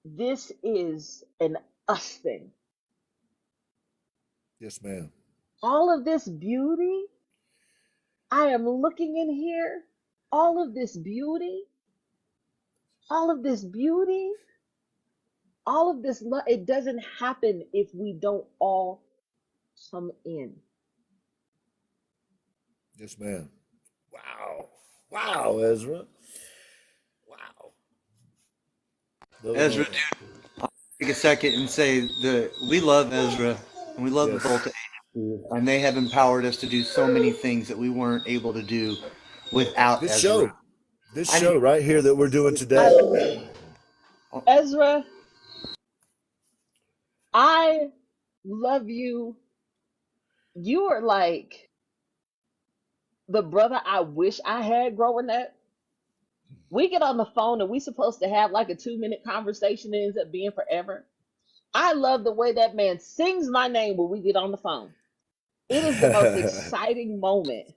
This is an us thing. Yes, ma'am. All of this beauty, I am looking in here, all of this beauty, all of this beauty, all of this love, it doesn't happen if we don't all come in. Yes, ma'am. Wow. Wow, Ezra. Wow. Love it Ezra, on dude, that. take a second and say that we love Ezra and we love the Yes. Volta Agency, and they have empowered us to do so many things that we weren't able to do without This Ezra. show, this I need show right here that we're doing today. I, Ezra, I love you. You are like the brother I wish I had growing up. We get on the phone and we supposed to have like a 2 minute conversation that ends up being forever. I love the way that man sings my name when we get on the phone. It is the most exciting moment.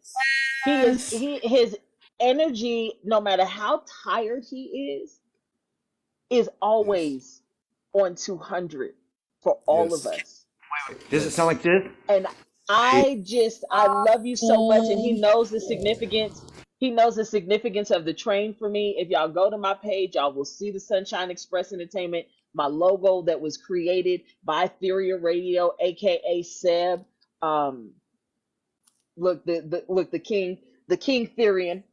His energy, no matter how tired he is Yes. always on 200 for all of Yes. us. Does it sound Yes. like this? And I love you so much, and he knows the significance. He knows the significance of the train for me. If y'all go to my page, y'all will see the Sunshine Express Entertainment, my logo that was created by Theoria Radio, aka Seb. Um, look the King Therian.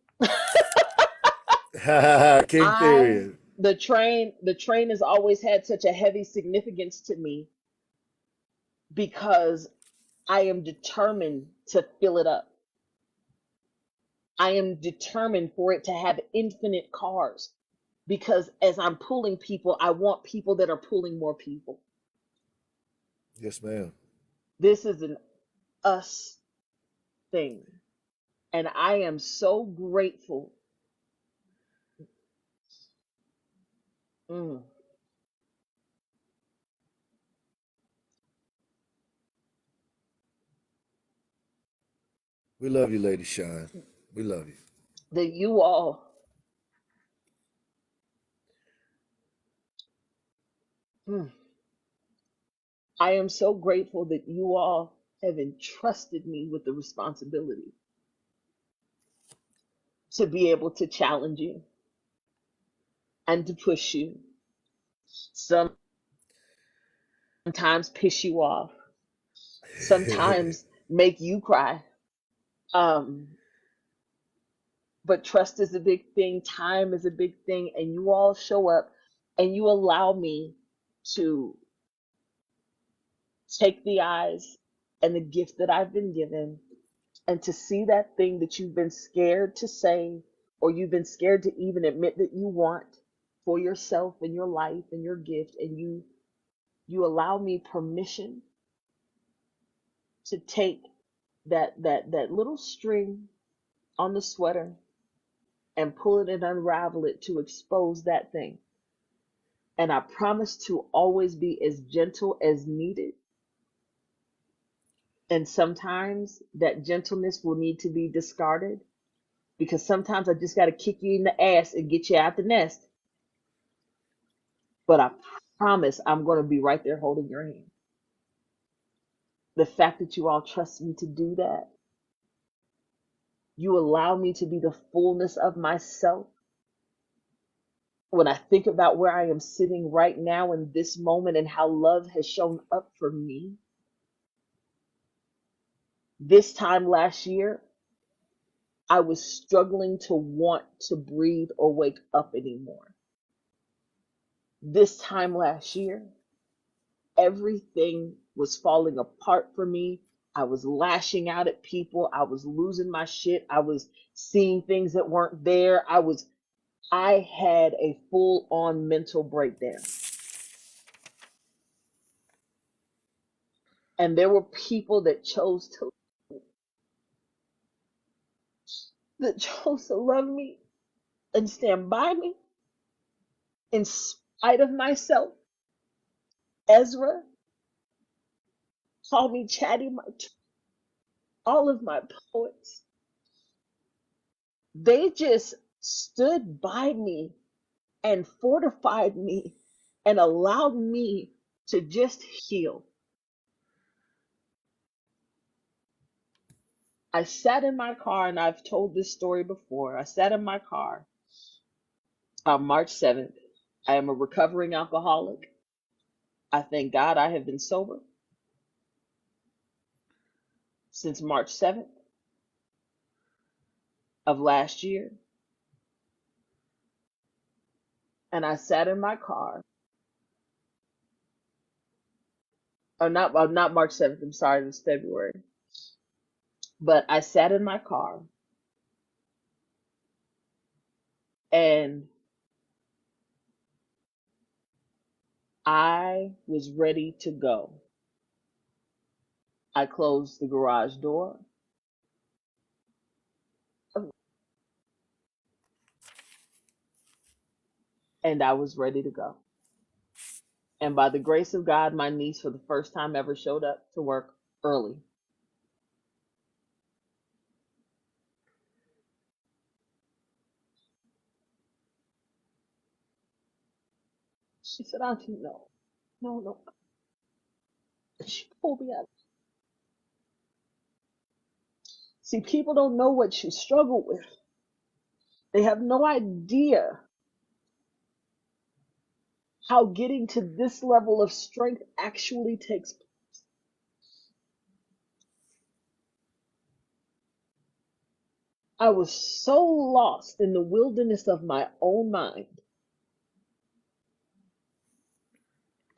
King I Theory. the train has always had such a heavy significance to me because I am determined to fill it up. I am determined for it to have infinite cars because as I'm pulling people, I want people that are pulling more people. Yes, ma'am. This is an us thing. And I am so grateful. Mm. We love you, Lady Shine. We love you. that you all, hmm, I am so grateful that you all have entrusted me with the responsibility to be able to challenge you and to push you, sometimes piss you off, sometimes make you cry. Um, but trust is a big thing, time is a big thing, and you all show up and you allow me to take the eyes and the gift that I've been given and to see that thing that you've been scared to say or you've been scared to even admit that you want for yourself and your life and your gift, and you allow me permission to take that little string on the sweater and pull it and unravel it to expose that thing. And I promise to always be as gentle as needed. And sometimes that gentleness will need to be discarded because sometimes I just got to kick you in the ass and get you out the nest. But I promise I'm going to be right there holding your hand. The fact that you all trust me to do that, you allow me to be the fullness of myself. When I think about where I am sitting right now in this moment and how love has shown up for me, this time last year, I was struggling to want to breathe or wake up anymore. This time last year, everything was falling apart for me. I was lashing out at people. I was losing my shit. I was seeing things that weren't there. I had a full on mental breakdown. And there were people that chose to love me and stand by me in spite of myself. Ezra called me chatty, all of my poets. They just stood by me and fortified me and allowed me to just heal. I sat in my car, and I've told this story before. I sat in my car on March 7th. I am a recovering alcoholic. I thank God I have been sober since March 7th of last year. And I sat in my car, or not March 7th, I'm sorry, it was February. But I sat in my car and I was ready to go. I closed the garage door and I was ready to go. And by the grace of God, my niece, for the first time ever, showed up to work early. She said, Auntie, no, no, no. She pulled me out. See, people don't know what you struggle with. They have no idea how getting to this level of strength actually takes place. I was so lost in the wilderness of my own mind.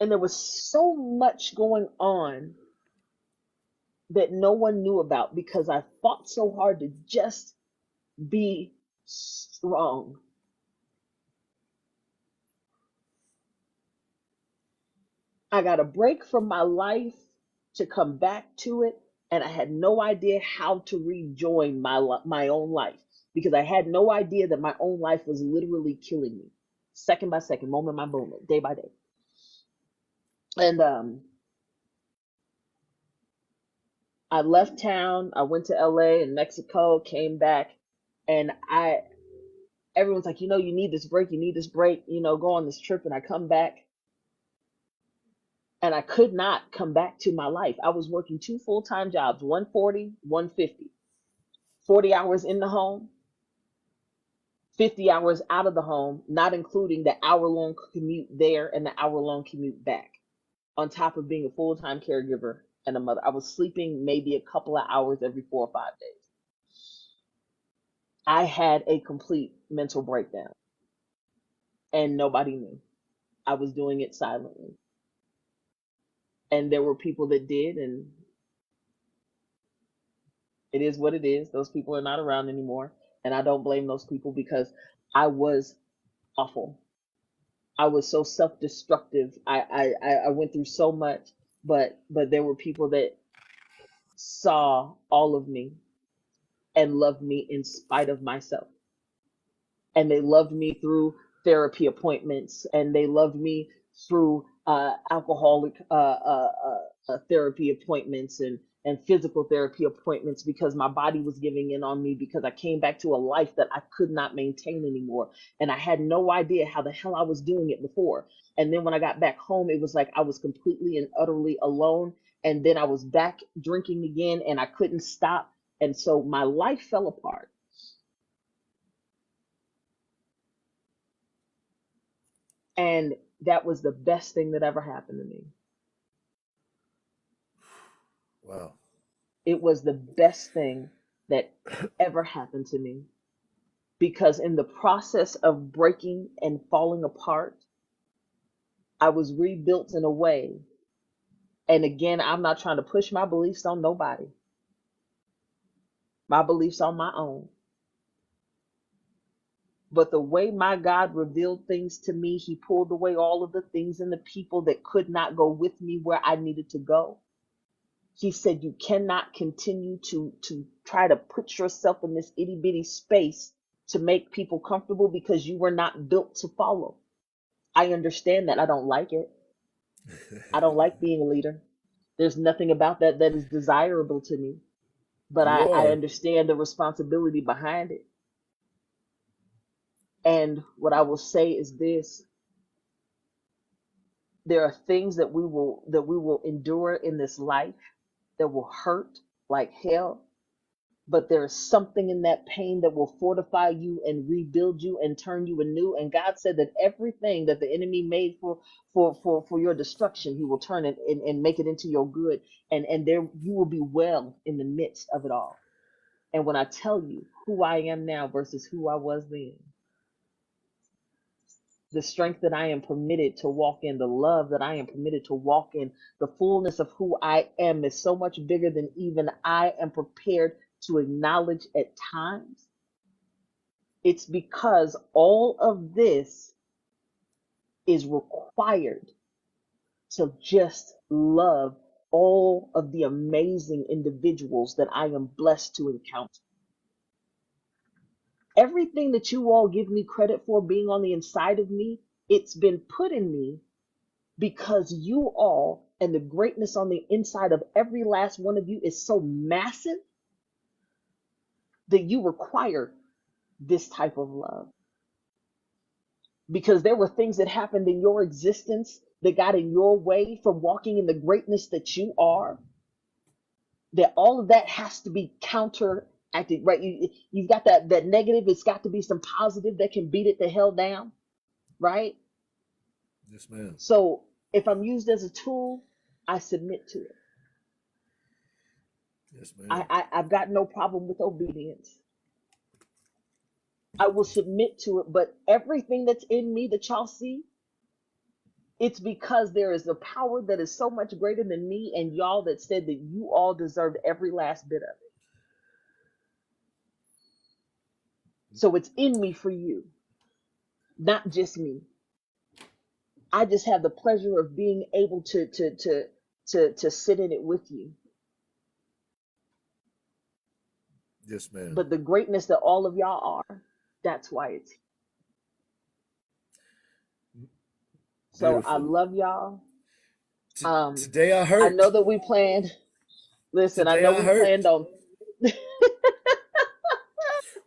And there was so much going on that no one knew about because I fought so hard to just be strong. I got a break from my life to come back to it, and I had no idea how to rejoin my own life because I had no idea that my own life was literally killing me, second by second, moment by moment, day by day. And I left town. I went to LA and Mexico, came back, and everyone's like, you need this break, you need this break, go on this trip. And I come back and I could not come back to my life. I was working two full-time jobs, 140, 150, 40 hours in the home, 50 hours out of the home, not including the hour-long commute there and the hour-long commute back, on top of being a full-time caregiver and a mother. I was sleeping maybe a couple of hours every 4 or 5 days. I had a complete mental breakdown and nobody knew. I was doing it silently. And there were people that did, and it is what it is. Those people are not around anymore. And I don't blame those people because I was awful. I was so self-destructive. I went through so much, but there were people that saw all of me and loved me in spite of myself. And they loved me through therapy appointments, and they loved me through alcoholic therapy appointments and physical therapy appointments, because my body was giving in on me, because I came back to a life that I could not maintain anymore. And I had no idea how the hell I was doing it before. And then when I got back home, it was like I was completely and utterly alone. And then I was back drinking again and I couldn't stop. And so my life fell apart. And that was the best thing that ever happened to me. Wow. It was the best thing that ever happened to me, because in the process of breaking and falling apart, I was rebuilt in a way. And again, I'm not trying to push my beliefs on nobody. My beliefs are my own. But the way my God revealed things to me, he pulled away all of the things and the people that could not go with me where I needed to go. He said, you cannot continue to try to put yourself in this itty bitty space to make people comfortable, because you were not built to follow. I understand that. I don't like it. I don't like being a leader. There's nothing about that that is desirable to me, but You I are. understand the responsibility behind it. And what I will say is this: there are things that we will endure in this life that will hurt like hell, but there's something in that pain that will fortify you and rebuild you and turn you anew. And God said that everything that the enemy made for your destruction, he will turn it and make it into your good. And there you will be well in the midst of it all. And when I tell you who I am now versus who I was then, the strength that I am permitted to walk in, the love that I am permitted to walk in, the fullness of who I am is so much bigger than even I am prepared to acknowledge at times. It's because all of this is required to just love all of the amazing individuals that I am blessed to encounter. Everything that you all give me credit for being on the inside of me, it's been put in me because you all, and the greatness on the inside of every last one of you is so massive that you require this type of love. Because there were things that happened in your existence that got in your way from walking in the greatness that you are, that all of that has to be counteracted, right? You've got that negative, it's got to be some positive that can beat it the hell down, right? Yes, ma'am. So if I'm used as a tool, I submit to it. Yes, ma'am. I've got no problem with obedience. I will submit to it, but everything that's in me that y'all see, it's because there is a power that is so much greater than me and y'all that said that you all deserve every last bit of it. So it's in me for you, not just me. I just have the pleasure of being able to sit in it with you. Yes, ma'am. But the greatness that all of y'all are, that's why it's here. So I Beautiful. love y'all. Today I I know hurt. that we planned. Listen, I Today know I we hurt. planned on.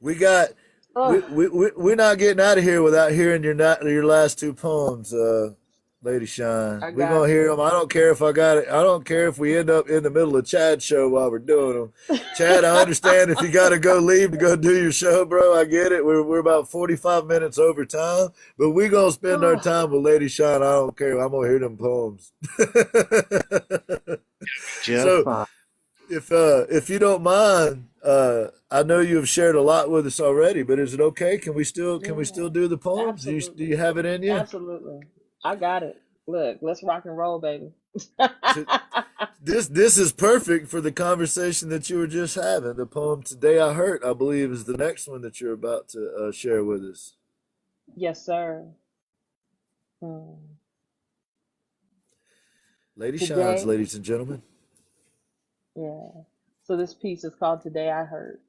We got Oh, we're not getting out of here without hearing your last two poems, Lady Shine. I We're gonna got hear you. them. I don't care if I got it. I don't care if we end up in the middle of Chad's show while we're doing them. Chad, I understand if you got to go leave to go do your show, bro. I get it. We're about 45 minutes over time, but we're gonna spend our Oh, time with Lady Shine. I don't care. I'm gonna hear them poems. Just So fine. if you don't mind, I know you have shared a lot with us already, but is it okay? Can we still yeah, do the poems? Do you absolutely. have it in you? Absolutely. I got it. Look, let's rock and roll, baby. To, this is perfect for the conversation that you were just having. The poem "Today I Hurt," I believe, is the next one that you're about to share with us. Yes, sir. Hmm. Lady Shines, Today, ladies and gentlemen. yeah. So this piece is called Today I Hurt.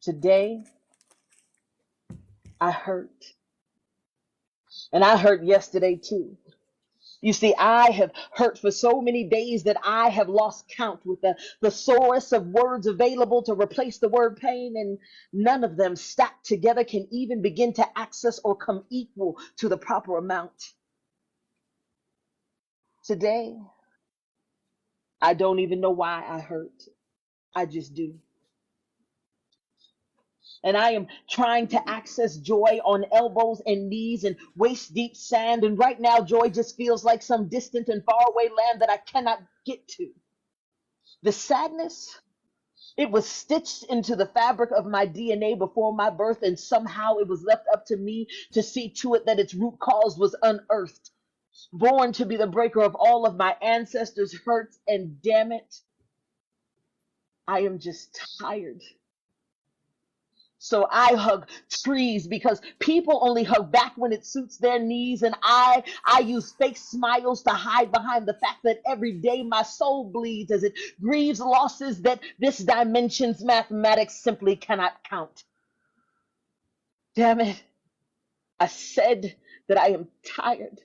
Today I hurt. And I hurt yesterday too. You see, I have hurt for so many days that I have lost count with the thesaurus of words available to replace the word pain, and none of them stacked together can even begin to access or come equal to the proper amount. Today, I don't even know why I hurt. I just do. And I am trying to access joy on elbows and knees and waist deep sand. And right now, joy just feels like some distant and faraway land that I cannot get to. The sadness, it was stitched into the fabric of my DNA before my birth, and somehow it was left up to me to see to it that its root cause was unearthed. Born to be the breaker of all of my ancestors' hurts, and damn it, I am just tired. So I hug trees because people only hug back when it suits their needs, and I use fake smiles to hide behind the fact that every day my soul bleeds as it grieves losses that this dimension's mathematics simply cannot count. Damn it. I said that I am tired,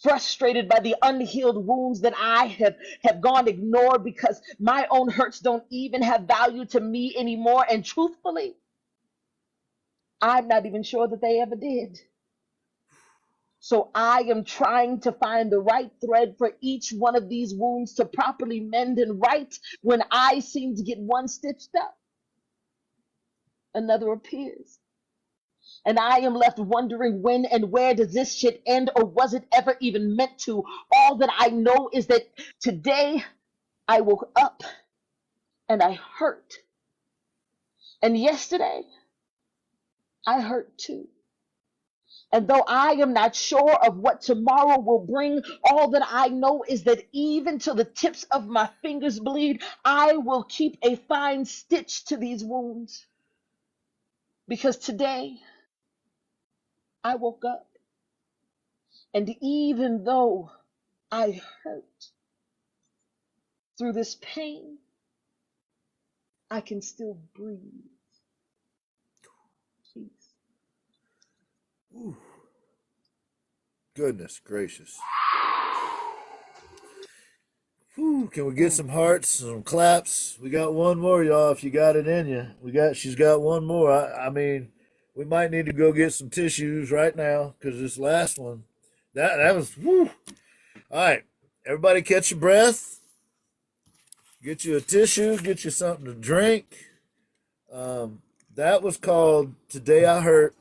frustrated by the unhealed wounds that I have gone ignored because my own hurts don't even have value to me anymore. And truthfully, I'm not even sure that they ever did. So I am trying to find the right thread for each one of these wounds to properly mend and right. When I seem to get one stitched up, another appears. And I am left wondering when and where does this shit end, or was it ever even meant to? All that I know is that today I woke up and I hurt. And yesterday I hurt too. And though I am not sure of what tomorrow will bring, all that I know is that even till the tips of my fingers bleed, I will keep a fine stitch to these wounds. Because today I woke up, and even though I hurt through this pain, I can still breathe. Peace. Ooh, goodness gracious. Whew, can we get Mm. some hearts, some claps? We got one more, y'all. If you got it in you, she's got one more. I mean, we might need to go get some tissues right now because this last one, that was whew. All right, everybody, catch your breath. Get you a tissue. Get you something to drink. That was called "Today I Hurt"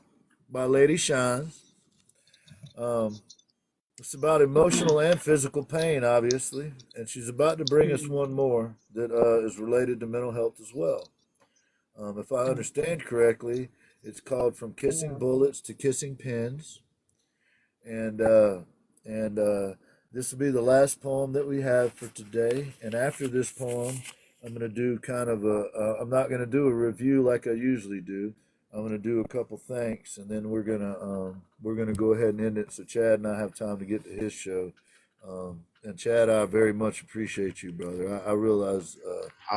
by Lady Shines. Um, it's about emotional and physical pain, obviously, and she's about to bring us one more that is related to mental health as well. If I Mm. understand correctly, it's called "From Kissing Yeah. Bullets to Kissing Pins," and this will be the last poem that we have for today. And after this poem, I'm going to do kind of a. I'm not going to do a review like I usually do. I'm going to do a couple thanks, and then we're gonna go ahead and end it so Chad and I have time to get to his show. And Chad, I very much appreciate you, brother. I realize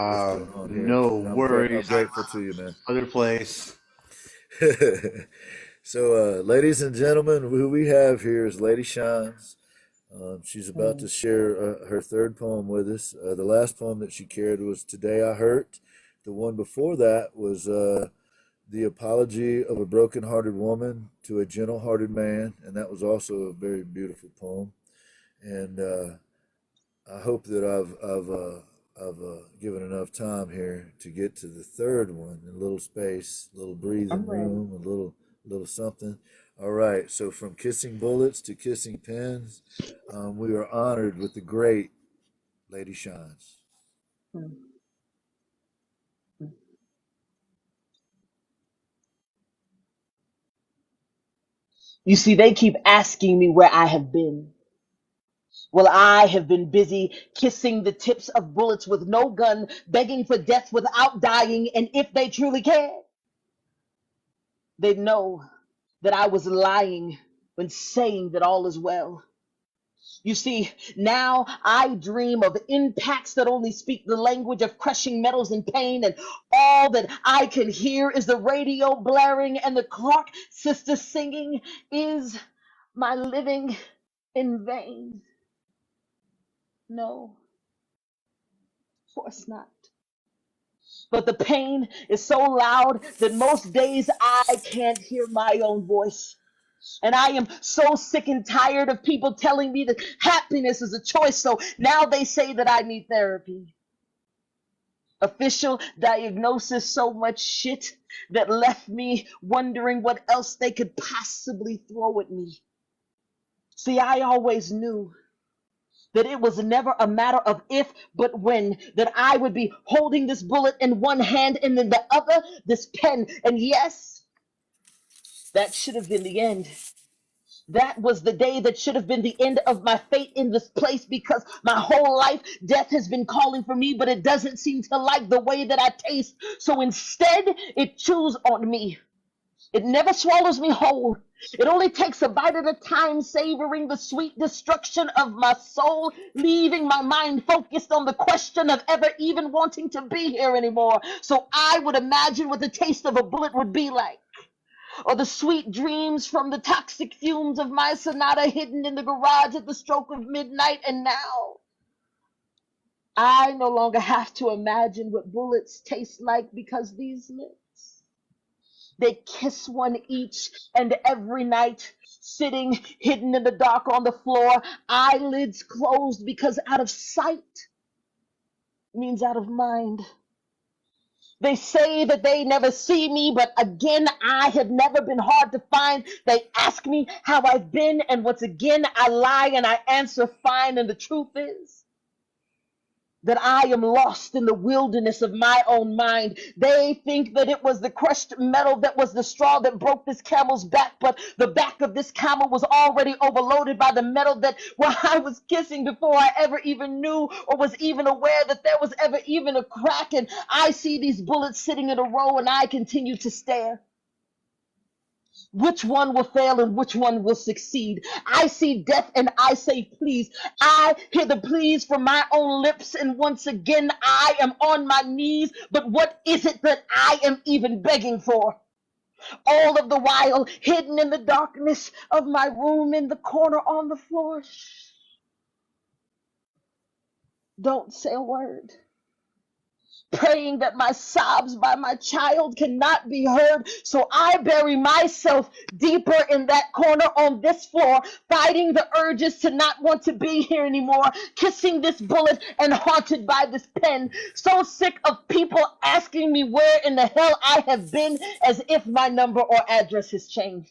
what's going on here, No and I'm worries. grateful to you, man. Other place. So, ladies and gentlemen, who we have here is Lady Shines. She's about to Mm. share her third poem with us. The last poem that she carried was Today I Hurt. The one before that was The Apology of a Broken-Hearted Woman to a Gentle-Hearted Man, and that was also a very beautiful poem. And I hope that I've given enough time here to get to the third one. A little space, a little breathing I'm ready. room, a little something. All right. So from kissing bullets to kissing pens, we are honored with the great Lady Shines. Mm. Mm. You see, they keep asking me where I have been. Well, I have been busy kissing the tips of bullets with no gun, begging for death without dying. And if they truly cared, they'd know that I was lying when saying that all is well. You see, now I dream of impacts that only speak the language of crushing metals and pain, and all that I can hear is the radio blaring and the Clark sisters singing. Is my living in vain? No, of course not. But the pain is so loud that most days I can't hear my own voice. And I am so sick and tired of people telling me that happiness is a choice. So now they say that I need therapy. Official diagnosis, so much shit that left me wondering what else they could possibly throw at me. See, I always knew that it was never a matter of if, but when, that I would be holding this bullet in one hand and in the other, this pen. And yes, that should have been the end. That was the day that should have been the end of my fate in this place, because my whole life death has been calling for me, but it doesn't seem to like the way that I taste. So instead, it chews on me. It never swallows me whole. It only takes a bite at a time, savoring the sweet destruction of my soul, leaving my mind focused on the question of ever even wanting to be here anymore. So I would imagine what the taste of a bullet would be like, or the sweet dreams from the toxic fumes of my Sonata hidden in the garage at the stroke of midnight. And now I no longer have to imagine what bullets taste like, because these lips, they kiss one each and every night, sitting hidden in the dark on the floor, eyelids closed, because out of sight means out of mind. They say that they never see me, but again, I have never been hard to find. They ask me how I've been, and once again, I lie and I answer fine. And the truth is that I am lost in the wilderness of my own mind. They think that it was the crushed metal that was the straw that broke this camel's back, but the back of this camel was already overloaded by the metal that, well, I was kissing before I ever even knew or was even aware that there was ever even a crack. And I see these bullets sitting in a row, and I continue to stare. Which one will fail and which one will succeed? I see death and I say, please. I hear the pleas from my own lips, and once again, I am on my knees. But what is it that I am even begging for? All of the while, hidden in the darkness of my room in the corner on the floor. Shh, don't say a word. Praying that my sobs by my child cannot be heard. So I bury myself deeper in that corner on this floor, fighting the urges to not want to be here anymore, kissing this bullet and haunted by this pen. So sick of people asking me where in the hell I have been, as if my number or address has changed.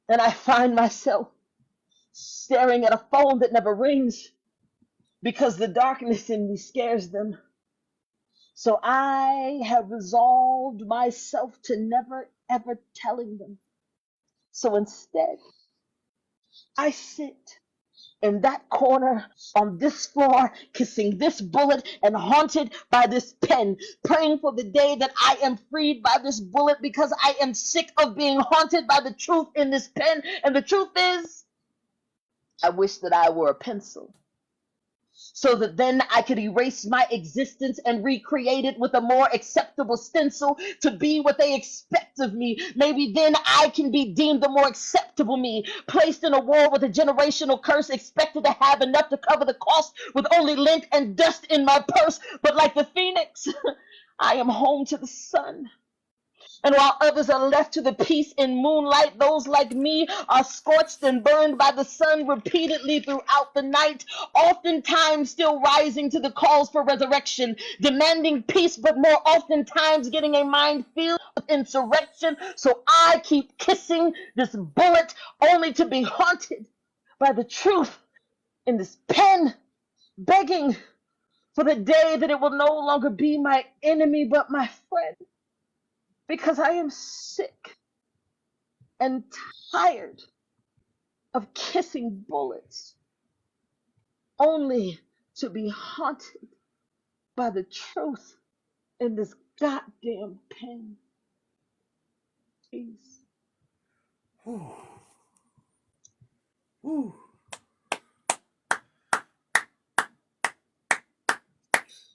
And I find myself staring at a phone that never rings, because the darkness in me scares them. So I have resolved myself to never ever telling them. So instead, I sit in that corner on this floor, kissing this bullet and haunted by this pen, praying for the day that I am freed by this bullet, because I am sick of being haunted by the truth in this pen. And the truth is, I wish that I were a pencil, so that then I could erase my existence and recreate it with a more acceptable stencil to be what they expect of me. Maybe then I can be deemed the more acceptable me, placed in a world with a generational curse, expected to have enough to cover the cost with only lint and dust in my purse. But like the phoenix, I am home to the sun. And while others are left to the peace in moonlight, those like me are scorched and burned by the sun repeatedly throughout the night, oftentimes still rising to the calls for resurrection, demanding peace, but more oftentimes getting a mind filled with insurrection. So I keep kissing this bullet only to be haunted by the truth in this pen, begging for the day that it will no longer be my enemy, but my friend. Because I am sick and tired of kissing bullets only to be haunted by the truth in this goddamn pen. Peace. Whew. Whew.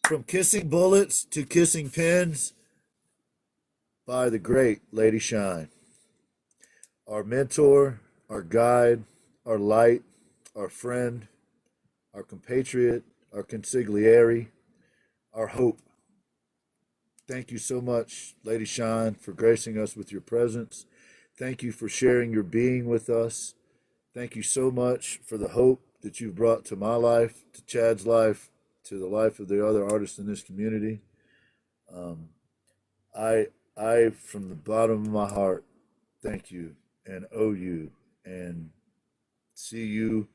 From kissing bullets to kissing pens by the great Lady Shyne, our mentor, our guide, our light, our friend, our compatriot, our consigliere, our hope. Thank you so much, Lady Shyne, for gracing us with your presence. Thank you for sharing your being with us. Thank you so much for the hope that you've brought to my life, to Chad's life, to the life of the other artists in this community. Um, I, from the bottom of my heart, thank you and owe you and see you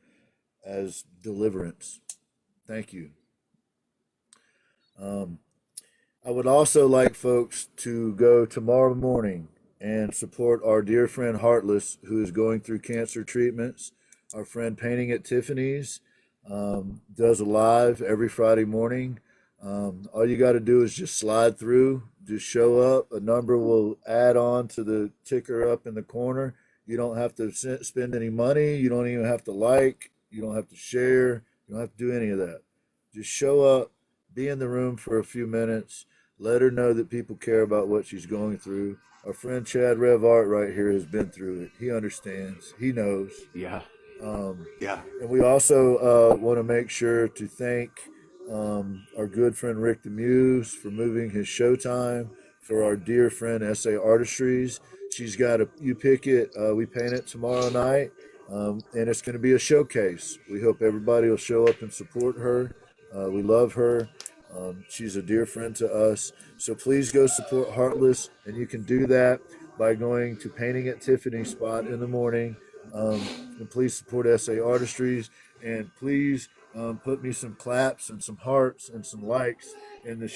as deliverance. Thank you. Um, I would also like folks to go tomorrow morning and support our dear friend Heartless, who is going through cancer treatments. Our friend Painting at Tiffany's does a live every Friday morning. All you got to do is just slide through, just show up. A number will add on to the ticker up in the corner. You don't have to spend any money. You don't even have to like. You don't have to share. You don't have to do any of that. Just show up, be in the room for a few minutes. Let her know that people care about what she's going through. Our friend Chad Rev Art right here has been through it. He understands. He knows. Yeah. Um, Yeah. and we also want to make sure to thank our good friend Rick the Muse for moving his showtime, for our dear friend SA Artistries. She's got a You Pick It. We paint it tomorrow night, and it's going to be a showcase. We hope everybody will show up and support her. We love her. She's a dear friend to us. So please go support Heartless, and you can do that by going to Painting at Tiffany's spot in the morning. And please support SA Artistries, and please put me some claps and some hearts and some likes in the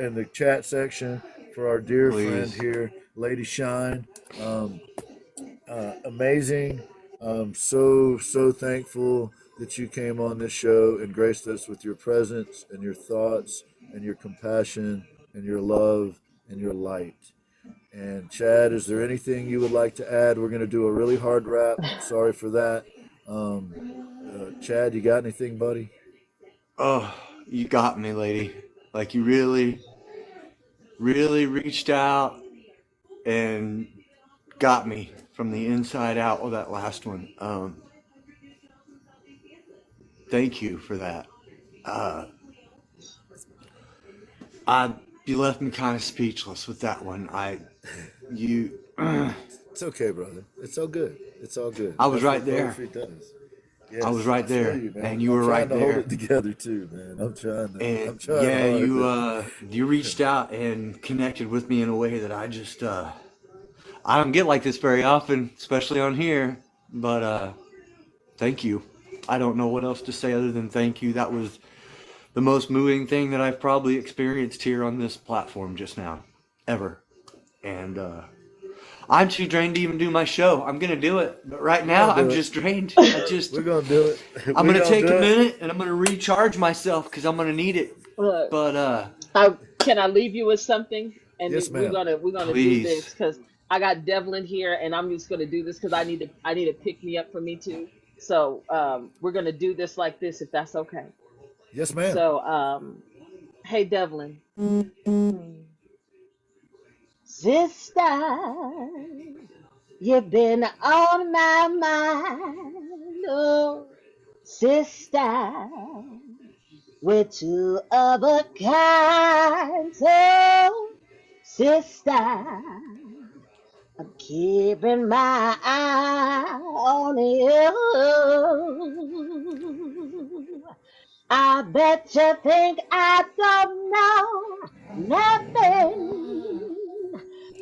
in the chat section for our dear friend Please. here, Lady Shyne. Um, Amazing. So thankful that you came on this show and graced us with your presence and your thoughts and your compassion and your love and your light. And Chad, is there anything you would like to add? We're going to do a really hard rap. I'm sorry for that. Um, Chad, you got anything, buddy? Oh, you got me, lady. Like you really, really reached out and got me from the inside out with that last one. Thank you for that. Uh, I You left me kind of speechless with that one. You, It's okay, brother. It's all good. It's all good. I was That's right what there. poetry does. I was Yes, I right feel there, you, man. and you I'm were trying right to hold there. it together too, man. I'm And trying yeah, hard. you reached out and connected with me in a way that I don't get like this very often, especially on here. But thank you. I don't know what else to say other than thank you. That was the most moving thing that I've probably experienced here on this platform just now, ever. And I'm too drained to even do my show. I'm gonna do it, but right We're now gonna I'm do it. just drained. We're gonna do it. I'm We're gonna gonna take a do it. minute and I'm gonna recharge myself because I'm gonna need it. Look, But can I leave you with something? And Yes, we're ma'am. gonna do please, this because I got Devlin here, and I'm just gonna do this because I need to pick me up for me too. So we're gonna do this like this, if that's okay. Yes, ma'am. So, hey, Devlin, sister, you've been on my mind. Oh, sister, we're two of a kind. So, sister, I'm keeping my eye on you. I bet you think I don't know nothing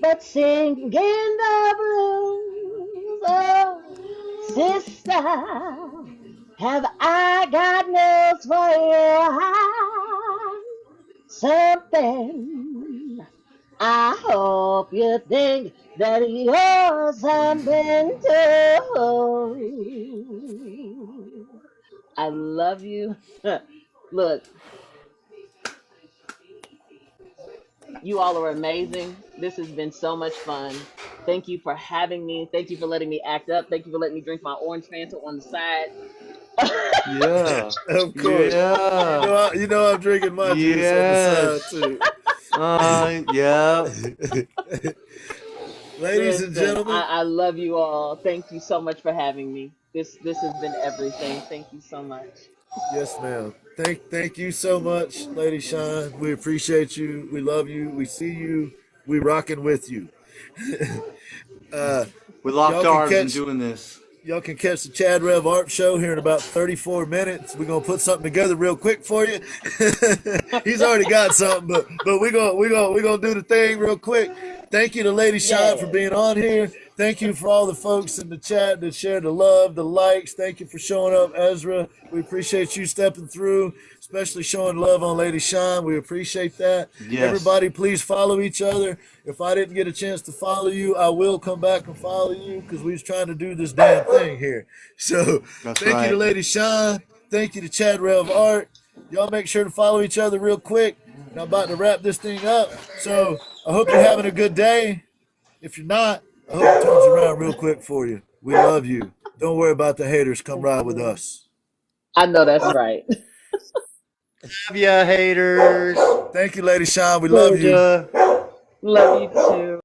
but singing the blues. Oh, sister, have I got news for you? Something. I hope you think that you're something too. I love you. Look, you all are amazing. This has been so much fun. Thank you for having me. Thank you for letting me act up. Thank you for letting me drink my orange Fanta on the side. Yeah. Of course. Yeah. You know I'm drinking my juice on the side Yes. too. Yeah. Ladies and Listen, gentlemen, I love you all. Thank you so much for having me. This has been everything. Thank you so much. yes, ma'am. Thank you so much, Lady Shyne. We appreciate you. We love you. We see you. We rocking with you. uh, We locked y'all can arms in catch doing this. Y'all can catch the Chad Rev Art Show here in about 34 minutes. We're gonna put something together real quick for you. He's already got something, but we're gonna do the thing real quick. Thank you to Lady Shine for Yes. being on here. Thank you for all the folks in the chat that shared the love, the likes. Thank you for showing up, Ezra. We appreciate you stepping through, especially showing love on Lady Shine. We appreciate that. Yes. Everybody, please follow each other. If I didn't get a chance to follow you, I will come back and follow you because we was trying to do this damn thing here. So That's thank you to right. Lady Shine. Thank you to Chad Rev Art. Y'all make sure to follow each other real quick. And I'm about to wrap this thing up. So I hope you're having a good day. If you're not, I hope it turns around real quick for you. We love you. Don't worry about the haters. Come Thank ride with you. us. I know that's right. Love ya, haters. Thank you, Lady Shine. We love Love you. ya. Love you too.